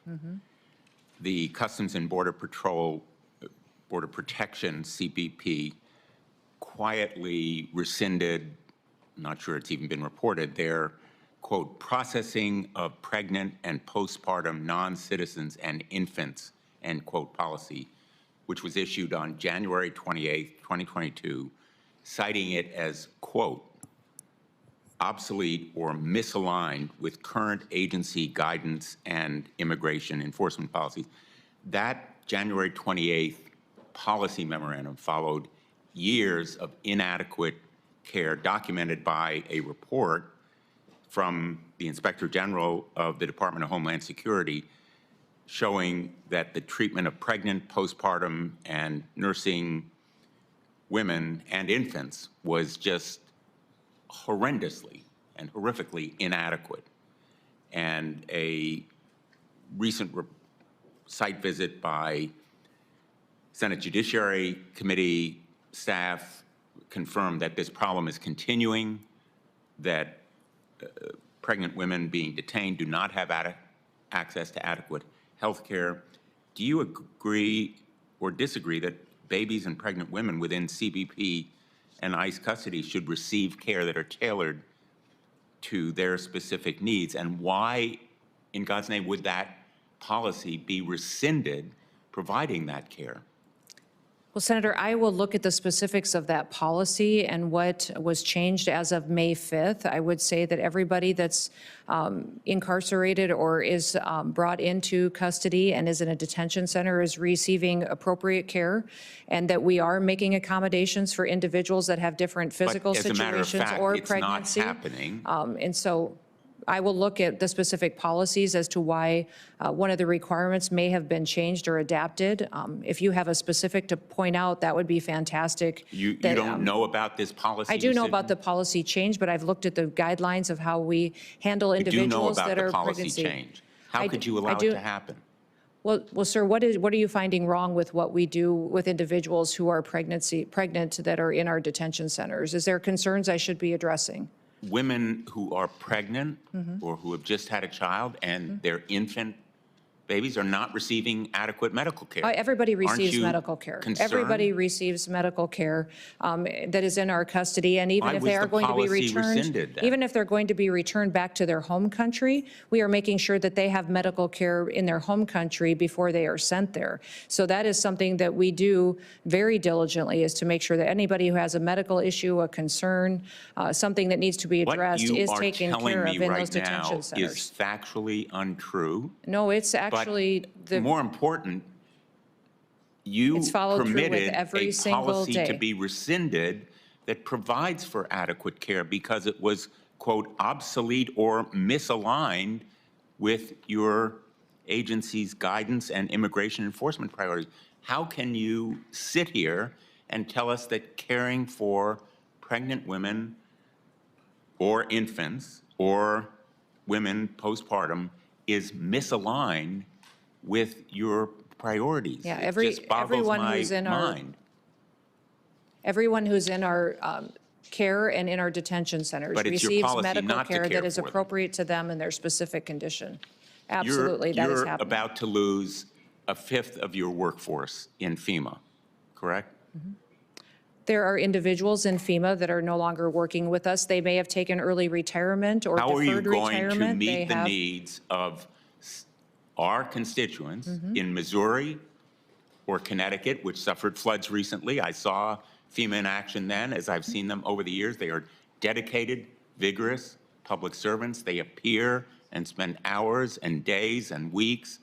the Customs and Border Patrol, Border Protection, CBP, quietly rescinded, I'm not sure it's even been reported, their, quote, processing of pregnant and postpartum non-citizens and infants, end quote, policy, which was issued on January 28th, 2022, citing it as, quote, obsolete or misaligned with current agency guidance and immigration enforcement policies. That January 28th policy memorandum followed years of inadequate care documented by a report from the Inspector General of the Department of Homeland Security showing that the treatment of pregnant, postpartum, and nursing women and infants was just horrendously and horrifically inadequate. And a recent site visit by Senate Judiciary Committee staff confirmed that this problem is continuing, that pregnant women being detained do not have access to adequate health care. Do you agree or disagree that babies and pregnant women within CBP and ICE custody should receive care that are tailored to their specific needs? And why, in God's name, would that policy be rescinded providing that care? Well, Senator, I will look at the specifics of that policy and what was changed as of May 5th. I would say that everybody that's incarcerated or is brought into custody and is in a detention center is receiving appropriate care, and that we are making accommodations for individuals that have different physical But as a matter of situations fact, or it's pregnancy. not happening. And so I will look at the specific policies as to why one of the requirements may have been changed or adapted. If you have a specific to point out, that would be fantastic. You that, don't know about this policy? I do know decision? about the policy change, but I've looked at the guidelines of how we handle individuals that are You do know about the pregnancy. policy change. How could you I allow it do- to happen? Well, sir, what are you finding wrong with what we do with individuals who are pregnant that are in our detention centers? Is there concerns I should be addressing? Women who are pregnant or who have just had a child and their infant babies are not receiving adequate medical care. Everybody Aren't receives you medical care. concerned? Everybody receives medical care that is in our custody, and even Why if was they are the going to be policy returned, rescinded then? even if they're going to be returned back to their home country, we are making sure that they have medical care in their home country before they are sent there. So that is something that we do very diligently, is to make sure that anybody who has a medical issue, a concern, something that needs to be addressed is taken care of in those detention centers. What you are telling me right now is factually untrue. No, it's actually More important, you It's followed through with permitted every a single policy to day. be rescinded that provides for adequate care because it was, quote, obsolete or misaligned with your agency's guidance and immigration enforcement priorities. How can you sit here and tell us that caring for pregnant women or infants or women postpartum is misaligned with your priorities? Yeah, It just boggles everyone my who's in mind. everyone who's in our care and in our detention centers But it's your receives policy medical not to care care that is for them. appropriate to them and their specific condition. You're- Absolutely, that is You're happening. about to lose a fifth of your workforce in FEMA, correct? There are individuals in FEMA that are no longer working with us. They may have taken early retirement or How are you deferred going to retirement. They meet the have- needs of our constituents Mm-hmm. in Missouri or Connecticut, which suffered floods recently? I saw FEMA in action then, as I've seen them over the years. They are dedicated, vigorous public servants. They appear and spend hours and days and weeks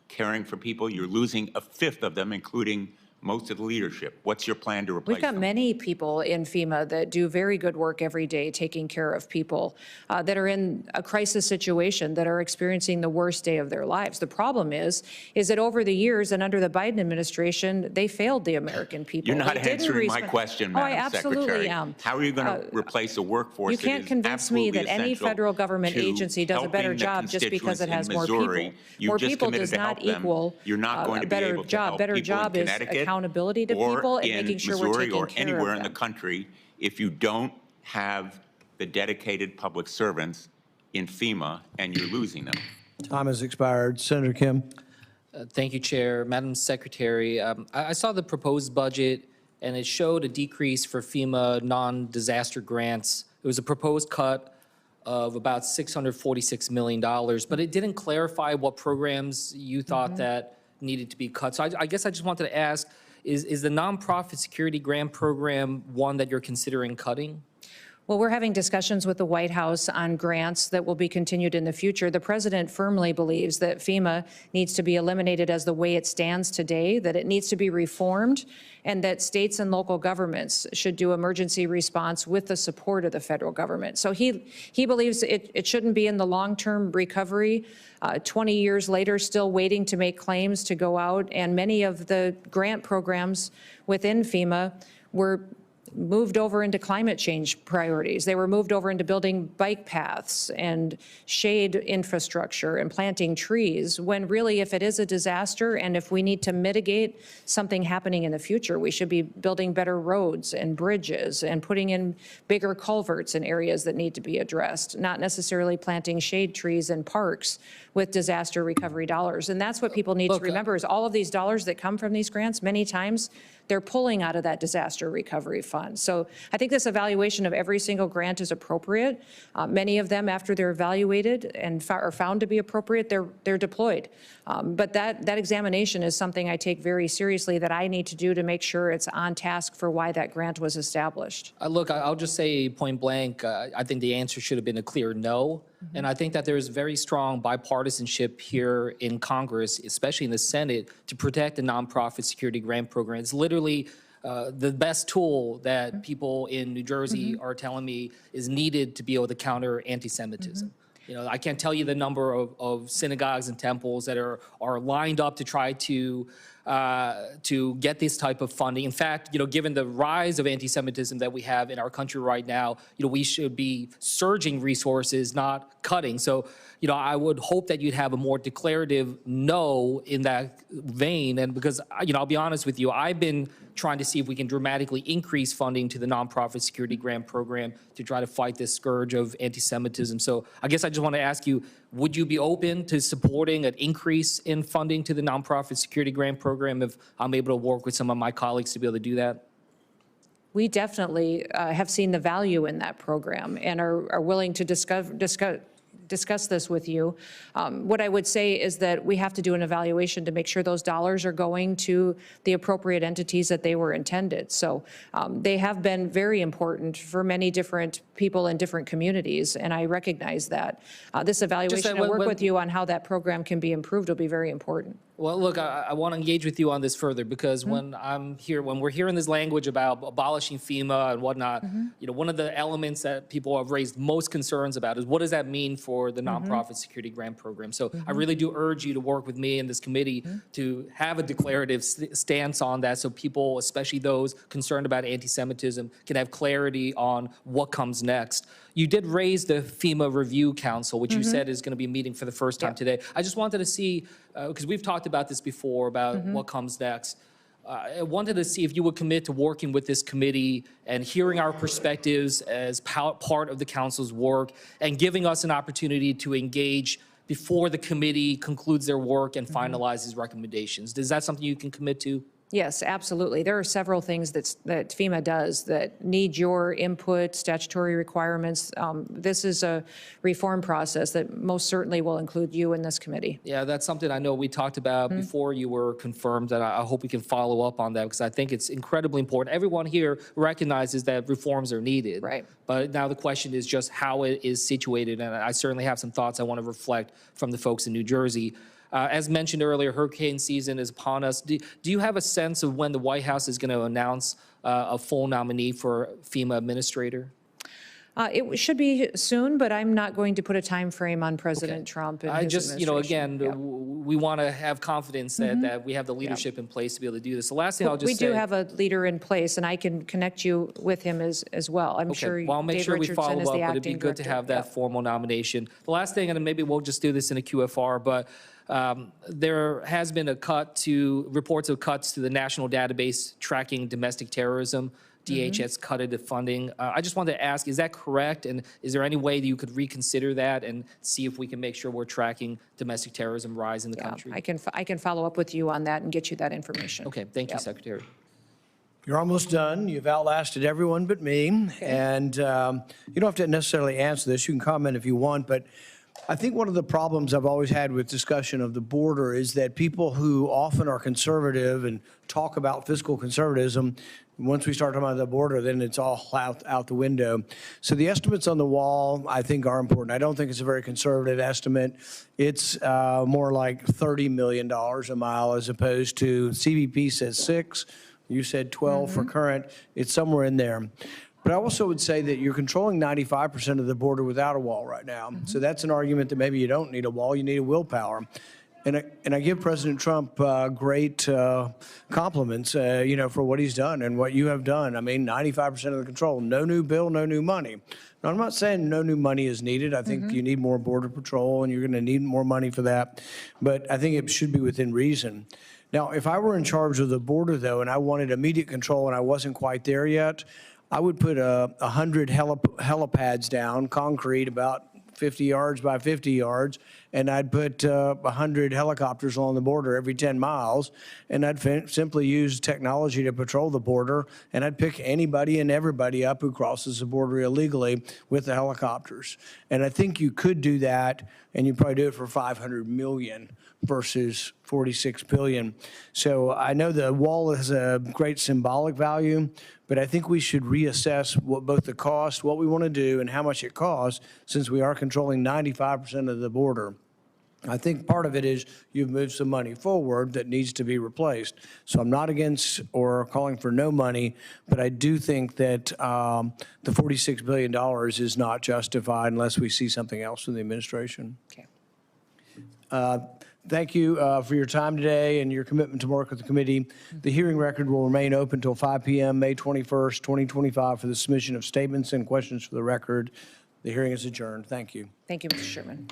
caring for people. You're losing a fifth of them, including most of the leadership. What's your plan to replace We've got them? many people in FEMA that do very good work every day taking care of people that are in a crisis situation, that are experiencing the worst day of their lives. The problem is that over the years and under the Biden administration, they failed the American people. You're not They didn't answering my respond- question, Oh, I Madam absolutely Secretary. am. How are you going to replace a workforce You that can't is convince me that absolutely any essential federal government to agency does a better helping the job just because it has more Missouri? people. You More just people committed does to not help them. equal You're not going a to be better able to job. help Better people in job is Connecticut accountability to or people and in making sure we're Missouri taking or care anywhere of in the them. country if you don't have the dedicated public servants in FEMA and you're losing them. Time has expired. Senator Kim. Thank you, Chair. Madam Secretary, I saw the proposed budget, and it showed a decrease for FEMA non-disaster grants. It was a proposed cut of about $646 million, but it didn't clarify what programs you thought that needed to be cut. So I guess I just wanted to ask, is the nonprofit security grant program one that you're considering cutting? Well, we're having discussions with the White House on grants that will be continued in the future. The president firmly believes that FEMA needs to be eliminated as the way it stands today, that it needs to be reformed, and that states and local governments should do emergency response with the support of the federal government. So he believes it shouldn't be in the long-term recovery. 20 years later, still waiting to make claims to go out, and many of the grant programs within FEMA were moved over into climate change priorities. They were moved over into building bike paths and shade infrastructure and planting trees, when really, if it is a disaster and if we need to mitigate something happening in the future, we should be building better roads and bridges and putting in bigger culverts in areas that need to be addressed, not necessarily planting shade trees in parks with disaster recovery dollars. And that's what people need to remember, is all of these dollars that come from these grants, many times they're pulling out of that disaster recovery fund. So I think this evaluation of every single grant is appropriate. Many of them, after they're evaluated and are found to be appropriate, they're deployed. But that examination is something I take very seriously, that I need to do to make sure it's on task for why that grant was established. Look, I'll just say point blank, I think the answer should have been a clear no. And I think that there's very strong bipartisanship here in Congress, especially in the Senate, to protect the nonprofit security grant program. It's literally the best tool that people in New Jersey are telling me is needed to be able to counter anti-Semitism. You know, I can't tell you the number of synagogues and temples that are lined up to try to get this type of funding. In fact, you know, given the rise of anti-Semitism that we have in our country right now, you know, we should be surging resources, not cutting. So, you know, I would hope that you'd have a more declarative no in that vein. And because, you know, I'll be honest with you, I've been trying to see if we can dramatically increase funding to the nonprofit security grant program to try to fight this scourge of anti-Semitism. So I guess I just want to ask you, would you be open to supporting an increase in funding to the nonprofit security grant program if I'm able to work with some of my colleagues to be able to do that? We definitely have seen the value in that program and are willing to discuss this with you. What I would say is that we have to do an evaluation to make sure those dollars are going to the appropriate entities that they were intended. So they have been very important for many different people in different communities, and I recognize that. This evaluation and work with you on how that program can be improved will be very important. Well, look, I want to engage with you on this further because when we're hearing this language about abolishing FEMA and whatnot, you know, one of the elements that people have raised most concerns about is what does that mean for the nonprofit security grant program? So I really do urge you to work with me and this committee to have a declarative stance on that, so people, especially those concerned about anti-Semitism, can have clarity on what comes next. You did raise the FEMA Review Council, which you said is going to be meeting for the first time today. I just wanted to see, because we've talked about this before, about what comes next. I wanted to see if you would commit to working with this committee and hearing our perspectives as part of the council's work and giving us an opportunity to engage before the committee concludes their work and finalizes recommendations. Is that something you can commit to? Yes, absolutely. There are several things that FEMA does that need your input, statutory requirements. This is a reform process that most certainly will include you in this committee. Yeah, that's something I know we talked about before you were confirmed, and I hope we can follow up on that because I think it's incredibly important. Everyone here recognizes that reforms are needed. Right. But now the question is just how it is situated, and I certainly have some thoughts I want to reflect from the folks in New Jersey. As mentioned earlier, hurricane season is upon us. Do you have a sense of when the White House is going to announce a full nominee for FEMA administrator? It should be soon, but I'm not going to put a time frame on President Trump and I his just, administration. again, we want to have confidence that we have the leadership in place to be able to do this. The last thing I'll just say. We do have a leader in place, and I can connect you with him as well. I'm sure Well, I'll make Dave sure we Richardson follow is up, the but it'd acting be good to director. have that formal nomination. The last thing, and maybe we'll just do this in a QFR, but there has been reports of cuts to the national database tracking domestic terrorism. DHS cutted the funding. I just wanted to ask, is that correct? And is there any way that you could reconsider that and see if we can make sure we're tracking domestic terrorism rise in the country? I can follow up with you on that and get you that information. Okay, thank you, Secretary. You're almost done. You've outlasted everyone but me. And you don't have to necessarily answer this. You can comment if you want. But I think one of the problems I've always had with discussion of the border is that people who often are conservative and talk about fiscal conservatism, once we start talking about the border, then it's all out the window. So the estimates on the wall, I think, are important. I don't think it's a very conservative estimate. It's more like $30 million a mile as opposed to CBP says 6. You said 12 for current. It's somewhere in there. But I also would say that you're controlling 95% of the border without a wall right now. So that's an argument that maybe you don't need a wall, you need a willpower. And I give President Trump great compliments, for what he's done and what you have done. I mean, 95% of the control. No new bill, no new money. Now, I'm not saying no new money is needed. I think you need more Border Patrol, and you're going to need more money for that. But I think it should be within reason. Now, if I were in charge of the border, though, and I wanted immediate control and I wasn't quite there yet, I would put 100 helipads down, concrete, about 50 yards by 50 yards, and I'd put 100 helicopters along the border every 10 miles, and I'd simply use technology to patrol the border, and I'd pick anybody and everybody up who crosses the border illegally with the helicopters. And I think you could do that, and you'd probably do it for $500 million versus $46 billion. So I know the wall has a great symbolic value, but I think we should reassess what both the cost, what we want to do, and how much it costs, since we are controlling 95% of the border. I think part of it is you've moved some money forward that needs to be replaced. So I'm not against or calling for no money, but I do think that the $46 billion is not justified unless we see something else from the administration. Okay. Thank you for your time today and your commitment to work with the committee. The hearing record will remain open until 5 p.m. May 21st, 2025 for the submission of statements and questions for the record. The hearing is adjourned. Thank you. Thank you, Mr. Chairman.